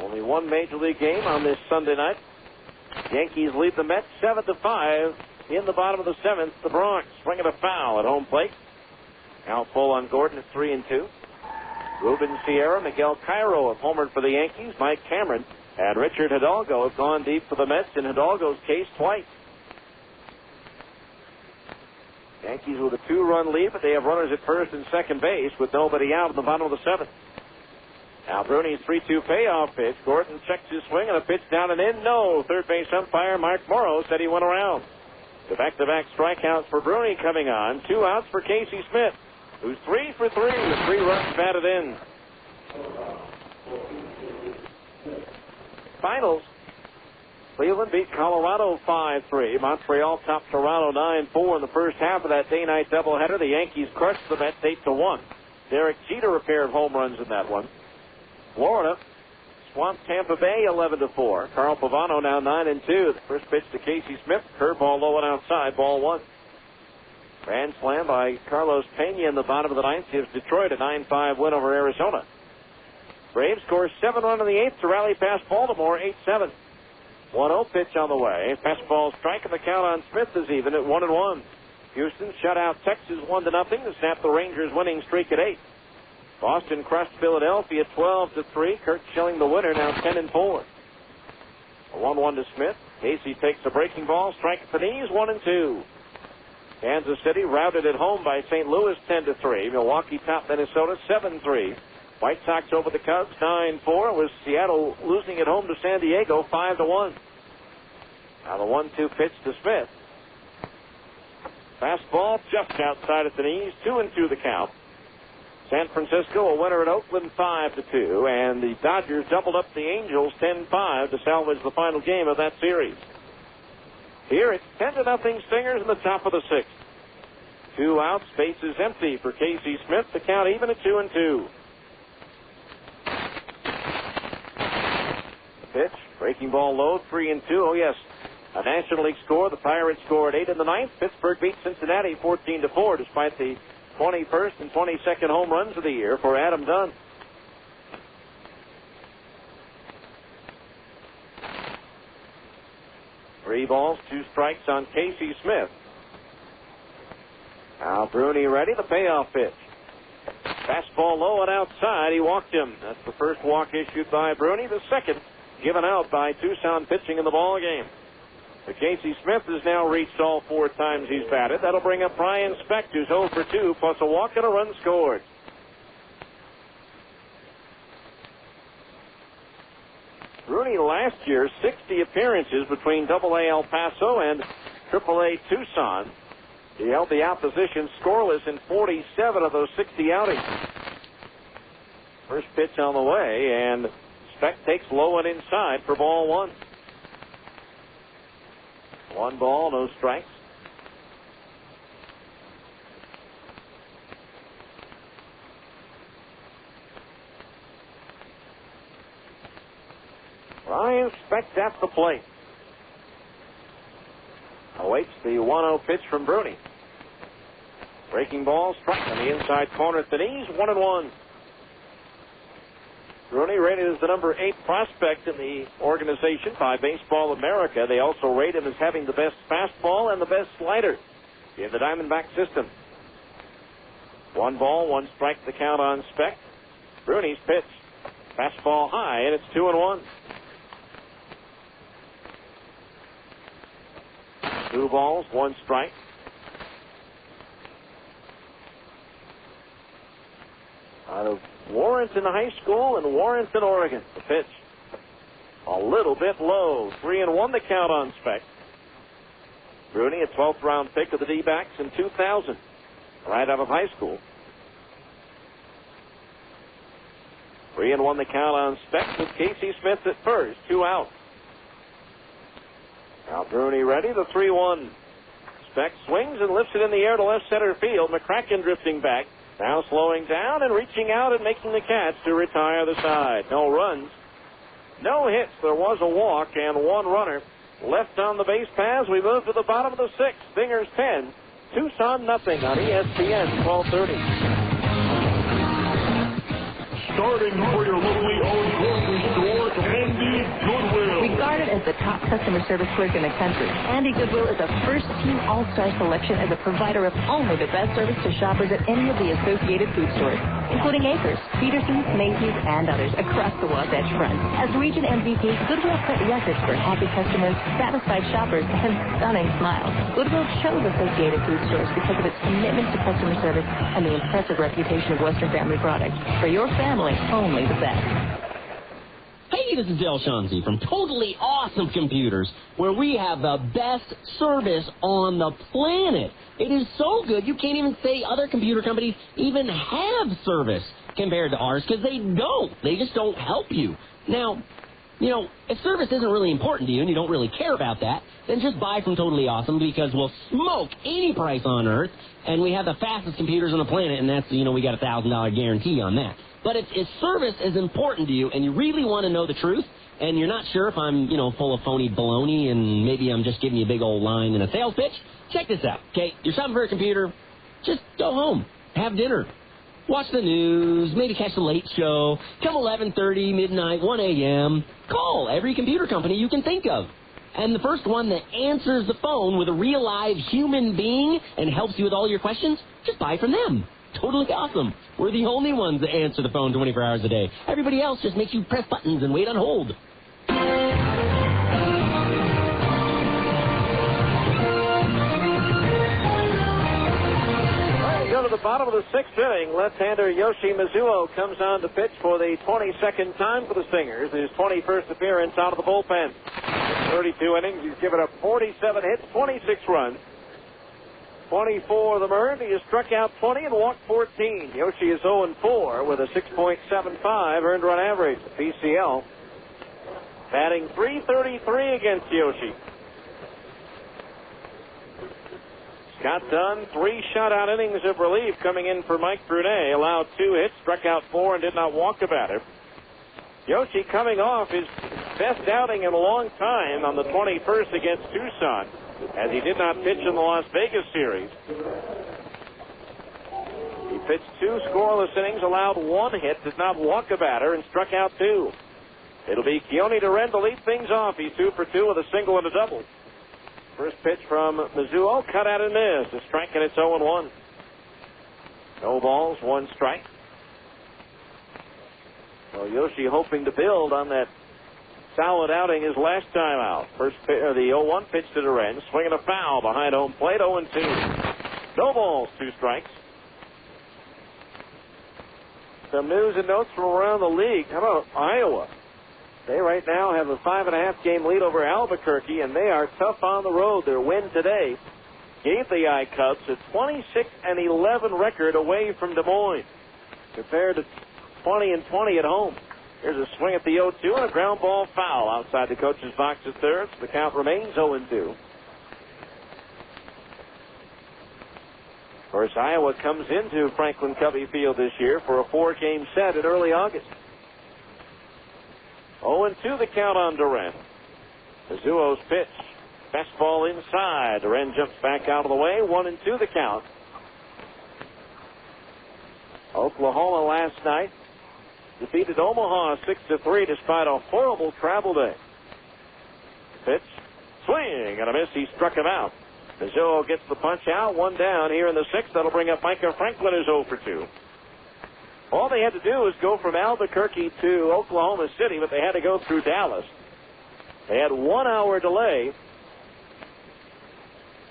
Only one Major League game on this Sunday night. Yankees lead the Mets 7-5 in the bottom of the 7th. The Bronx swinging a foul at home plate. Now full on Gordon at 3-2. Ruben Sierra, Miguel Cairo have homered for the Yankees. Mike Cameron and Richard Hidalgo have gone deep for the Mets in Hidalgo's case twice. Yankees with a 2-run lead, but they have runners at first and second base with nobody out in the bottom of the 7th. Now Bruni's 3-2 payoff pitch. Gordon checks his swing and a pitch down and in. No. Third base umpire Mark Morrow said he went around. The back-to-back strikeouts for Bruni coming on. 2 outs for Casey Smith, who's 3 for 3 with 3 runs batted in. Finals. Cleveland beat Colorado 5-3. Montreal topped Toronto 9-4 in the first half of that day-night doubleheader. The Yankees crushed the Mets 8-1. Derek Jeter a pair of home runs in that one. Florida swamped Tampa Bay 11-4. Carl Pavano now 9-2. The first pitch to Casey Smith, curveball low and outside, ball 1. Grand slam by Carlos Pena in the bottom of the 9th gives Detroit a 9-5 win over Arizona. Braves score 7 runs in the 8th to rally past Baltimore 8-7. 1-0 pitch on the way. Fastball strike, and the count on Smith is even at 1-1. Houston shut out Texas 1-0 to snap the Rangers' winning streak at 8. Boston crushed Philadelphia 12-3. Kurt Schilling the winner, now 10-4. A 1-1 to Smith. Casey takes a breaking ball, strike at the knees, 1-2. Kansas City routed at home by St. Louis 10-3. Milwaukee topped Minnesota 7-3. White Sox over the Cubs 9-4, with Seattle losing at home to San Diego 5-1. Now the 1-2 pitch to Smith. Fastball just outside at the knees, 2-2 the count. San Francisco a winner at Oakland 5-2, and the Dodgers doubled up the Angels 10-5 to salvage the final game of that series. Here it's 10-0 Stingers in the top of the 6th. 2 outs, base is empty for Casey Smith. The count even at 2-2. Pitch, breaking ball low, 3-2. Oh yes, a National League score. The Pirates scored 8 in the 9th. Pittsburgh beat Cincinnati 14-4, despite the 21st and 22nd home runs of the year for Adam Dunn. Three balls, 2 strikes on Casey Smith. Now Bruni ready, the payoff pitch. Fastball low and outside. He walked him. That's the first walk issued by Bruni. The second given out by Tucson pitching in the ball game. But Casey Smith has now reached all 4 times he's batted. That'll bring up Brian Specht, who's 0 for 2, plus a walk and a run scored. Bruni last year, 60 appearances between AA El Paso and AAA Tucson. He held the opposition scoreless in 47 of those 60 outings. First pitch on the way, and Specht takes low and inside for ball 1. 1 ball, no strikes. Brian Specht at the plate. Awaits the 1-0 pitch from Bruni. Breaking ball, struck on the inside corner at the knees, 1-1. Bruni rated as the number 8 prospect in the organization by Baseball America. They also rate him as having the best fastball and the best slider in the Diamondback system. 1 ball, 1 strike, the count on Specht. Bruni's pitch. Fastball high, and it's 2-1. 2 balls, 1 strike. Out of Warrenton High School in Warrenton, Oregon. The pitch. A little bit low. 3-1 the count on Specht. Bruni, a 12th round pick of the D-backs in 2000. Right out of high school. 3-1 the count on Specht with Casey Smith at first. 2 out. Now Bruni ready, the 3-1. Specht swings and lifts it in the air to left center field. McCracken drifting back. Now slowing down and reaching out and making the catch to retire the side. No runs. No hits. There was a walk and 1 runner left on the base paths. We move to the bottom of the 6th. Stingers 10. Tucson nothing on ESPN 1230. Starting for your locally owned grocery store, Andy Goodwill. Regarded as the top customer service clerk in the country. Andy Goodwill is a first-team all-star selection as a provider of only the best service to shoppers at any of the associated food stores, including Acres, Peterson's, Macy's, and others across the Wasatch Front. As region MVP, Goodwill set records for happy customers, satisfied shoppers, and stunning smiles. Goodwill chose Associated Food Stores because of its commitment to customer service and the impressive reputation of Western Family Products. For your family, only the best. Hey, this is Dale Shaughnessy from Totally Awesome Computers, where we have the best service on the planet. It is so good, you can't even say other computer companies even have service compared to ours, because they don't. They just don't help you. Now, you know, if service isn't really important to you and you don't really care about that, then just buy from Totally Awesome, because we'll smoke any price on earth, and we have the fastest computers on the planet, and that's, you know, we got a $1,000 guarantee on that. But if service is important to you and you really want to know the truth, and you're not sure if I'm, you know, full of phony baloney and maybe I'm just giving you a big old line in a sales pitch, check this out, okay? You're shopping for a computer, just go home, have dinner, watch the news, maybe catch the late show, come 11:30, midnight, 1 a.m., call every computer company you can think of. And the first one that answers the phone with a real live human being and helps you with all your questions, just buy from them. Totally Awesome. We're the only ones that answer the phone 24 hours a day. Everybody else just makes you press buttons and wait on hold. Go to the bottom of the sixth inning. Left-hander Yoshi Mizuo comes on to pitch for the 22nd time for the Stingers. His 21st appearance out of the bullpen. In 32 innings, he's given up 47 hits, 26 runs. 24 of them earned. He has struck out 20 and walked 14. Yoshi is 0-4 with a 6.75 earned run average. The PCL batting .333 against Yoshi. Scott Dunn, 3 shutout innings of relief coming in for Mike Brunet. Allowed 2 hits, struck out 4, and did not walk a batter. Yoshi coming off his best outing in a long time on the 21st against Tucson, as he did not pitch in the Las Vegas series. He pitched 2 scoreless innings, allowed 1 hit, did not walk a batter, and struck out 2. It'll be Keone Duren to lead things off. He's 2 for 2 with a single and a double. First pitch from Mizuo, cut out and missed. A strike, and it's 0-1. No balls, 1 strike. Well, Yoshi hoping to build on that solid outing his last time out. First pitch, the 0-1 pitch to Duren, swinging a foul behind home plate, 0-2. No balls, 2 strikes. Some news and notes from around the league. How about Iowa? They right now have a 5.5 game lead over Albuquerque, and they are tough on the road. Their win today gave the I-Cubs a 26-11 record away from Des Moines, compared to 20-20 at home. Here's a swing at the 0-2 and a ground ball foul outside the coach's box at third. The count remains 0-2. Of course, Iowa comes into Franklin Covey Field this year for a 4-game set in early August. 0-2 the count on Duren. Mizuo's pitch. Fastball inside. Duren jumps back out of the way. 1-2 the count. Oklahoma last night defeated Omaha 6-3 despite a horrible travel day. Pitch. Swing and a miss. He struck him out. Mizuo gets the punch out. 1 down here in the 6th. That'll bring up Micah Franklin, who's 0 for 2. All they had to do was go from Albuquerque to Oklahoma City, but they had to go through Dallas. They had 1 hour delay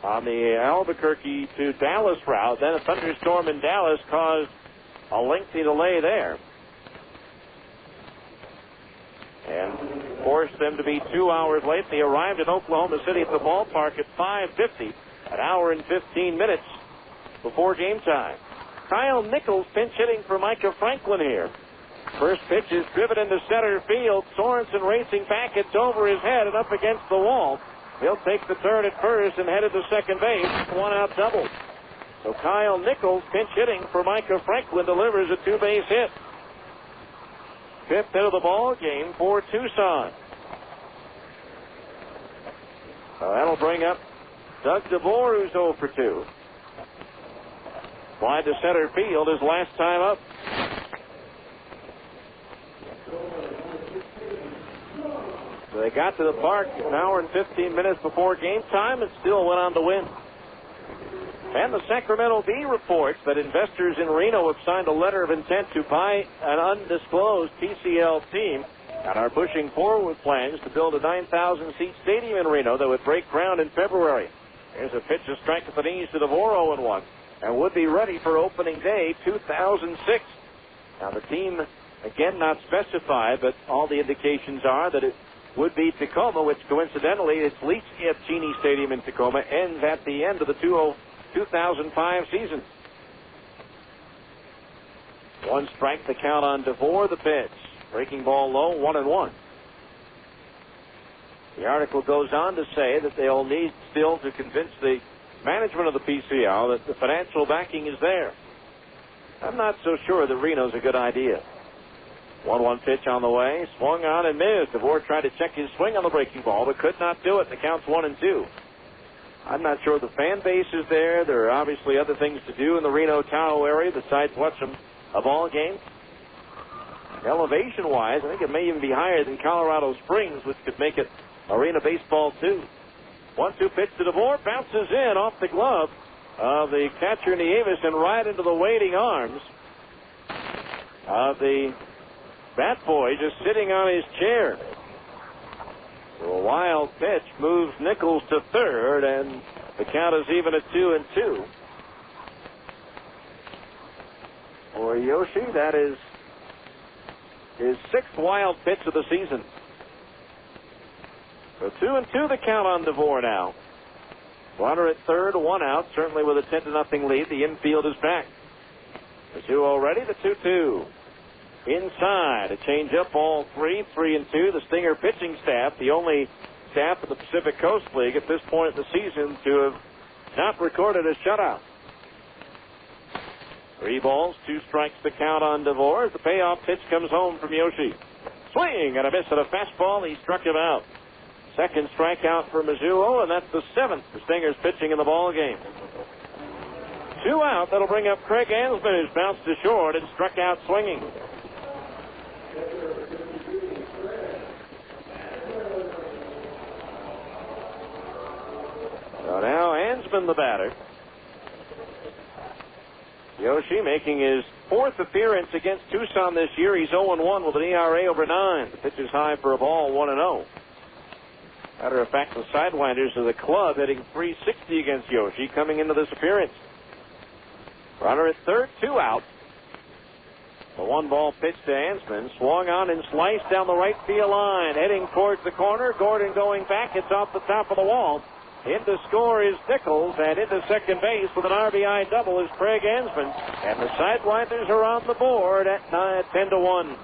on the Albuquerque to Dallas route. Then a thunderstorm in Dallas caused a lengthy delay there, and forced them to be 2 hours late. They arrived in Oklahoma City at the ballpark at 5:50, an hour and 15 minutes before game time. Kyle Nichols pinch hitting for Micah Franklin here. First pitch is driven into center field. Sorensen racing back. It's over his head and up against the wall. He'll take the turn at first and headed to second base. 1-out double. So Kyle Nichols pinch hitting for Micah Franklin delivers a 2-base hit. 5th hit of the ball game for Tucson. So that'll bring up Doug DeVore, who's 0 for 2. Wide to center field his last time up. So they got to the park an hour and 15 minutes before game time and still went on to win. And the Sacramento Bee reports that investors in Reno have signed a letter of intent to buy an undisclosed PCL team and are pushing forward with plans to build a 9,000-seat stadium in Reno that would break ground in February. Here's a pitch to strike at the knees to DeVore, 0-1, and would be ready for opening day 2006. Now, the team, again, not specified, but all the indications are that it would be Tacoma, which coincidentally, its lease at Cheney Stadium in Tacoma ends at the end of the 2005 season. One strike, the count on DeVore, the pitch. Breaking ball low, 1-1. The article goes on to say that they'll need still to convince the management of the PCL that the financial backing is there. I'm not so sure that Reno's a good idea. 1-1 pitch on the way, swung on and missed. DeVore tried to check his swing on the breaking ball, but could not do it. The count's 1-2. I'm not sure the fan base is there. There are obviously other things to do in the Reno Tahoe area besides watch a ball game. Elevation-wise, I think it may even be higher than Colorado Springs, which could make it arena baseball, too. 1-2 pitch to DeVore, bounces in off the glove of the catcher Nieves and right into the waiting arms of the bat boy just sitting on his chair. So a wild pitch moves Nichols to third, and the count is even at 2-2. For Yoshi, that is his sixth wild pitch of the season. So 2-2 the count on DeVore now. Runner at third, one out, certainly with a 10-0 lead. The infield is back. The 2-0 ready, the 2-2. Inside, a changeup, ball 3, 3-2. The Stinger pitching staff, the only staff of the Pacific Coast League at this point in the season to have not recorded a shutout. 3 balls, 2 strikes the count on DeVore as the payoff pitch comes home from Yoshi. Swing and a miss at a fastball. He struck him out. Second strikeout for Mizuho, and that's the 7th for Stingers pitching in the ball game. 2 out. That'll bring up Craig Ansman, who's bounced to short and struck out swinging. So now Ansman the batter. Yoshi making his 4th appearance against Tucson this year. He's 0-1 with an ERA over 9. The pitch is high for a ball, 1-0. Matter of fact, the Sidewinders of the club hitting .360 against Yoshi coming into this appearance. Runner at third, 2 out. The 1-ball pitch to Ansman, swung on and sliced down the right field line, heading towards the corner. Gordon going back, it's off the top of the wall. In to score is Nichols, and into second base with an RBI double is Craig Ansman. And the Sidewinders are on the board at 10-1.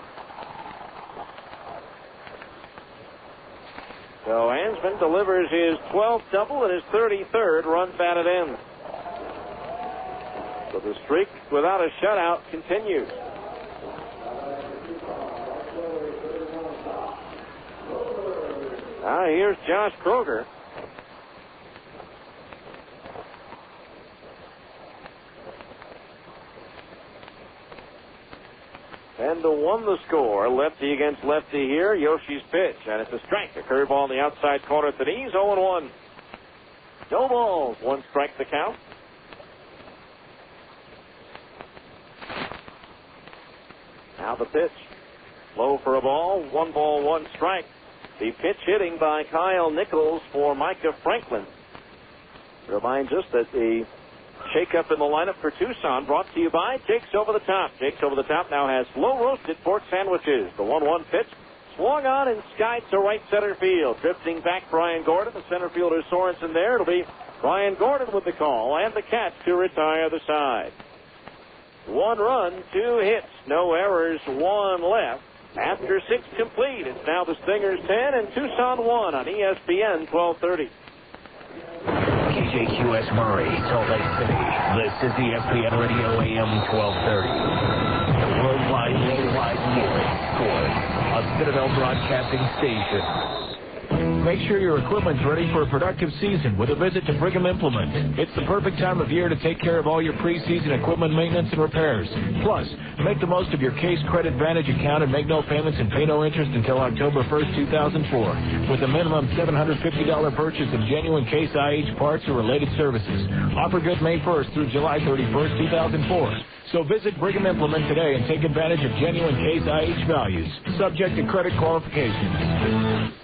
So Ansman delivers his 12th double and his 33rd run batted in. So the streak without a shutout continues. Now here's Josh Kroger. And to 1 the score. Lefty against lefty here. Yoshi's pitch. And it's a strike. A curveball on the outside corner at the knees. 0-1. No balls. 1 strike the count. Now the pitch. Low for a ball. 1 ball, 1 strike. The pitch hitting by Kyle Nichols for Micah Franklin. Reminds us that the shake-up in the lineup for Tucson brought to you by Jake's Over the Top. Jake's Over the Top now has slow-roasted pork sandwiches. The 1-1 pitch swung on and skied to right center field. Drifting back, Brian Gordon. The center fielder Sorensen there. It'll be Brian Gordon with the call and the catch to retire the side. 1 run, 2 hits, no errors, 1 left. After 6 complete, it's now the Stingers 10 and Tucson 1 on ESPN 1230. KJQS Murray, Salt Lake City. This is ESPN Radio AM 1230. The worldwide leader in sports. A Citadel Broadcasting Station. Make sure your equipment's ready for a productive season with a visit to Brigham Implement. It's the perfect time of year to take care of all your preseason equipment maintenance and repairs. Plus, make the most of your Case Credit Advantage account and make no payments and pay no interest until October 1st, 2004, with a minimum $750 purchase of genuine Case IH parts or related services. Offer good May 1st through July 31st, 2004. So visit Brigham Implement today and take advantage of genuine Case IH values, subject to credit qualifications.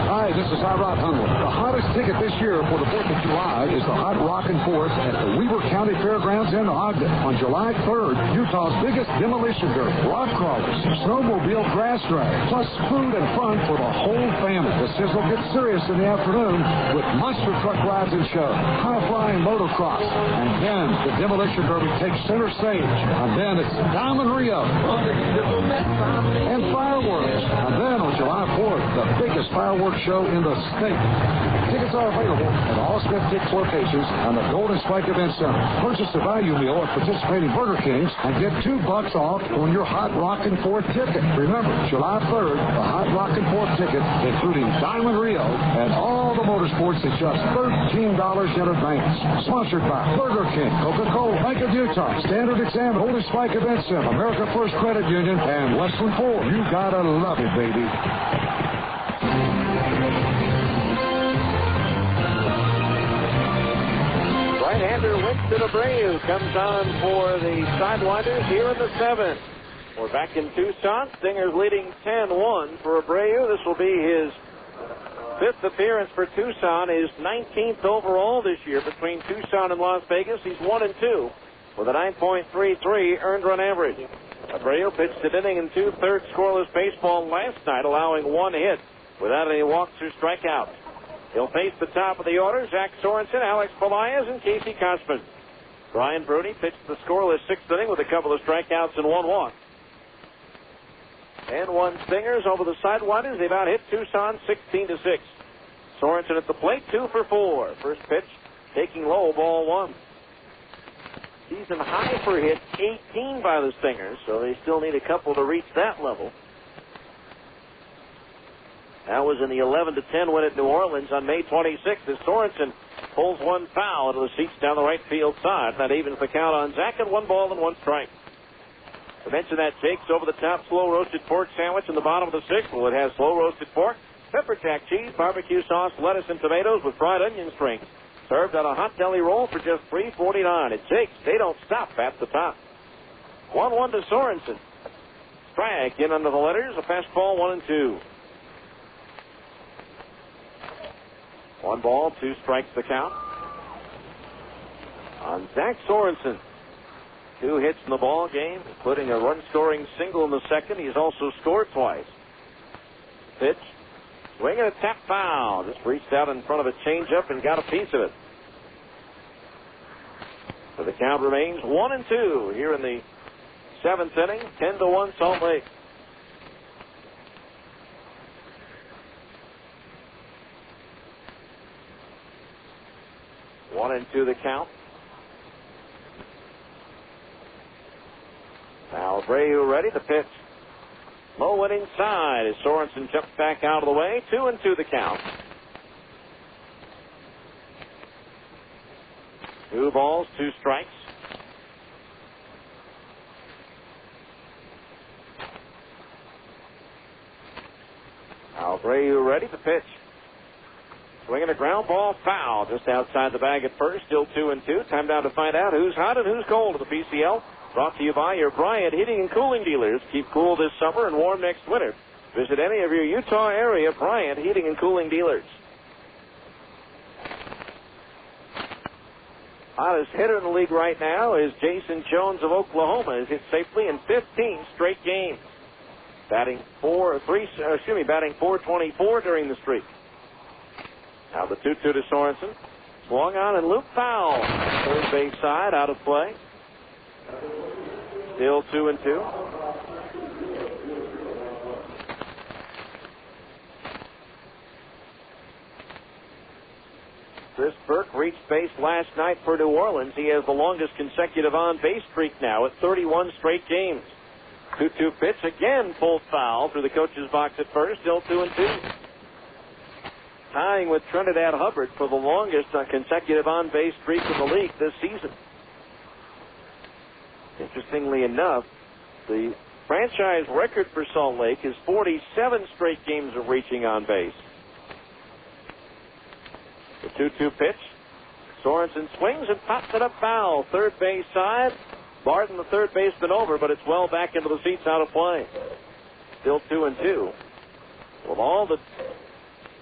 Hi, this is Hot Rod Hunter. The hottest ticket this year for the 4th of July is the Hot Rockin' 4th at the Weber County Fairgrounds in Ogden. On July 3rd, Utah's biggest demolition derby, rock crawlers, snowmobile grass drag, plus food and fun for the whole family. The sizzle gets serious in the afternoon with monster truck rides and shows, high-flying motocross, and then the demolition derby takes center stage. And then it's Diamond Rio and fireworks. And then on July 4th, the biggest fireworks show in the state. Tickets are available at all Smith Tickets locations and the Golden Spike Event Center. Purchase a value meal at participating Burger Kings and get $2 off on your Hot Rockin' 4th ticket. Remember, July 3rd, the Hot Rockin' 4th ticket, including Diamond Rio and all the motorsports at just $13 in advance. Sponsored by Burger King, Coca-Cola, Bank of Utah, Standard Exam, Golden Spike Event Center, America First Credit Union, and Westland Ford. You gotta love it, baby. Right-hander Winston Abreu comes on for the Sidewinders here in the 7th. We're back in Tucson. Stingers leading 10-1 for Abreu. This will be his 5th appearance for Tucson, his 19th overall this year between Tucson and Las Vegas. He's 1-2 with a 9.33 earned run average. Abreu pitched an inning and 2/3 scoreless baseball last night, allowing 1 hit without any walks or strikeouts. He'll face the top of the order, Zach Sorensen, Alex Pelaez, and Casey Kosman. Brian Bruni pitched the scoreless 6th inning with a couple of strikeouts and 1 walk. And 1 Stingers over the Sidewinders. They've out-hit Tucson 16-6. Sorensen at the plate, 2 for 4. First pitch, taking low, ball 1. Season high for hits, 18 by the Stingers, so they still need a couple to reach that level. That was in the 11-10 win at New Orleans on May 26th as Sorensen pulls 1 foul to the seats down the right field side. That evens the count on Zach at 1 ball and 1 strike. I mentioned that Jake's over-the-top slow-roasted pork sandwich in the bottom of the 6th. Well, it has slow-roasted pork, pepper jack cheese, barbecue sauce, lettuce, and tomatoes with fried onion strings. Served on a hot deli roll for just $3.49. At Jake's, they don't stop at the top. 1-1 to Sorensen. Strike in under the letters, a fastball, 1-2. 1 ball, 2 strikes the count on Zach Sorensen. 2 hits in the ball game, including a run-scoring single in the 2nd. He's also scored twice. Pitch, swing and a tap foul. Just reached out in front of a changeup and got a piece of it. So the count remains 1-2 here in the 7th inning. 10-1 Salt Lake. One and 2 the count. Now Abreu ready to pitch. Low and inside as Sorensen jumps back out of the way. 2-2 the count. 2 balls, 2 strikes. Now Abreu ready to pitch. Swinging a ground ball foul just outside the bag at first. Still 2-2. Time now to find out who's hot and who's cold at the PCL. Brought to you by your Bryant Heating and Cooling dealers. Keep cool this summer and warm next winter. Visit any of your Utah area Bryant Heating and Cooling dealers. Hottest hitter in the league right now is Jason Jones of Oklahoma. Has hit safely in 15 straight games. Batting 424 during the streak. Now the 2-2 to Sorensen. Swung on and looped foul. Third base side, out of play. Still 2-2. Chris Burke reached base last night for New Orleans. He has the longest consecutive on-base streak now at 31 straight games. 2-2 pitch, again full foul through the coach's box at first, still 2-2. Tying with Trinidad Hubbard for the longest consecutive on-base streak in the league this season. Interestingly enough, the franchise record for Salt Lake is 47 straight games of reaching on base. The 2-2 pitch. Sorensen swings and pops it up foul. Third base side. Barton, the third baseman, over, but it's well back into the seats, out of play. Still 2-2. With all the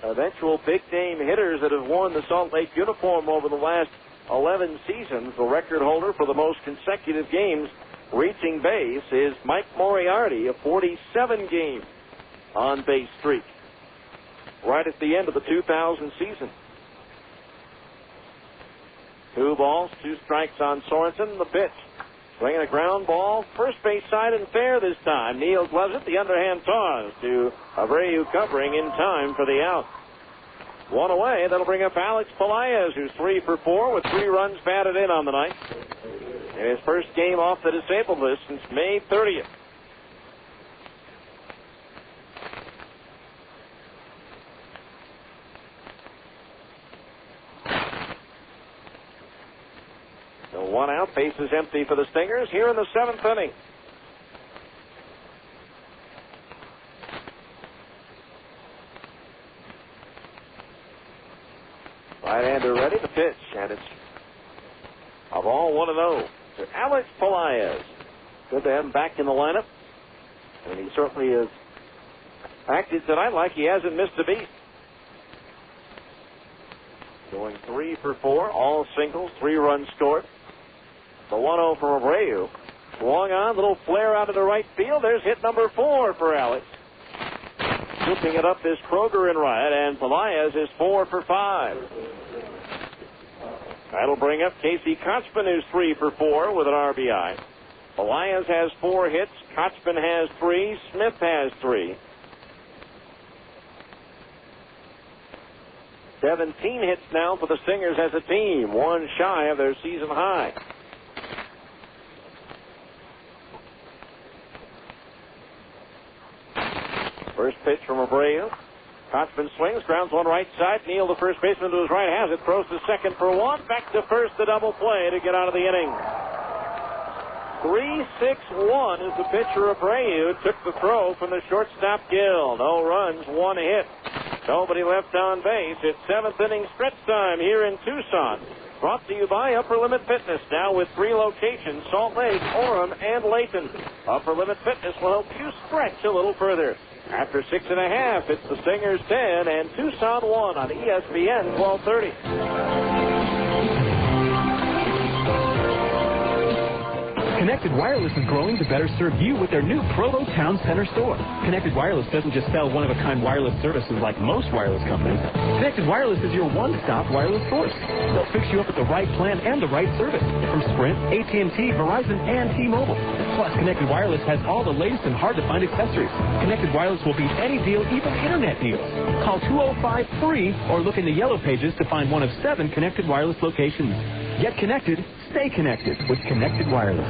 eventual big-name hitters that have worn the Salt Lake uniform over the last 11 seasons, the record holder for the most consecutive games reaching base is Mike Moriarty, a 47-game on-base streak, right at the end of the 2000 season. 2 balls, 2 strikes on Sorensen. The pitch. Swinging a ground ball. First base side and fair this time. Neal gloves it. The underhand toss to Abreu covering in time for the out. 1 away. That'll bring up Alex Pelaez, who's 3 for 4 with 3 runs batted in on the night. In his first game off the disabled list since May 30th. So 1 out, base is empty for the Stingers here in the 7th inning. Right-hander ready to pitch, and it's a ball 1-0 to Alex Pelaez. Good to have him back in the lineup, and he certainly has acted tonight like he hasn't missed a beat. Going 3 for 4, all singles, 3 runs scored. The 1-0 from Abreu. Swung on, little flare out of the right field. There's hit number 4 for Alex. Scooping it up is Kroger in right, and Pelaez is 4 for 5. That'll bring up Casey Kochman, who's 3 for 4 with an RBI. Pelaez has 4 hits. Kochman has 3. Smith has 3. 17 hits now for the Stingers as a team, 1 shy of their season high. First pitch from Abreu. Kochman swings, grounds one right side. Neal, the first baseman, to his right, has it. Throws to second for 1. Back to first, the double play to get out of the inning. 3-6-1 is the pitcher. Abreu took the throw from the shortstop Gill. No runs, 1 hit. Nobody left on base. It's 7th inning stretch time here in Tucson. Brought to you by Upper Limit Fitness, now with 3 locations, Salt Lake, Orem, and Layton. Upper Limit Fitness will help you stretch a little further. After 6.5, it's the Stingers 10 and Tucson 1 on ESPN 1230. Connected Wireless is growing to better serve you with their new Provo Town Center store. Connected Wireless doesn't just sell one-of-a-kind wireless services like most wireless companies. Connected Wireless is your one-stop wireless source. They'll fix you up with the right plan and the right service from Sprint, AT&T, Verizon, and T-Mobile. Plus, Connected Wireless has all the latest and hard-to-find accessories. Connected Wireless will beat any deal, even internet deals. Call 205-FREE or look in the yellow pages to find one of 7 Connected Wireless locations. Get connected, stay connected with Connected Wireless.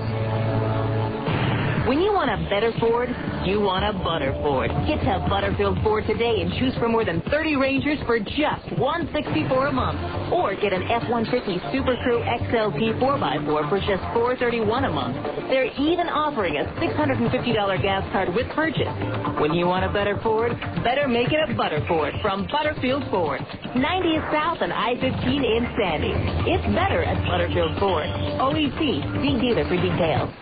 When you want a better Ford, you want a butter Ford. Get to Butterfield Ford today and choose from more than 30 Rangers for just $164 a month. Or get an F-150 Super Crew XLT 4x4 for just $431 a month. They're even offering a $650 gas card with purchase. When you want a better Ford, better make it a butter Ford from Butterfield Ford. 90th South and I-15 in Sandy. It's better at Butterfield Ford. OEC, see dealer for details.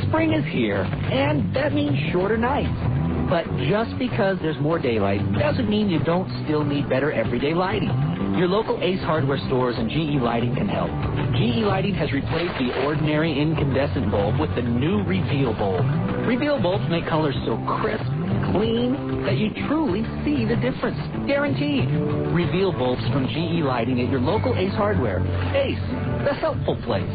Spring is here, and that means shorter nights. But just because there's more daylight doesn't mean you don't still need better everyday lighting. Your local Ace Hardware stores and GE Lighting can help. GE Lighting has replaced the ordinary incandescent bulb with the new Reveal bulb. Reveal bulbs make colors so crisp, clean, that you truly see the difference. Guaranteed. Reveal bulbs from GE Lighting at your local Ace Hardware. Ace, the helpful place.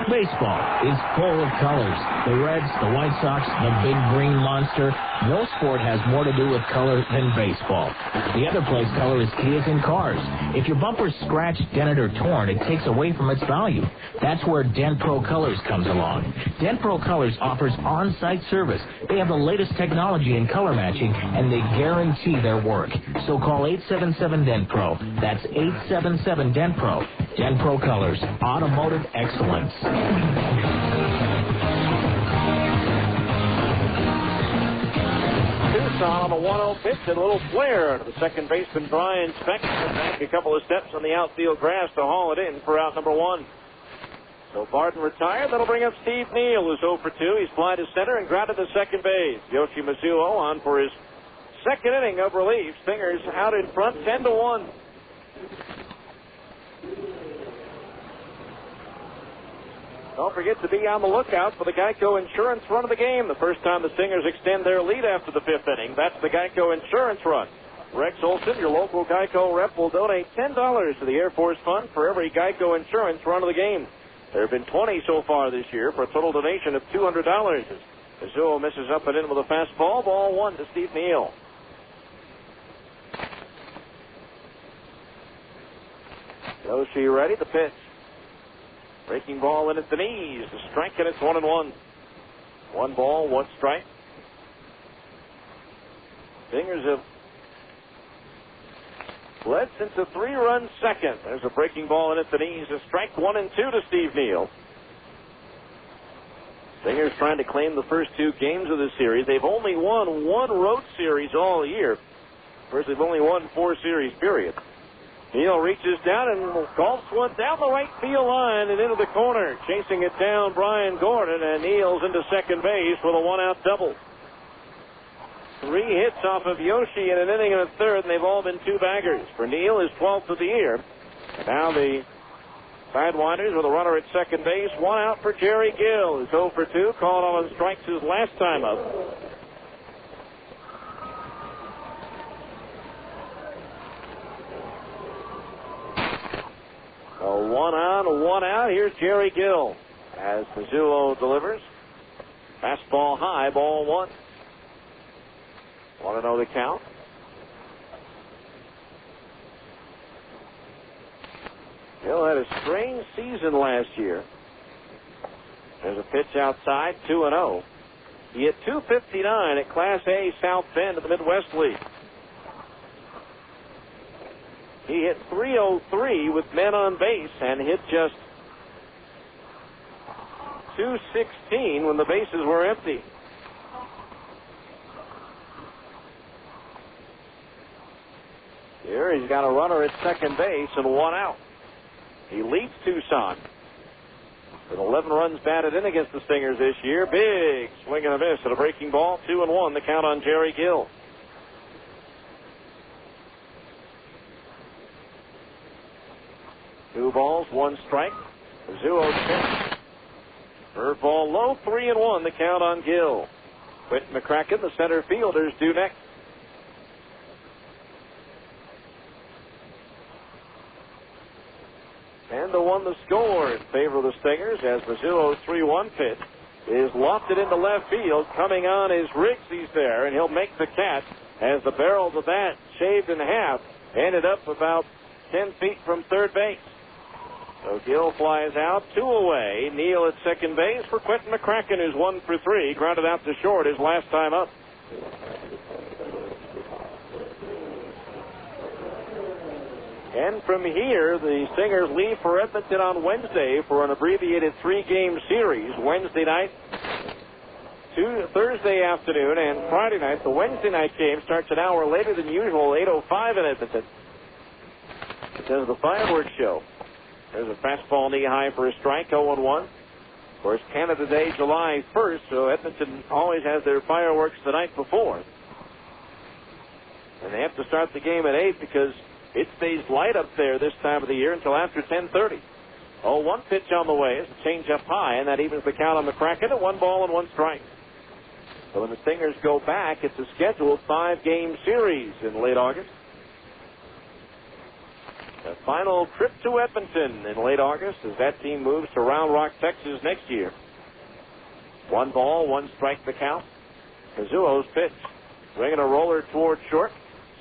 Baseball is full of colors. The Reds, the White Sox, the Big Green Monster. No sport has more to do with color than baseball. The other place color is key is in cars. If your bumper's scratched, dented, or torn, it takes away from its value. That's where Dent Pro Colors comes along. Dent Pro Colors offers on-site service. They have the latest technology in color matching, and they guarantee their work. So call 877-DENT-PRO. That's 877-DENT-PRO. Dent Pro Colors, automotive excellence. Tucson on a 1-0 pitch and a little flare to the second baseman Brian Speck. Back a couple of steps on the outfield grass to haul it in for out number 1. So Barton retired. That'll bring up Steve Neal, who's 0 for 2. He's fly to center and grounded to second base. Yoshi Mizuo on for his second inning of relief. Stingers out in front, 10-1. Don't forget to be on the lookout for the Geico Insurance run of the game. The first time the Stingers extend their lead after the 5th inning. That's the Geico Insurance run. Rex Olson, your local Geico rep, will donate $10 to the Air Force Fund for every Geico Insurance run of the game. There have been 20 so far this year for a total donation of $200. Mizuo misses up and in with a fastball. Ball 1 to Steve Neal. Yoshi ready. The pitch. Breaking ball in at the knees. The strike, and it's 1-1. 1 ball, 1 strike. Stingers have led since a 3-run second. There's a breaking ball in at the knees. A strike, 1 and 2 to Steve Neal. Stingers trying to claim the first 2 games of the series. They've only won 1 road series all year. First, they've only won 4 series, period. Neal reaches down and golfs one down the right field line and into the corner. Chasing it down, Brian Gordon, and Neal's into second base with a 1-out double. 3 hits off of Yoshi in an inning and a third, and they've all been 2-baggers. For Neal, his 12th of the year. Now the Sidewinders with a runner at second base. 1 out for Jerry Gill, who's 0 for 2. Called on strikes his last time up. A 1 on, 1 out. Here's Jerry Gill as Mizuo delivers. Fastball high, ball 1. Want to know the count? Gill had a strange season last year. There's a pitch outside, 2-0. He hit .259 at Class A South Bend of the Midwest League. He hit .303 with men on base and hit just .216 when the bases were empty. Here he's got a runner at second base and 1 out. He leads Tucson with 11 runs batted in against the Stingers this year. Big swing and a miss at a breaking ball. 2-1, the count on Jerry Gill. 2 balls, 1 strike. Mizuo pitch. Curveball low, 3-1, the count on Gill. Quentin McCracken, the center fielder's due next. And the 1 the score in favor of the Stingers as Mizuo's 3-1 pitch is lofted into left field. Coming on is Riggs. He's there, and he'll make the catch as the barrel of the bat shaved in half ended up about 10 feet from third base. So Gill flies out, 2 away. Neal at second base for Quentin McCracken, who's 1 for 3. Grounded out to short his last time up. And from here, the Stingers leave for Edmonton on Wednesday for an abbreviated 3-game series. Wednesday night, Thursday afternoon, and Friday night. The Wednesday night game starts an hour later than usual, 8:05 in Edmonton. Because of the fireworks show. There's a fastball knee high for a strike, 0-1. Of course, Canada Day, July 1st, so Edmonton always has their fireworks the night before. And they have to start the game at 8 because it stays light up there this time of the year until after 10:30. 0-1 pitch on the way. It's a change up high, and that evens the count on McCracken at 1 ball and 1 strike. So when the Stingers go back, it's a scheduled 5-game series in late August. A final trip to Edmonton in late August as that team moves to Round Rock, Texas next year. 1 ball, 1 strike the count. Kazuo's pitch. Swinging a roller toward short.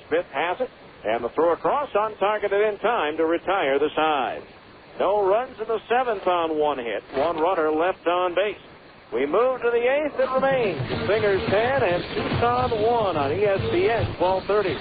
Smith has it. And the throw across on target and in time to retire the side. No runs in the 7th on 1 hit. 1 runner left on base. We move to the 8th. It remains Stingers 10 and Tucson 1 on ESPN 1230.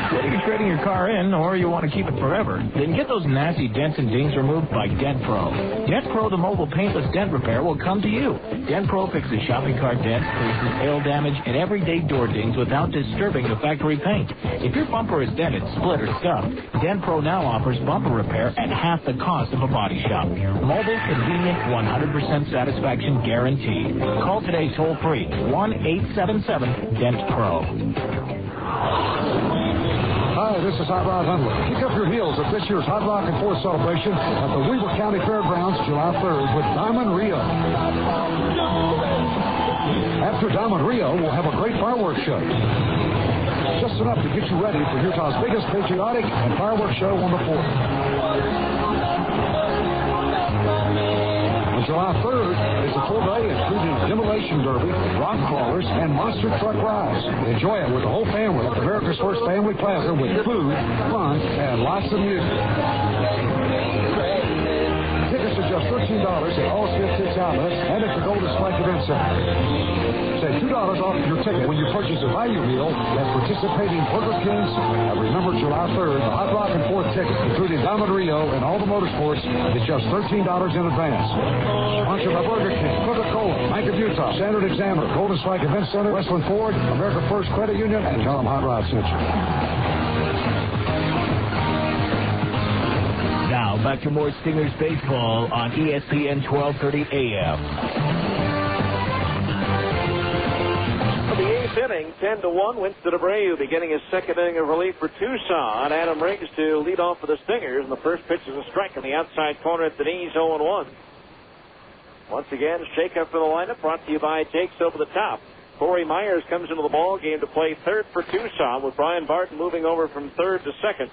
Whether you're trading your car in or you want to keep it forever, then get those nasty dents and dings removed by Dent Pro. Dent Pro, the mobile paintless dent repair, will come to you. Dent Pro fixes shopping cart dents, creases, hail damage, and everyday door dings without disturbing the factory paint. If your bumper is dented, split, or scuffed, Dent Pro now offers bumper repair at half the cost of a body shop. Mobile, convenient, 100% satisfaction guaranteed. Call today toll-free, 1-877-DENT-PRO. Hi, this is Hot Rod Hundley. Kick up your heels at this year's Hot Rock and 4th celebration at the Weber County Fairgrounds July 3rd with Diamond Rio. After Diamond Rio, we'll have a great fireworks show. Just enough to get you ready for Utah's biggest patriotic and fireworks show on the 4th. On July 3rd, it's a full day including a demolition derby, rock crawlers, and monster truck rides. Enjoy it with the whole family at America's First Family Plaza with food, fun, and lots of music. Tickets are just $13 at all Smith Kids outlets and at the Golden Spike Event Center. Save $2 off your ticket when you purchase a value meal at participating Burger Kings. And remember, July 3rd, the Hot Rock and 4th ticket, including Diamond Rio and all the motorsports, is just $13 in advance. Sponsored by Burger King, Coca-Cola, Bank of Utah, Standard Examiner, Golden Spike Event Center, Westland Ford, America First Credit Union, and Tell them Hot Rod sent you. Now, back to more Stingers baseball on ESPN 1230 AM. The 8th inning, 10-1, Winston Abreu beginning his 2nd inning of relief for Tucson. Adam Riggs to lead off for the Stingers, and the first pitch is a strike in the outside corner at the knees, 0-1. Once again, shake-up for the lineup brought to you by Takes Over the Top. Corey Myers comes into the ball game to play 3rd for Tucson, with Brian Barton moving over from 3rd to 2nd.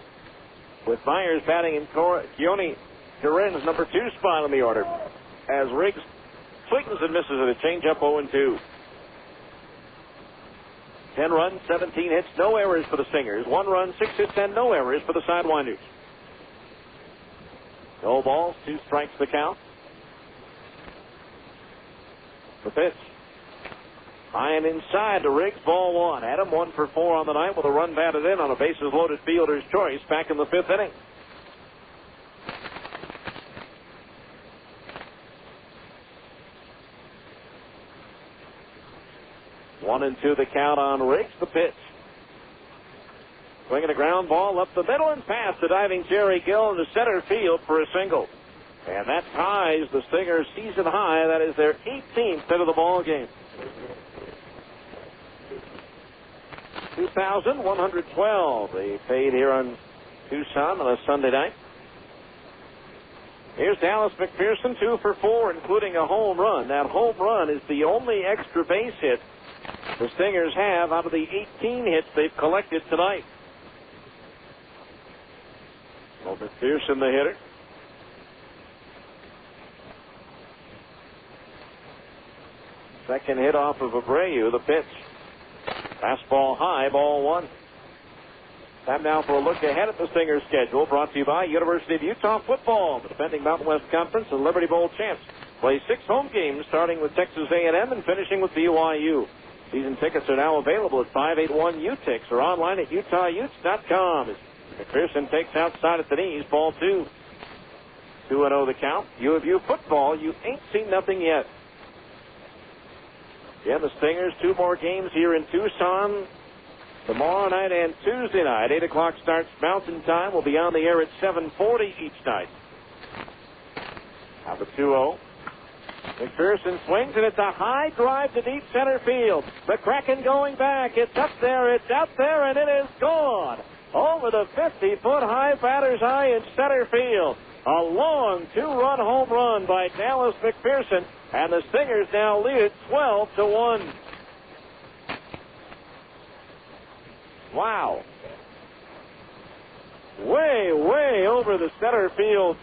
With Myers batting in Keone Corinne's number 2 spot on the order, as Riggs swings and misses at a changeup 0-2. 10 runs, 17 hits, no errors for the Stingers. 1 run, 6 hits, and no errors for the Sidewinders. No balls, 2 strikes the count. The pitch. High and inside to Riggs, ball 1. Adam 1 for 4 on the night with a run batted in on a bases-loaded fielder's choice back in the 5th inning. One and 2 the count on Riggs. The pitch. Swinging a ground ball up the middle and past the diving Jerry Gill into center field for a single. And that ties the Stingers' season high. That is their 18th hit of the ball game. 2,112 they paid here on Tucson on a Sunday night. Here's Dallas McPherson, 2 for 4, including a home run. That home run is the only extra base hit the Stingers have out of the 18 hits they've collected tonight. Well, McPherson, the hitter. Second hit off of Abreu, the pitch. Fastball high, ball 1. Time now for a look ahead at the Stingers' schedule, brought to you by University of Utah Football. The defending Mountain West Conference and Liberty Bowl champs play 6 home games, starting with Texas A&M and finishing with BYU. Season tickets are now available at 581-UTIX or online at UtahUtes.com. As McPherson takes outside at the knees, ball 2. 2-0 the count. U of U football, you ain't seen nothing yet. Yeah, the Stingers, 2 more games here in Tucson tomorrow night and Tuesday night. 8 o'clock starts Mountain Time. We'll be on the air at 7:40 each night. Now the 2-0. McPherson swings, and it's a high drive to deep center field. McCracken going back. It's up there, and it is gone. Over the 50-foot high batter's eye in center field. A long 2-run home run by Dallas McPherson, and the Stingers now lead it 12-1. Wow. way over the center field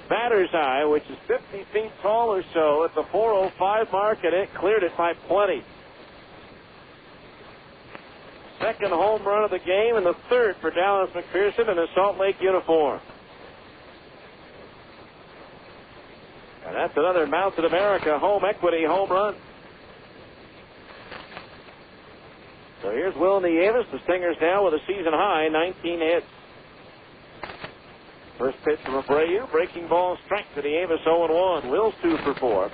batter's eye, which is 50 feet tall or so at the 4:05 mark, and it cleared it by plenty. Second home run of the game and the third for Dallas McPherson in a Salt Lake uniform. And that's another Mountain America home equity home run. So here's Will Nieves, the Stingers now with a season high 19 hits. First pitch from Abreu, breaking ball strike to Nieves, 0-1. Will's 2 for 4.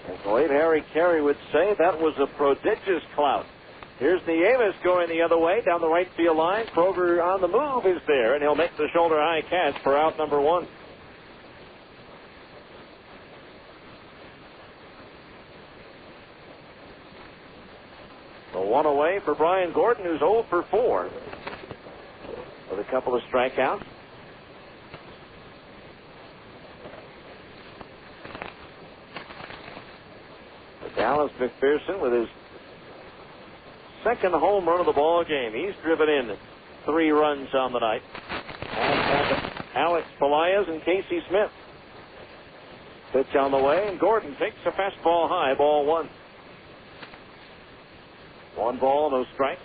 As the late Harry Carey would say, that was a prodigious clout. Here's Nieves going the other way down the right field line. Kroger on the move is there, and he'll make the shoulder high catch for out number 1. The one away for Brian Gordon, who's 0 for 4 with a couple of strikeouts. Dallas McPherson with his second home run of the ball game. He's driven in 3 runs on the night. And Alex Pelaez and Casey Smith. Pitch on the way, and Gordon takes a fastball high, ball 1. 1 ball, no strikes.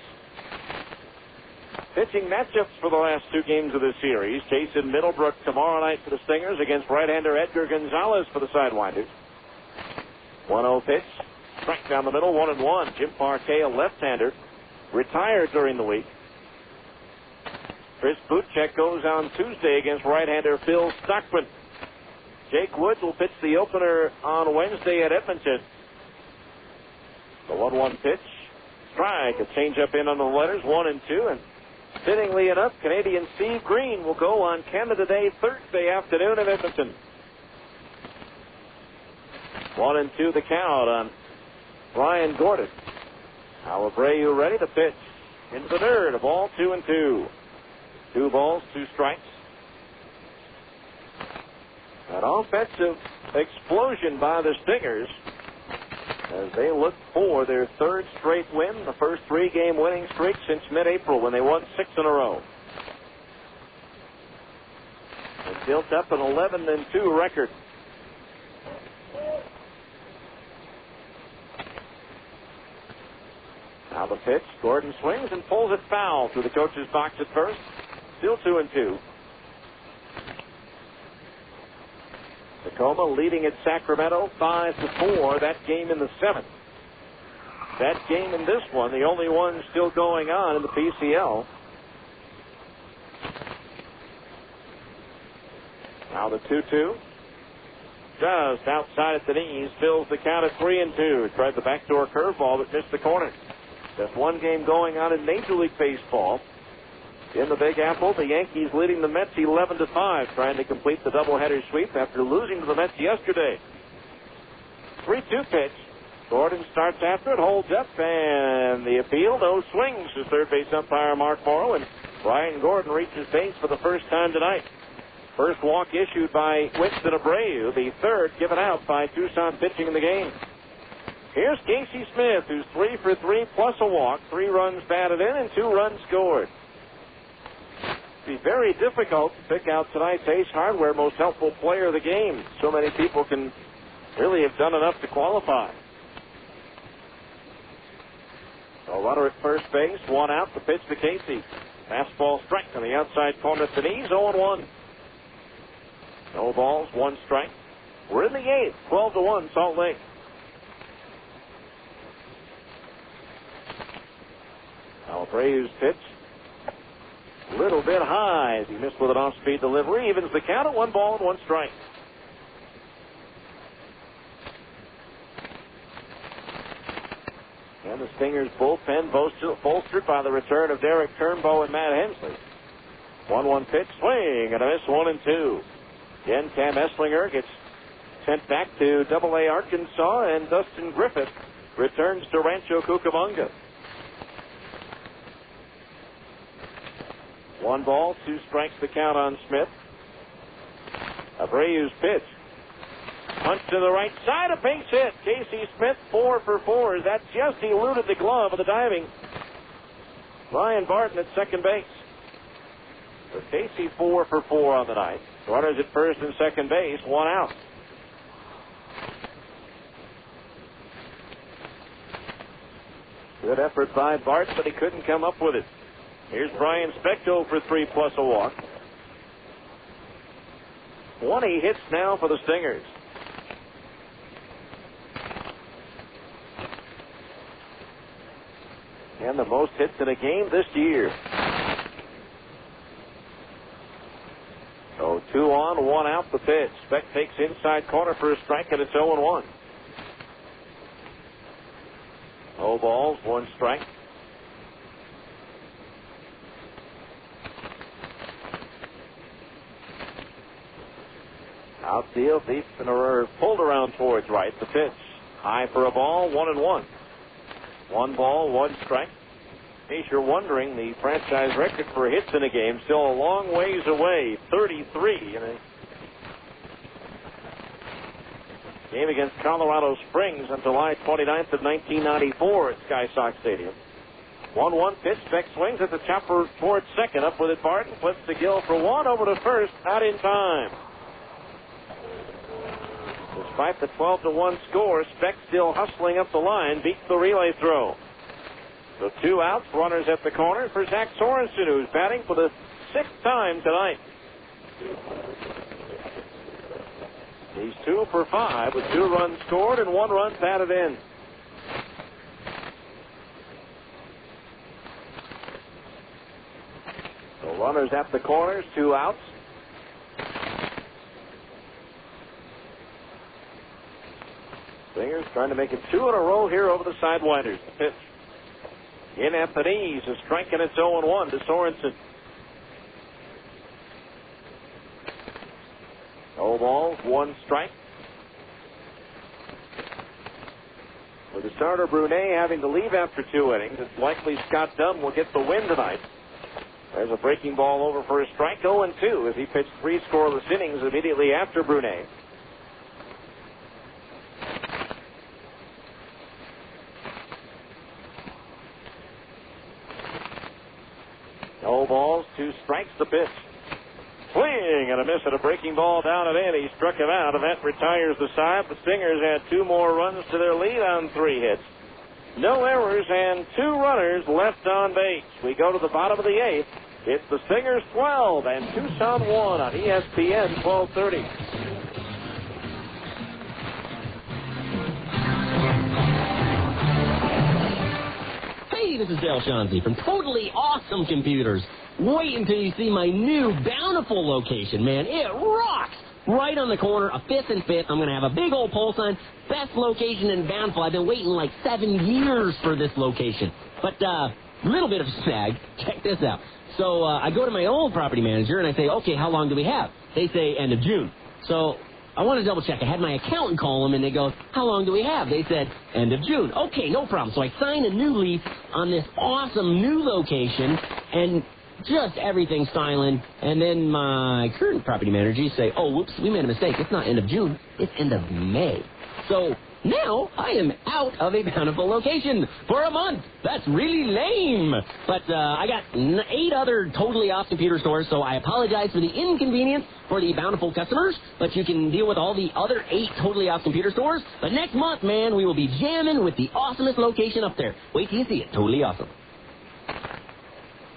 Pitching matchups for the last 2 games of this series. Jason Middlebrook tomorrow night for the Stingers against right-hander Edgar Gonzalez for the Sidewinders. 1-0 pitch. Strike down the middle, 1-1. Jim Parquet, a left-hander, retired during the week. Chris Butchek goes on Tuesday against right-hander Phil Stockman. Jake Woods will pitch the opener on Wednesday at Edmonton. The 1-1 pitch. Strike, a changeup in on the letters, 1-2, and fittingly enough, Canadian Steve Green will go on Canada Day Thursday afternoon in Edmonton. 1-2 the count on Brian Gordon. Now Abreu ready to pitch into the dirt. A ball, 2-2. 2 balls, 2 strikes. An offensive explosion by the Stingers as they look for their 3rd straight win, the first 3-game winning streak since mid-April when they won 6 in a row. They built up an 11-2 record. Now the pitch. Gordon swings and pulls it foul through the coach's box at first. Still 2-2. Tacoma leading at Sacramento 5-4. That game in the 7th. That game in this one, the only one still going on in the PCL. Now the 2-2. Just outside at the knees. Fills the count at 3-2. Tried the backdoor curveball but missed the corner. Just one game going on in Major League Baseball. In the Big Apple, the Yankees leading the Mets 11-5, trying to complete the doubleheader sweep after losing to the Mets yesterday. 3-2 pitch. Gordon starts after it, holds up, and the appeal, no swings, as third base umpire Mark Morrow, and Brian Gordon reaches base for the first time tonight. First walk issued by Winston Abreu, the third given out by Tucson pitching in the game. Here's Casey Smith, who's 3 for 3 plus a walk, 3 runs batted in and 2 runs scored. It'd be very difficult to pick out tonight's Ace Hardware most helpful player of the game. So many people can really have done enough to qualify. So runner at first base, 1 out, the pitch to Casey. Fastball strike on the outside corner at the knees, 0-1. No balls, 1 strike. We're in the 8th, 12-1 Salt Lake. Now Abreu's pitch. A little bit high as he missed with an off-speed delivery. Evens the count at 1 ball and 1 strike. And the Stingers' bullpen bolstered by the return of Derek Turnbow and Matt Hensley. 1-1 pitch, swing and a miss, 1-2. Again, Cam Esslinger gets sent back to Double-A Arkansas, and Dustin Griffith returns to Rancho Cucamonga. 1 ball, 2 strikes the count on Smith. Abreu's pitch. Punch to the right side, a base hit. Casey Smith 4 for 4. That just eluded the glove of the diving Ryan Barton at second base. So Casey 4 for 4 on the night. Runners at first and second base, 1 out. Good effort by Barton, but he couldn't come up with it. Here's Brian Spector for 3 plus a walk. 20 hits now for the Stingers. And the most hits in a game this year. So 2 on, 1 out the pitch. Speck takes inside corner for a strike, and it's 0-1. No balls, 1 strike. Outfield deep and pulled around towards right. The pitch high for a ball, 1-1. 1 ball, 1 strike. In case you're wondering, the franchise record for hits in a game still a long ways away. 33 in a game against Colorado Springs on July 29th of 1994 at Sky Sox Stadium. 1-1 pitch. Beck swings at the chopper towards second. Up with it, Barton flips to Gill for 1 over to first. Not in time. Despite the 12-1 score, Speck still hustling up the line, beats the relay throw. So 2 outs, runners at the corner for Zach Sorensen, who's batting for the 6th time tonight. He's 2 for 5 with 2 runs scored and 1 run batted in. So runners at the corners, 2 outs. Stingers trying to make it 2 in a row here over the Sidewinders. The pitch in at the knees, a strike, and it's 0-1 to Sorensen. No balls, 1 strike. With the starter Brunet having to leave after 2 innings, it's likely Scott Dunn will get the win tonight. There's a breaking ball over for a strike, 0-2 as he pitched 3 scoreless innings immediately after Brunet. No balls, 2 strikes, the pitch. Swing and a miss at a breaking ball down and in. He struck him out, and that retires the side. The Stingers had 2 more runs to their lead on 3 hits. No errors and 2 runners left on base. We go to the bottom of the 8th. It's the Stingers 12 and Tucson 1 on ESPN 1230. Hey, this is Dale Shaughnessy from Totally Awesome Computers. Wait until you see my new Bountiful location, man. It rocks! Right on the corner of 5th and 5th, I'm going to have a big old pole sign. Best location in Bountiful. I've been waiting like 7 years for this location. But, little bit of a snag. Check this out. So, I go to my old property manager and I say, okay, how long do we have? They say end of June. So, I want to double check. I had my accountant call them and they go, how long do we have? They said end of June. Okay, no problem. So I signed a new lease on this awesome new location and just everything silent. And then my current property manager say, oh, whoops, we made a mistake. It's not end of June. It's end of May. So now I am out of a Bountiful location for a month. That's really lame. But I got 8 other Totally Off computer stores, so I apologize for the inconvenience for the Bountiful customers, but you can deal with all the other 8 Totally Off computer stores. But next month, man, we will be jamming with the awesomest location up there. Wait till you see it. Totally Awesome.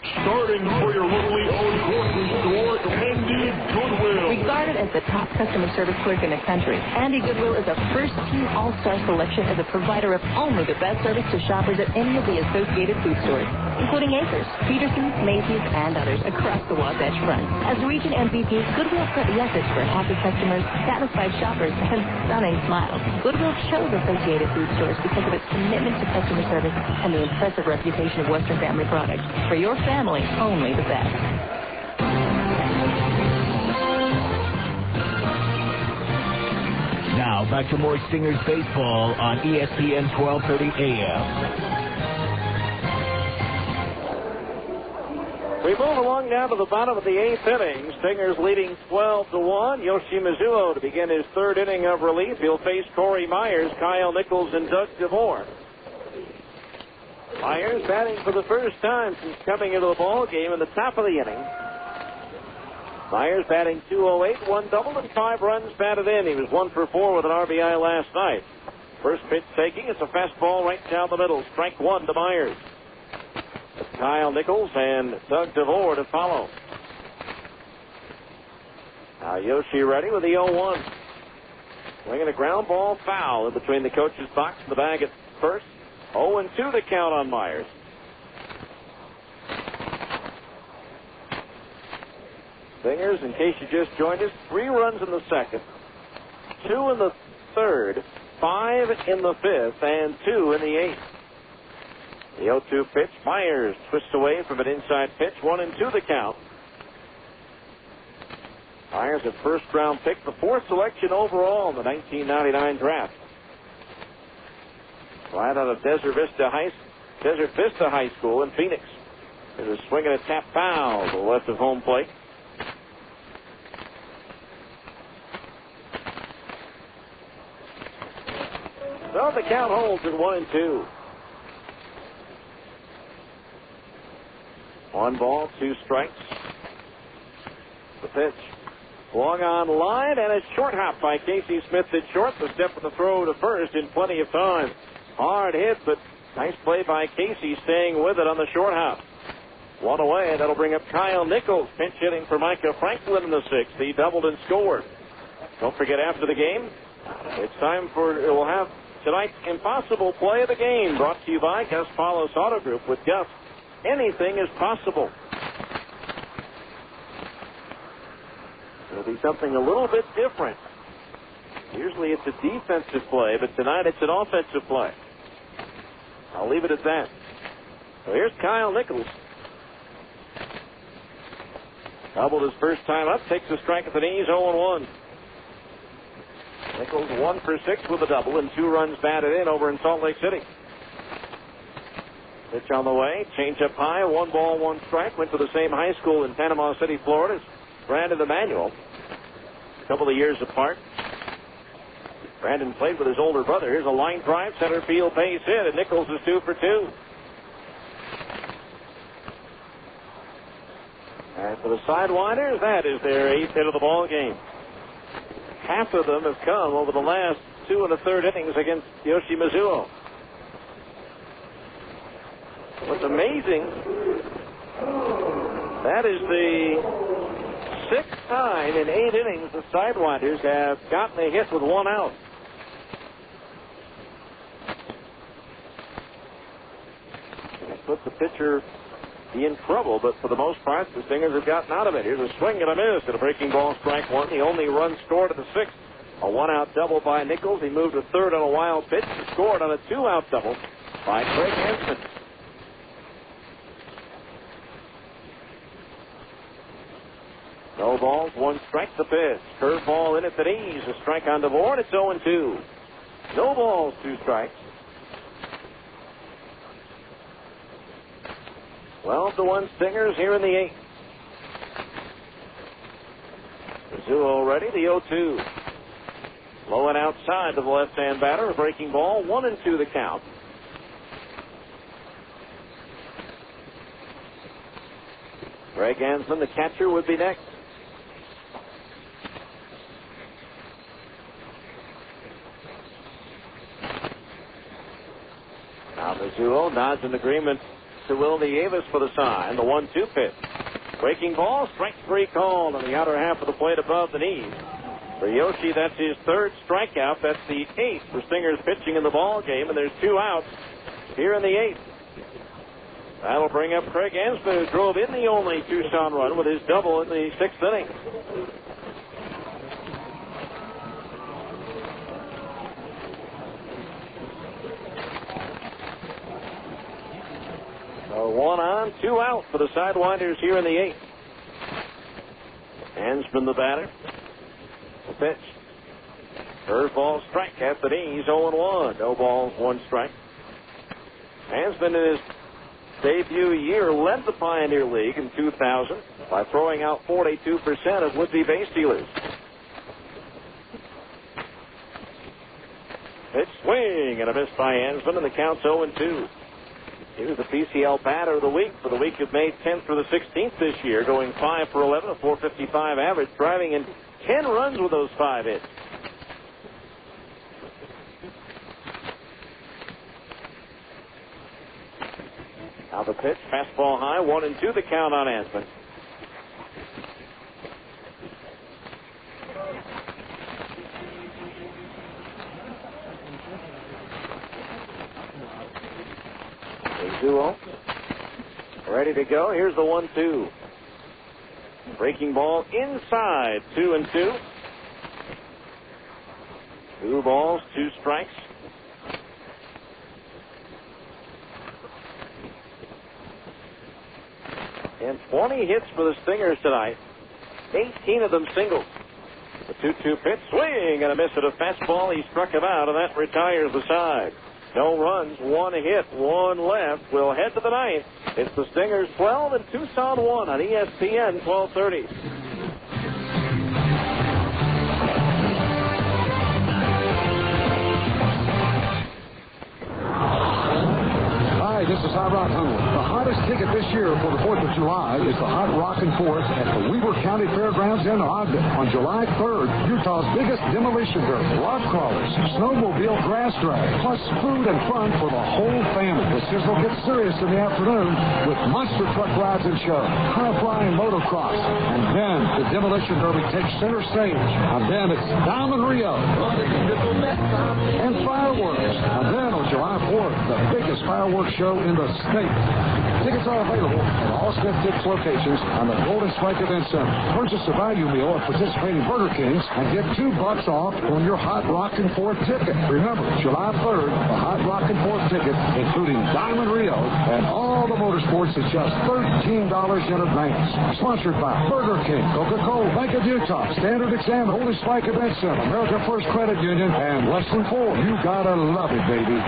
Starting for your locally owned grocery store, Andy Goodwill. Regarded as the top customer service clerk in the country, Andy Goodwill is a first-team all-star selection as a provider of only the best service to shoppers at any of the associated food stores, including Acres, Peterson's, Macy's, and others across the Wasatch Front. As region MVP, Goodwill set yeses for happy customers, satisfied shoppers, and stunning smiles. Goodwill chose associated food stores because of its commitment to customer service and the impressive reputation of Western Family Products. For your family, only the best. Now, back to more Stingers baseball on ESPN 1230 AM. We move along now to the bottom of the 8th inning. Stingers leading 12-1. Yoshi Mizuo to begin his 3rd inning of relief. He'll face Corey Myers, Kyle Nichols, and Doug DeVore. Myers batting for the first time since coming into the ball game in the top of the inning. Myers batting .208, 1 double, and 5 runs batted in. He was 1 for 4 with an RBI last night. First pitch taking, it's a fastball right down the middle. Strike 1 to Myers. It's Kyle Nichols and Doug DeVore to follow. Now Yoshi ready with the 0-1. Swinging a ground ball foul in between the coach's box and the bag at first. 0-2 the count on Myers. Stingers, in case you just joined us, 3 runs in the 2nd, 2 in the 3rd, 5 in the 5th, and 2 in the 8th. The 0-2 pitch. Myers twists away from an inside pitch. 1-2 the count. Myers, a first-round pick, the 4th selection overall in the 1999 draft. Right out of Desert Vista High School in Phoenix. It was swinging a tap foul to the left of home plate. So the count holds at 1-2. 1 ball, 2 strikes. The pitch. Long on line, and a short hop by Casey Smith at short. The step of the throw to first in plenty of time. Hard hit, but nice play by Casey, staying with it on the short hop. 1 away, that'll bring up Kyle Nichols, pinch hitting for Micah Franklin in the 6th. He doubled and scored. Don't forget, after the game, it's time we'll have tonight's Impossible Play of the Game, brought to you by Gus Palos Auto Group. With Gus, anything is possible. It'll be something a little bit different. Usually it's a defensive play, but tonight it's an offensive play. I'll leave it at that. So here's Kyle Nichols. Doubled his first time up, takes a strike at the knees, 0-1. Nichols 1 for 6 with a double and 2 runs batted in over in Salt Lake City. Pitch on the way, change up high, 1 ball, 1 strike. Went to the same high school in Panama City, Florida as Brandon Emanuel. A couple of years apart. Brandon played with his older brother. Here's a line drive, center field base hit, and Nichols is 2 for 2. And for the Sidewinders, that is their 8th hit of the ball game. Half of them have come over the last 2 1/3 innings against Yoshi Mizuo. What's amazing, that is the 6th time in 8 innings the Sidewinders have gotten a hit with 1 out. It puts the pitcher in trouble, but for the most part, the Stingers have gotten out of it. Here's a swing and a miss at a breaking ball, strike 1. The only run scored in the 6th. A 1-out double by Nichols. He moved to 3rd on a wild pitch. He scored on a 2-out double by Craig Hansen. No balls, 1 strike, the pitch. Curveball in at the knees. A strike on DeVore, and it's 0-2. No balls, 2 strikes. 12-1 Stingers here in the 8th. Mizuo ready, the 0-2. Low and outside to the left-hand batter. A breaking ball, 1-2 the count. Greg Anslem, the catcher, would be next. Now Mizuo nods in agreement to Willie Davis for the sign. The 1-2 pitch. Breaking ball, strike 3 called on the outer half of the plate above the knees. For Yoshi, that's his 3rd strikeout. That's the 8th for Stingers pitching in the ball game, and there's 2 outs here in the 8th. That'll bring up Craig Ansman, who drove in the only Tucson run with his double in the 6th inning. So 1 on, 2 out for the Sidewinders here in the 8th. Ansman the batter. The pitch. Curveball strike at the knees, 0-1. No balls, 1 strike. Ansman in his debut year, led the Pioneer League in 2000 by throwing out 42% of would-be base stealers. Pitch swing and a miss by Ansman, and the count's 0-2. He was the PCL batter of the week for the week of May 10th through the 16th this year, going 5 for 11, a 455 average, driving in 10 runs with those 5 hits. Now the pitch, fastball high, 1-2 the count on Ansman. Duo ready to go. Here's the 1-2. Breaking ball inside, 2-2. 2 balls, 2 strikes. And 20 hits for the Stingers tonight. 18 of them singles. The 2-2 pitch, swing and a miss at a fastball. He struck him out, and that retires the side. No runs, 1 hit, 1 left. We'll head to the 9th. It's the Stingers 12 and Tucson 1 on ESPN 1230. Hi, this is Hot Rod Hunter. The hottest ticket this year for the 4th of July is the Hot Rockin' 4th at the Weber County Fairgrounds in Ogden. On July 3rd, Utah's biggest demolition derby, rock crawlers, snowmobile grass drag, plus food and fun for the whole family. The sizzle gets serious in the afternoon with monster truck rides and shows, high-flying motocross, and then the demolition derby takes center stage. And then it's Diamond Rio and fireworks. And then on July 4th, the biggest fireworks show in the state. Tickets are available at all Smith Tips locations on the Golden Strike Event Center. Purchase a value meal at participating Burger Kings and get $2 off on your Hot Rockin' 4th ticket. Remember, July 3rd, the Hot Rockin' 4th ticket, including Diamond Rio and all the motorsports, is just $13 in advance. Sponsored by Burger King, Coca-Cola, Bank of Utah, Standard Exam, Golden Strike Event Center, America First Credit Union, and Western Ford. You gotta love it, baby.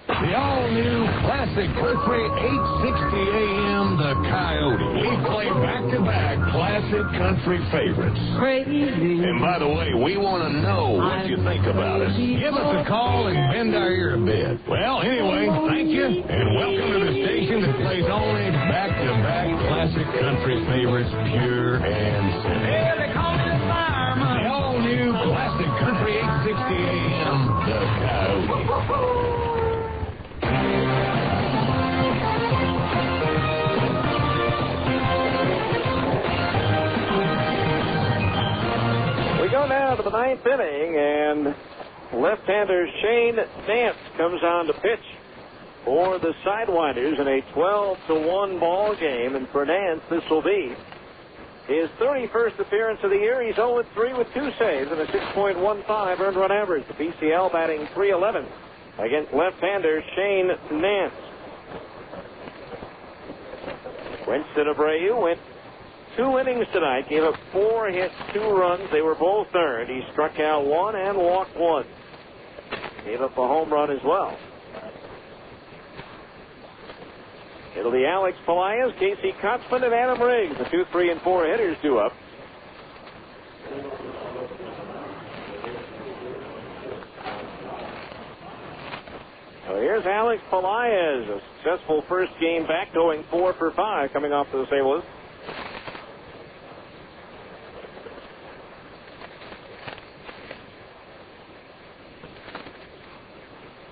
The all-new classic country 860 AM, The Coyote. We play back-to-back classic country favorites. Crazy. And by the way, we want to know what you think about us. Give us a call and bend our ear a bit. Well, anyway, thank you, and welcome to the station that plays only back-to-back classic country favorites, pure and simple. Hey, they call me the fireman. The all-new classic country 860 AM, The Coyote. We go now to the 9th inning, and left-hander Shane Nance comes on to pitch for the Sidewinders in a 12-1 ball game. And for Nance, this will be his 31st appearance of the year. He's 0-3 with 2 saves and a 6.15 earned run average. The PCL batting .311 against left-hander Shane Nance. Winston Abreu went 2 innings tonight, gave up 4 hits, 2 runs. They were both earned. He struck out 1 and walked 1. Gave up a home run as well. It'll be Alex Pelaez, Casey Kotzman, and Adam Riggs. The 2, 3, and 4 hitters due up. So here's Alex Pelaez, a successful first game back, going 4 for 5, coming off the disabled list.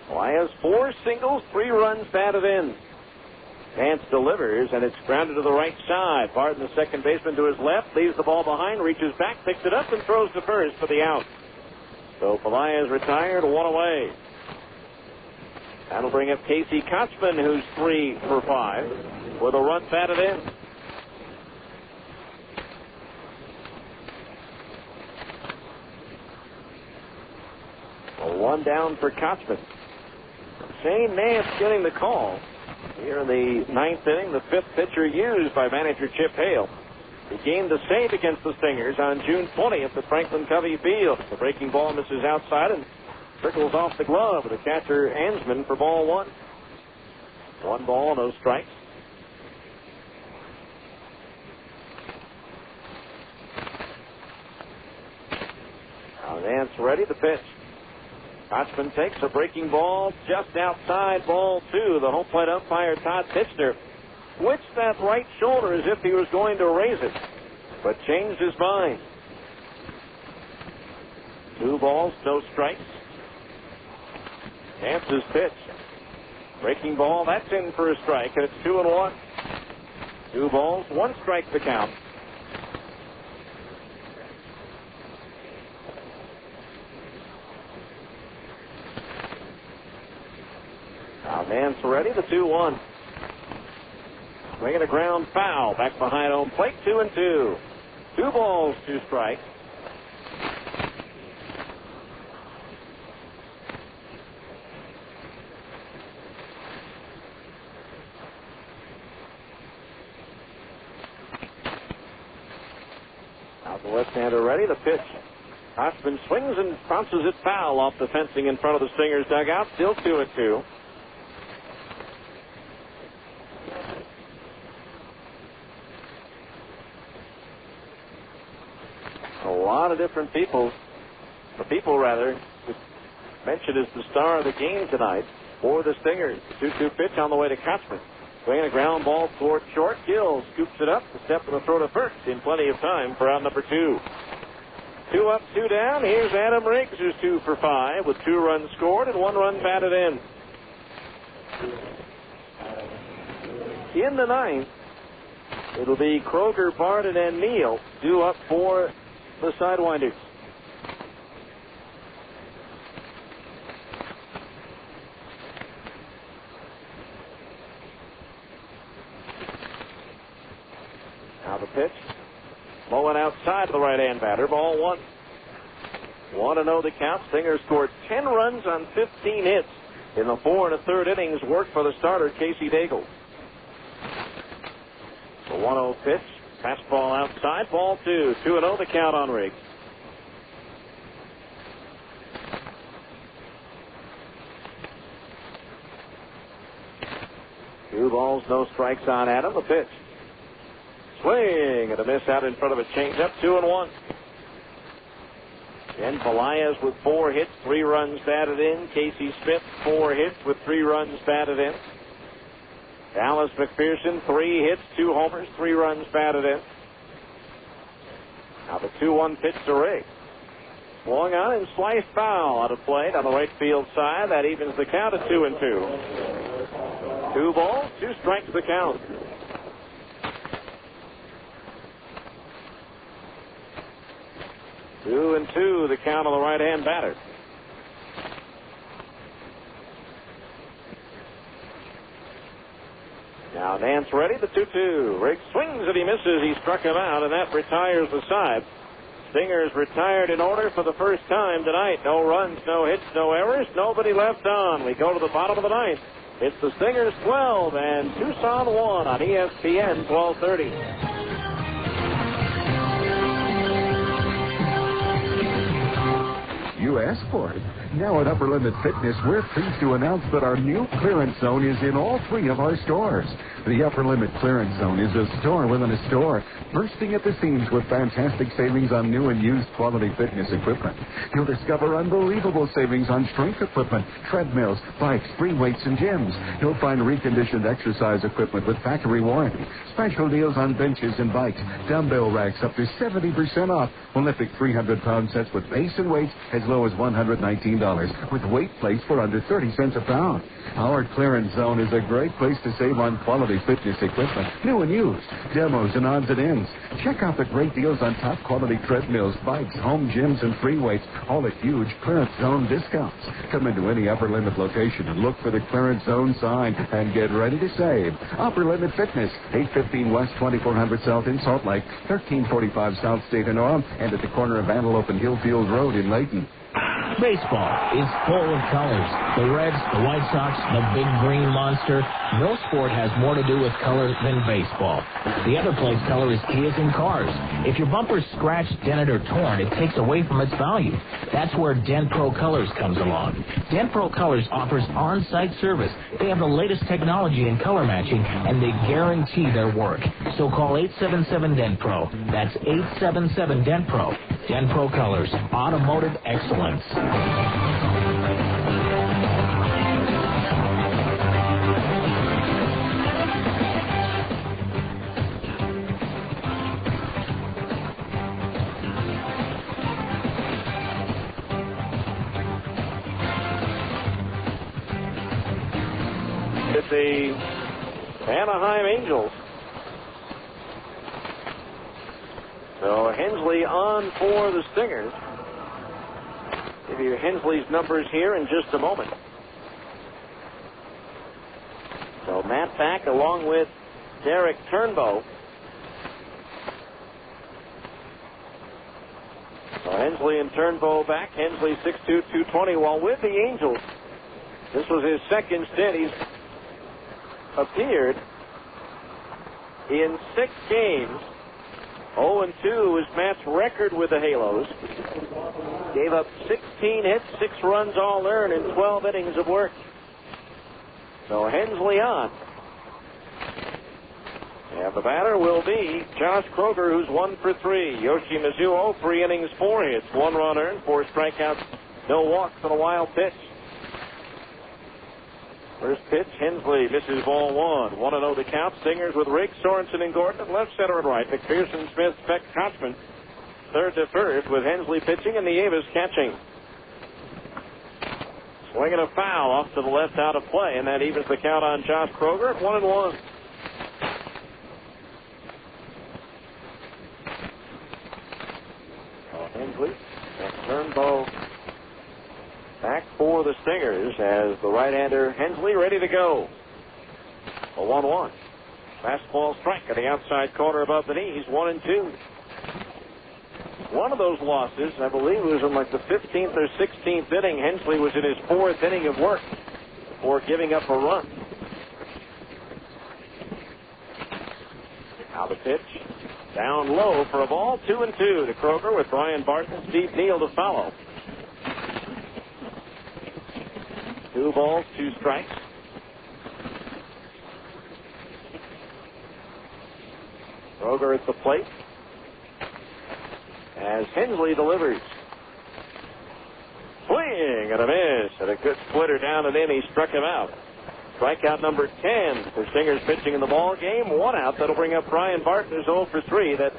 Pelaez 4 singles, 3 runs batted in. Nance delivers, and it's grounded to the right side. Barton, the second baseman, to his left, leaves the ball behind, reaches back, picks it up, and throws to first for the out. So Pelaez retired, 1 away. That'll bring up Casey Kotzman, who's 3 for 5, with a run batted in. A 1 down for Kotzman. Shane Nance getting the call here in the 9th inning, the 5th pitcher used by manager Chip Hale. He gained the save against the Stingers on June 20th at Franklin Covey Field. The breaking ball misses outside and trickles off the glove of the catcher Ansman for ball 1. 1 ball, no strikes. Now Nance ready to pitch. Kochman takes a breaking ball just outside, ball 2. The home plate umpire, Todd Pitchner, switched that right shoulder as if he was going to raise it, but changed his mind. 2 balls, no strikes. Nance's pitch. Breaking ball, that's in for a strike, and it's 2-1. 2 balls, 1 strike the count. Now Nance ready, the 2-1. Swinging a ground foul back behind home plate, 2-2. 2 balls, 2 strikes. Now the left-hander ready, the pitch. Kochman swings and bounces it foul off the fencing in front of the Stingers dugout, still 2-2. A lot of different people mentioned as the star of the game tonight for the Stingers. 2-2 pitch on the way to Kochman. Swinging a ground ball toward short. Gill scoops it up to step in the throw to first in plenty of time for out number 2. 2 up, 2 down. Here's Adam Riggs, who's 2 for 5 with 2 runs scored and 1 run batted in. In the 9th, it'll be Kroger, Barden, and Neal due up for the Sidewinders. Now the pitch. Low and outside the right-hand batter. Ball 1. 1-0 the count. Stingers scored 10 runs on 15 hits in the 4 1/3 innings. Work for the starter, Casey Daigle. The 1-0 pitch. Fastball outside. Ball 2. 2-0 the count on Riggs. Two balls, no strikes on Adam. The pitch. Swing and a miss out in front of a changeup. 2-1. And Pelaez with 4 hits, 3 runs batted in. Casey Smith, 4 hits with 3 runs batted in. Dallas McPherson, 3 hits, 2 homers, 3 runs batted in. Now the 2-1 pitch to Riggs. Swung on and sliced foul out of play on the right field side. That evens the count at 2-2. 2 balls, 2 strikes the count. Two and 2 the count on the right-hand batter. Now Nance ready, the 2-2. Riggs swings and he misses. He struck him out, and that retires the side. Stingers retired in order for the first time tonight. No runs, no hits, no errors, nobody left on. We go to the bottom of the 9th. It's the Stingers 12 and Tucson 1 on ESPN 1230. You asked for it. Now at Upper Limit Fitness, we're pleased to announce that our new clearance zone is in all 3 of our stores. The Upper Limit Clearance Zone is a store within a store, bursting at the seams with fantastic savings on new and used quality fitness equipment. You'll discover unbelievable savings on strength equipment, treadmills, bikes, free weights, and gyms. You'll find reconditioned exercise equipment with factory warranty, special deals on benches and bikes, dumbbell racks up to 70% off, Olympic 300-pound sets with base and weights as low as $119, with weight plates for under 30 cents a pound. Our clearance zone is a great place to save on quality fitness equipment, new and used, demos and odds and ends. Check out the great deals on top quality treadmills, bikes, home gyms, and free weights, all at huge clearance zone discounts. Come into any Upper Limit location and look for the clearance zone sign and get ready to save. Upper Limit Fitness, 815 West 2400 South in Salt Lake, 1345 South State in Orem, and at the corner of Antelope and Hillfield Road in Layton. Baseball is full of colors. The Reds, the White Sox, the big green monster. No sport has more to do with color than baseball. The other place color is key is in cars. If your bumper's scratched, dented, or torn, it takes away from its value. That's where Dent Pro Colors comes along. Dent Pro Colors offers on-site service. They have the latest technology in color matching, and they guarantee their work. So call 877-DENT-PRO. That's 877-DENT-PRO. Dent Pro Colors, automotive excellence. It's the Anaheim Angels. So Hensley on for the Stingers. Give you Hensley's numbers here in just a moment. So Matt back along with Derek Turnbow. So Hensley and Turnbow back. Hensley 6'2", 220. While with the Angels, this was his second stint. He's appeared in 6 games. 0-2 is Matt's record with the Halos. Gave up 16 hits, 6 runs all earned in 12 innings of work. So Hensley on. And the batter will be Josh Kroger, who's 1 for 3. Yoshi Mizuo, 3 innings, 4 hits, 1 run earned, 4 strikeouts, no walks, and a wild pitch. First pitch, Hensley misses ball 1. 1-0 the count. Stingers with Riggs, Sorensen, and Gordon at left, center, and right. McPherson, Smith, Beck, Kochman. Third to first with Hensley pitching and Nieves catching. Swinging a foul off to the left out of play, and that evens the count on Josh Kroger at 1-1. Hensley and Turnbow back for the Stingers as the right-hander Hensley ready to go. A 1-1. Fastball strike at the outside corner above the knees, 1-2. One of those losses, I believe, was in like the 15th or 16th inning. Hensley was in his 4th inning of work before giving up a run. Now the pitch. Down low for a ball, 2-2 to Kroger with Brian Barton and Steve Neal to follow. 2 balls, 2 strikes. Kroger at the plate as Hensley delivers. Swing and a miss, and a good splitter down and in. He struck him out. Strikeout number 10 for Stingers pitching in the ball game. 1 out. That'll bring up Brian Barton, who's 0 for 3. That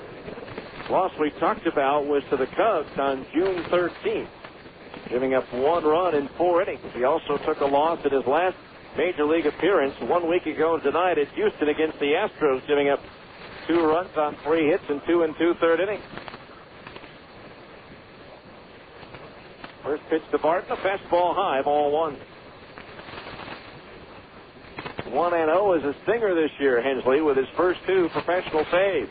loss we talked about was to the Cubs on June 13th. Giving up 1 run in 4 innings. He also took a loss in his last major league appearance 1 week ago tonight at Houston against the Astros, giving up 2 runs on 3 hits in 2 2/3 innings. First pitch to Barton, a fastball high, ball 1. 1-0 as a Stinger this year, Hensley, with his first 2 professional saves.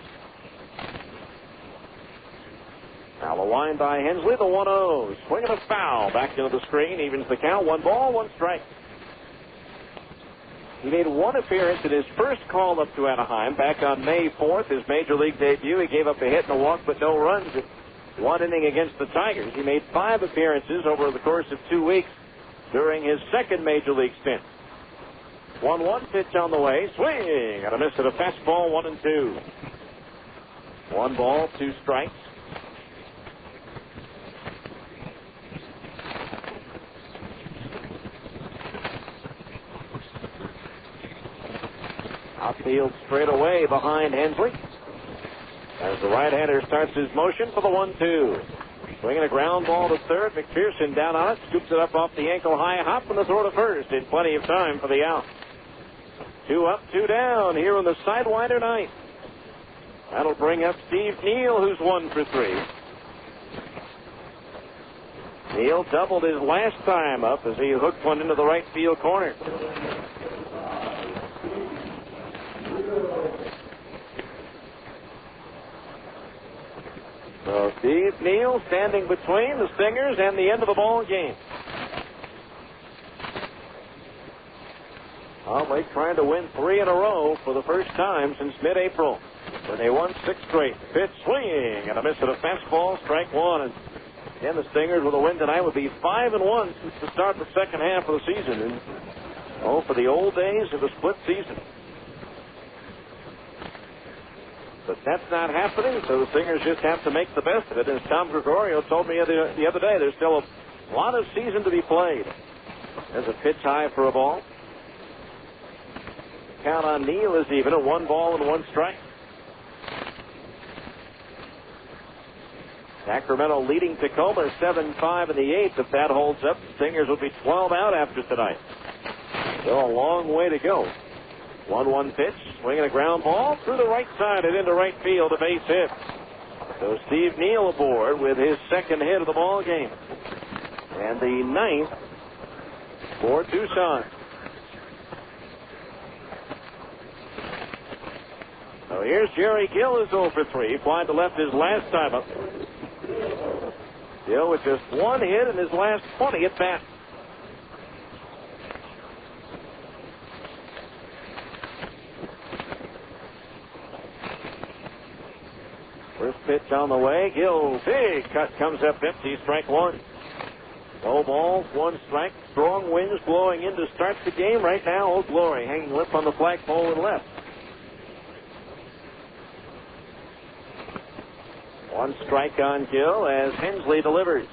Now the line by Hensley, the 1-0. Swinging a foul back into the screen, evens the count. 1 ball, 1 strike. He made 1 appearance in his first call up to Anaheim back on May 4th, his major league debut. He gave up a hit and a walk, but no runs in 1 inning against the Tigers. He made 5 appearances over the course of 2 weeks during his second major league stint. 1-1 pitch on the way. Swing and a miss at a fastball, 1-2. 1 ball, 2 strikes. Outfield straight away behind Hensley as the right-hander starts his motion for the 1-2. Swinging a ground ball to third. McPherson down on it, scoops it up off the ankle high hop, and the throw to first in plenty of time for the out. 2 up, 2 down here on the Sidewinder ninth. That'll bring up Steve Neal, who's 1 for 3. Neal doubled his last time up as he hooked one into the right field corner. So Steve Neal standing between the Stingers and the end of the ball game. Salt Lake trying to win 3 in a row for the first time since mid-April, when they won 6 straight. Pitch swinging and a miss at a fastball, strike 1. And again, the Stingers with a win tonight would be 5-1 since the start of the second half of the season. And for the old days of the split season. But that's not happening, so the Stingers just have to make the best of it. As Tom Gregorio told me the other day, there's still a lot of season to be played. There's a pitch high for a ball. Count on Neal is even at 1 ball and 1 strike. Sacramento leading Tacoma 7-5 in the 8th. If that holds up, the Stingers will be 12 out after tonight. Still a long way to go. 1-1 pitch, swinging a ground ball through the right side and into right field, a base hit. So Steve Neal aboard with his second hit of the ball game. And the 9th for Tucson. So here's Jerry Gill, is 0 for 3. Fly to left his last time up. Gill with just 1 hit in his last 20 at bat. First pitch on the way. Gill, big cut, comes up empty, strike 1. No balls, 1 strike. Strong winds blowing in to start the game right now. Old Glory hanging limp on the flagpole and left. 1 strike on Gill as Hensley delivers.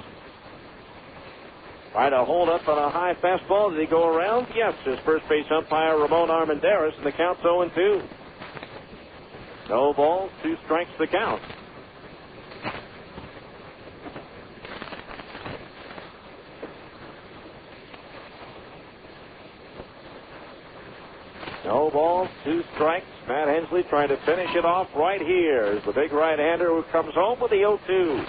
Try to hold up on a high fastball. Did he go around? Yes, his first base umpire, Ramon Armendariz, and the count's 0-2. No balls, 2 strikes the count. No balls, 2 strikes. Matt Hensley trying to finish it off right here as the big right-hander who comes home with the 0-2.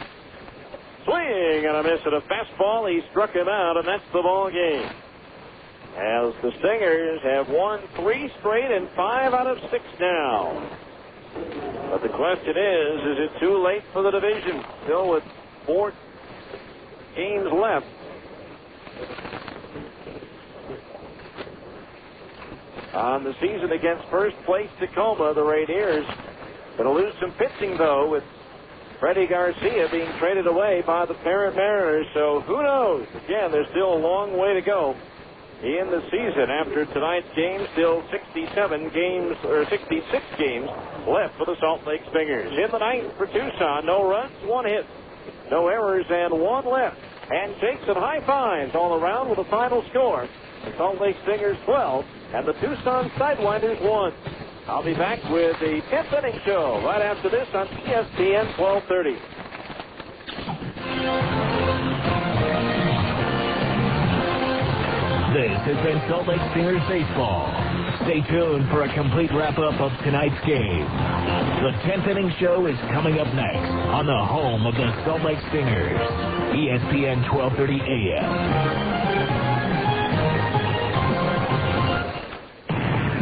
Swing and a miss at a fastball. He struck him out, and that's the ball game. As the Stingers have won 3 straight and 5 out of 6 now. But the question is it too late for the division? Still with 4 games left. On the season against first place Tacoma, the Rainiers going to lose some pitching, though, with Freddie Garcia being traded away by the parent Mariners. So who knows? Again, there's still a long way to go in the season after tonight's game. Still 66 games left for the Salt Lake Stingers. In the 9th for Tucson, no runs, 1 hit, no errors, and 1 left. Handshakes and high fives all around with a final score. The Salt Lake Stingers 12 and the Tucson Sidewinders 1. I'll be back with the 10th inning show right after this on ESPN 1230. This has been Salt Lake Stingers baseball. Stay tuned for a complete wrap-up of tonight's game. The 10th inning show is coming up next on the home of the Salt Lake Stingers, ESPN 1230 AM.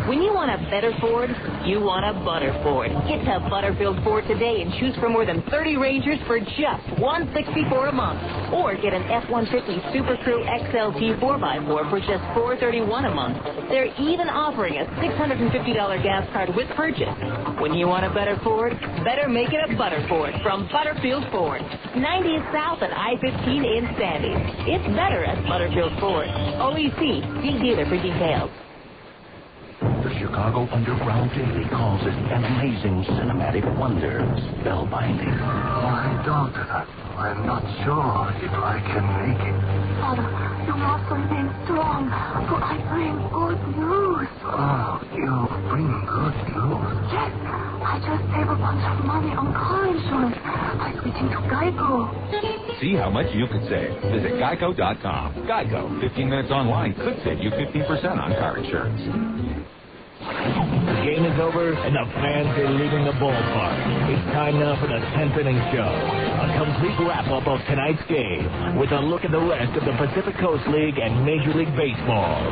When you want a better Ford, you want a butter Ford. Get to Butterfield Ford today and choose from more than 30 Rangers for just $164 a month. Or get an F-150 Super Crew XLT 4x4 for just $431 a month. They're even offering a $650 gas card with purchase. When you want a better Ford, better make it a butter Ford from Butterfield Ford. 90th South and I-15 in Sandy. It's better at Butterfield Ford. OEC, see dealer for details. The Chicago Underground Daily calls it an amazing cinematic wonder, spellbinding. My daughter, I'm not sure if I can make it. Father, you must remain strong, for I bring good news. Oh, you bring good news? Yes, I just saved a bunch of money on car insurance by switching to Geico. See how much you could save. Visit Geico.com. Geico, 15 minutes online could save you 15% on car insurance. The game is over and the fans are leaving the ballpark. It's time now for the 10th inning show. A complete wrap-up of tonight's game with a look at the rest of the Pacific Coast League and Major League Baseball.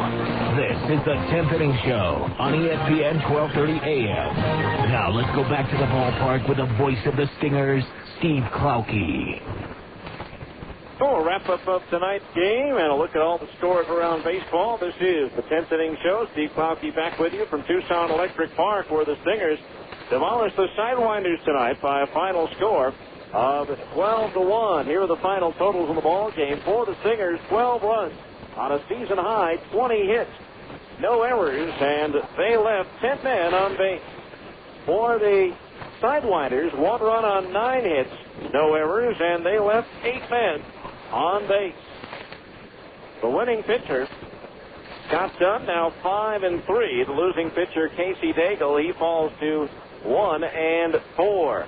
This is the 10th inning show on ESPN 1230 AM. Now let's go back to the ballpark with the voice of the Stingers, Steve Klauke. So a wrap-up of tonight's game and a look at all the scores around baseball. This is the 10th inning show. Steve Klauke back with you from Tucson Electric Park, where the Stingers demolished the Sidewinders tonight by a final score of 12-1. Here are the final totals in the ball game. For the Stingers, 12 runs on a season high, 20 hits, no errors, and they left 10 men on base. For the Sidewinders, 1 run on 9 hits, no errors, and they left 8 men on base. The winning pitcher, Scott Dunn, now 5-3. The losing pitcher, Casey Daigle, he falls to 1-4.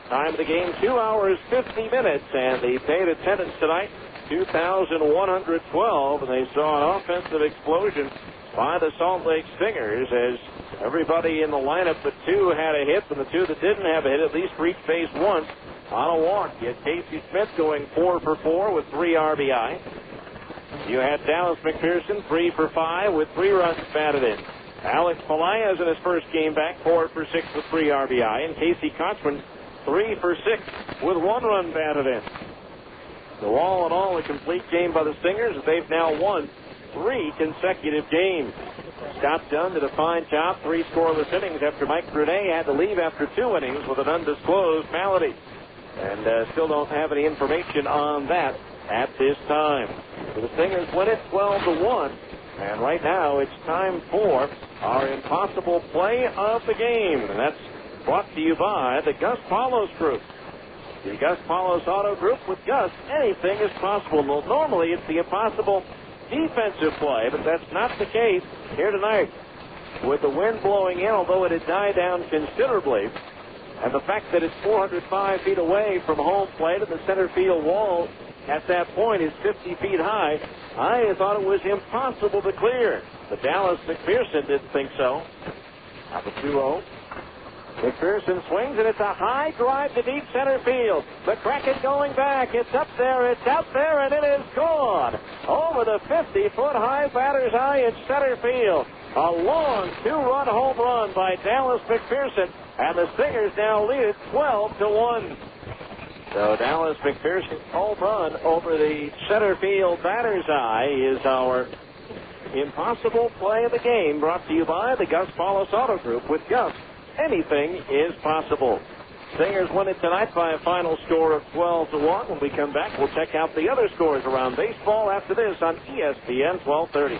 Time of the game, 2 hours, 50 minutes, and the paid attendance tonight, 2,112, and they saw an offensive explosion by the Salt Lake Stingers as everybody in the lineup but 2 had a hit, and the 2 that didn't have a hit at least reached base once on a walk. You had Casey Smith going 4 for 4 with 3 RBI. You had Dallas McPherson 3 for 5 with 3 runs batted in. Alex Pelaez in his first game back 4 for 6 with 3 RBI, and Casey Kochman 3 for 6 with 1 run batted in. So all in all, a complete game by the Stingers. They've now won 3 consecutive games. Scott Dunn did a fine job, 3 scoreless innings after Mike Brunet had to leave after 2 innings with an undisclosed malady. And still don't have any information on that at this time. So the Stingers win it 12-1. And right now it's time for our impossible play of the game. And that's brought to you by the Gus Paulos Group. The Gus Paulos Auto Group. With Gus, anything is possible. Well, normally it's the impossible defensive play, but that's not the case here tonight. With the wind blowing in, although it had died down considerably, and the fact that it's 405 feet away from home plate and the center field wall at that point is 50 feet high, I thought it was impossible to clear. But Dallas McPherson didn't think so. Now the 2-0. McPherson swings, and it's a high drive to deep center field. McCracken going back. It's up there, it's out there, and it is gone. Over the 50-foot high batter's eye in center field. A long 2-run home run by Dallas McPherson, and the Stingers now lead it 12-1. So Dallas McPherson's home run over the center field batter's eye is our impossible play of the game, brought to you by the Gus Paulos Auto Group. With Gus, anything is possible. Stingers win it tonight by a final score of 12-1. When we come back, we'll check out the other scores around baseball after this on ESPN 1230.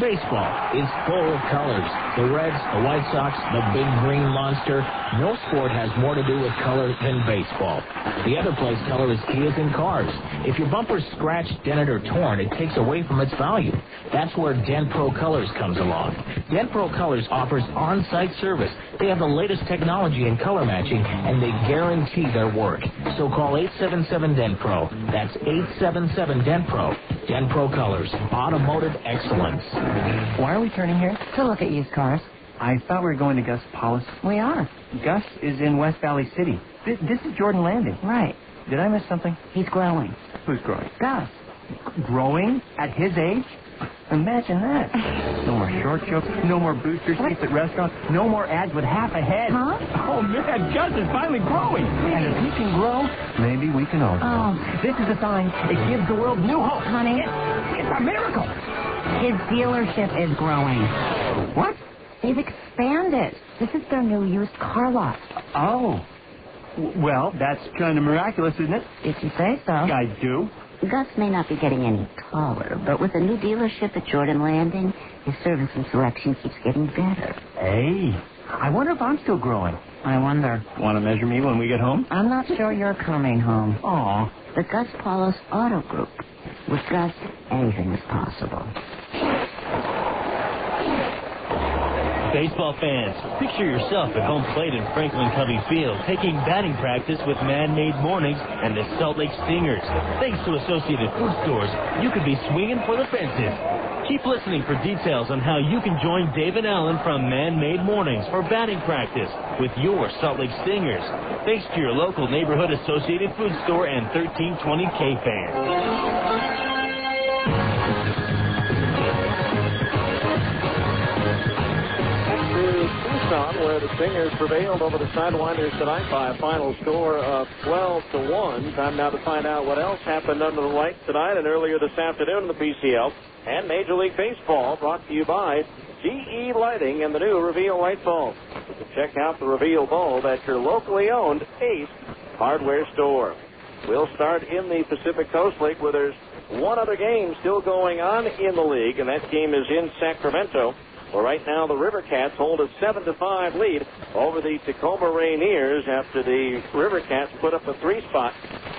Baseball is full of colors. The Reds, the White Sox, the big green monster. No sport has more to do with color than baseball. The other place color is key is in cars. If your bumper's scratched, dented, or torn, it takes away from its value. That's where Dent Pro Colors comes along. Dent Pro Colors offers on-site service. They have the latest technology in color matching, and they guarantee their work. So call 877-DENT-PRO. That's 877-DENT-PRO. Dent Pro Colors, automotive excellence. Why are we turning here? To look at used cars. I thought we were going to Gus Paulos. We are. Gus is in West Valley City. This is Jordan Landing. Right. Did I miss something? He's growing. Who's growing? Gus. Growing? At his age? Imagine that. No more short jokes, no more booster seats at restaurants, no more ads with half a head. Huh? Oh, man, Gus is finally growing. And if he can grow, maybe we can also. Oh. This is a sign. It gives the world new hope. Honey. It's a miracle. His dealership is growing. What? They've expanded. This is their new used car lot. Oh. Well, that's kind of miraculous, isn't it? Did you say so? I do. Gus may not be getting any taller, but with a new dealership at Jordan Landing, his service and selection keeps getting better. Hey, I wonder if I'm still growing. I wonder. Want to measure me when we get home? I'm not sure you're coming home. Aw. The Gus Paulos Auto Group. With Gus, anything is possible. Baseball fans, picture yourself at home plate in Franklin Covey Field, taking batting practice with Man-Made Mornings and the Salt Lake Stingers. Thanks to Associated Food Stores, you could be swinging for the fences. Keep listening for details on how you can join Dave and Allen from Man-Made Mornings for batting practice with your Salt Lake Stingers. Thanks to your local neighborhood Associated Food Store and 1320K fans. Tucson, where the Stingers prevailed over the Sidewinders tonight by a final score of 12-1. Time now to find out what else happened under the lights tonight and earlier this afternoon in the PCL and Major League Baseball, brought to you by GE Lighting and the new Reveal light bulb. Check out the Reveal bulb at your locally owned Ace hardware store. We'll start in the Pacific Coast League, where there's one other game still going on in the league, and that game is in Sacramento. Well, right now, the River Cats hold a 7-5 lead over the Tacoma Rainiers after the River Cats put up a 3-spot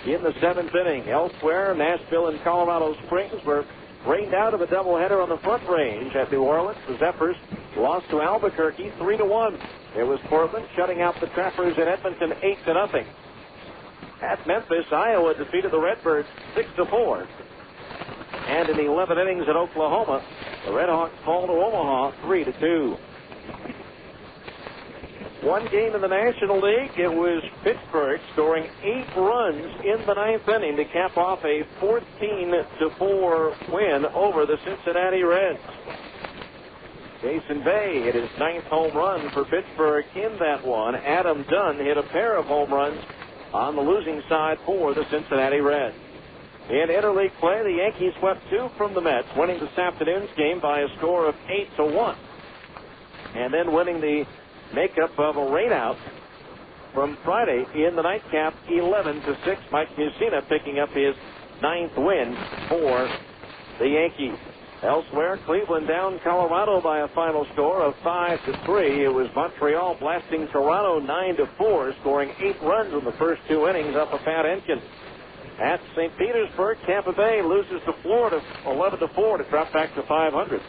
in the 7th inning. Elsewhere, Nashville and Colorado Springs were rained out of a doubleheader on the Front Range at New Orleans. The Zephyrs lost to Albuquerque 3-1. It was Portland shutting out the Trappers in Edmonton 8-0. At Memphis, Iowa defeated the Redbirds 6-4. And in the 11 innings at Oklahoma, the Red Hawks fall to Omaha 3-2. One game in the National League, it was Pittsburgh scoring 8 runs in the 9th inning to cap off a 14-4 win over the Cincinnati Reds. Jason Bay hit his 9th home run for Pittsburgh in that one. Adam Dunn hit a pair of home runs on the losing side for the Cincinnati Reds. In interleague play, the Yankees swept 2 from the Mets, winning this afternoon's game by a score of 8-1. And then winning the makeup of a rainout from Friday in the nightcap 11-6. Mike Mussina picking up his 9th win for the Yankees. Elsewhere, Cleveland down Colorado by a final score of 5-3. It was Montreal blasting Toronto 9-4, scoring 8 runs in the first 2 innings up a Pat Enkin. At St. Petersburg, Tampa Bay loses to Florida 11-4 to drop back to 500.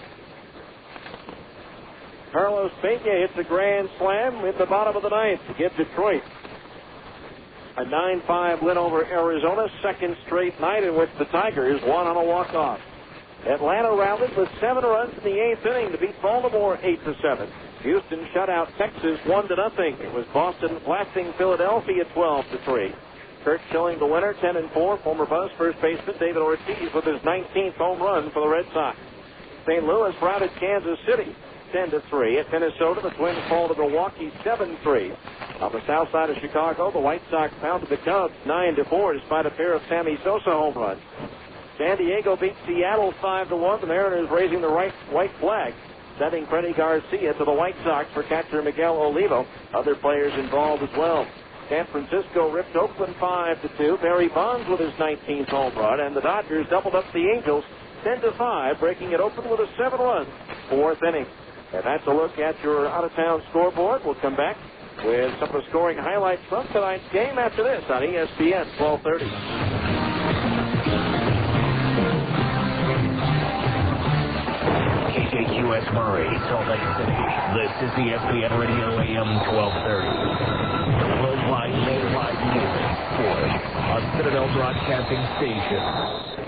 Carlos Pena hits a grand slam in the bottom of the 9th to give Detroit a 9-5 win over Arizona, second straight night in which the Tigers won on a walk-off. Atlanta rallied with 7 runs in the 8th inning to beat Baltimore 8-7. Houston shut out Texas 1-0. It was Boston blasting Philadelphia 12-3. Kurt Schilling, the winner, 10-4. Former Buzz first baseman David Ortiz with his 19th home run for the Red Sox. St. Louis routed Kansas City 10-3. At Minnesota, the Twins fall to Milwaukee 7-3. On the south side of Chicago, the White Sox pounded the Cubs 9-4 despite a pair of Sammy Sosa home runs. San Diego beat Seattle 5-1. The Mariners raising the white flag, sending Freddie Garcia to the White Sox for catcher Miguel Olivo. Other players involved as well. San Francisco ripped Oakland 5-2. Barry Bonds with his 19th home run, and the Dodgers doubled up the Angels 10-5, breaking it open with a 7-run 4th inning. And that's a look at your out-of-town scoreboard. We'll come back with some of the scoring highlights from tonight's game after this on ESPN 1230. KJQS Murray, Salt Lake City. This is ESPN Radio AM 1230. Worldwide, nationwide news, sports on Citadel Broadcasting Station.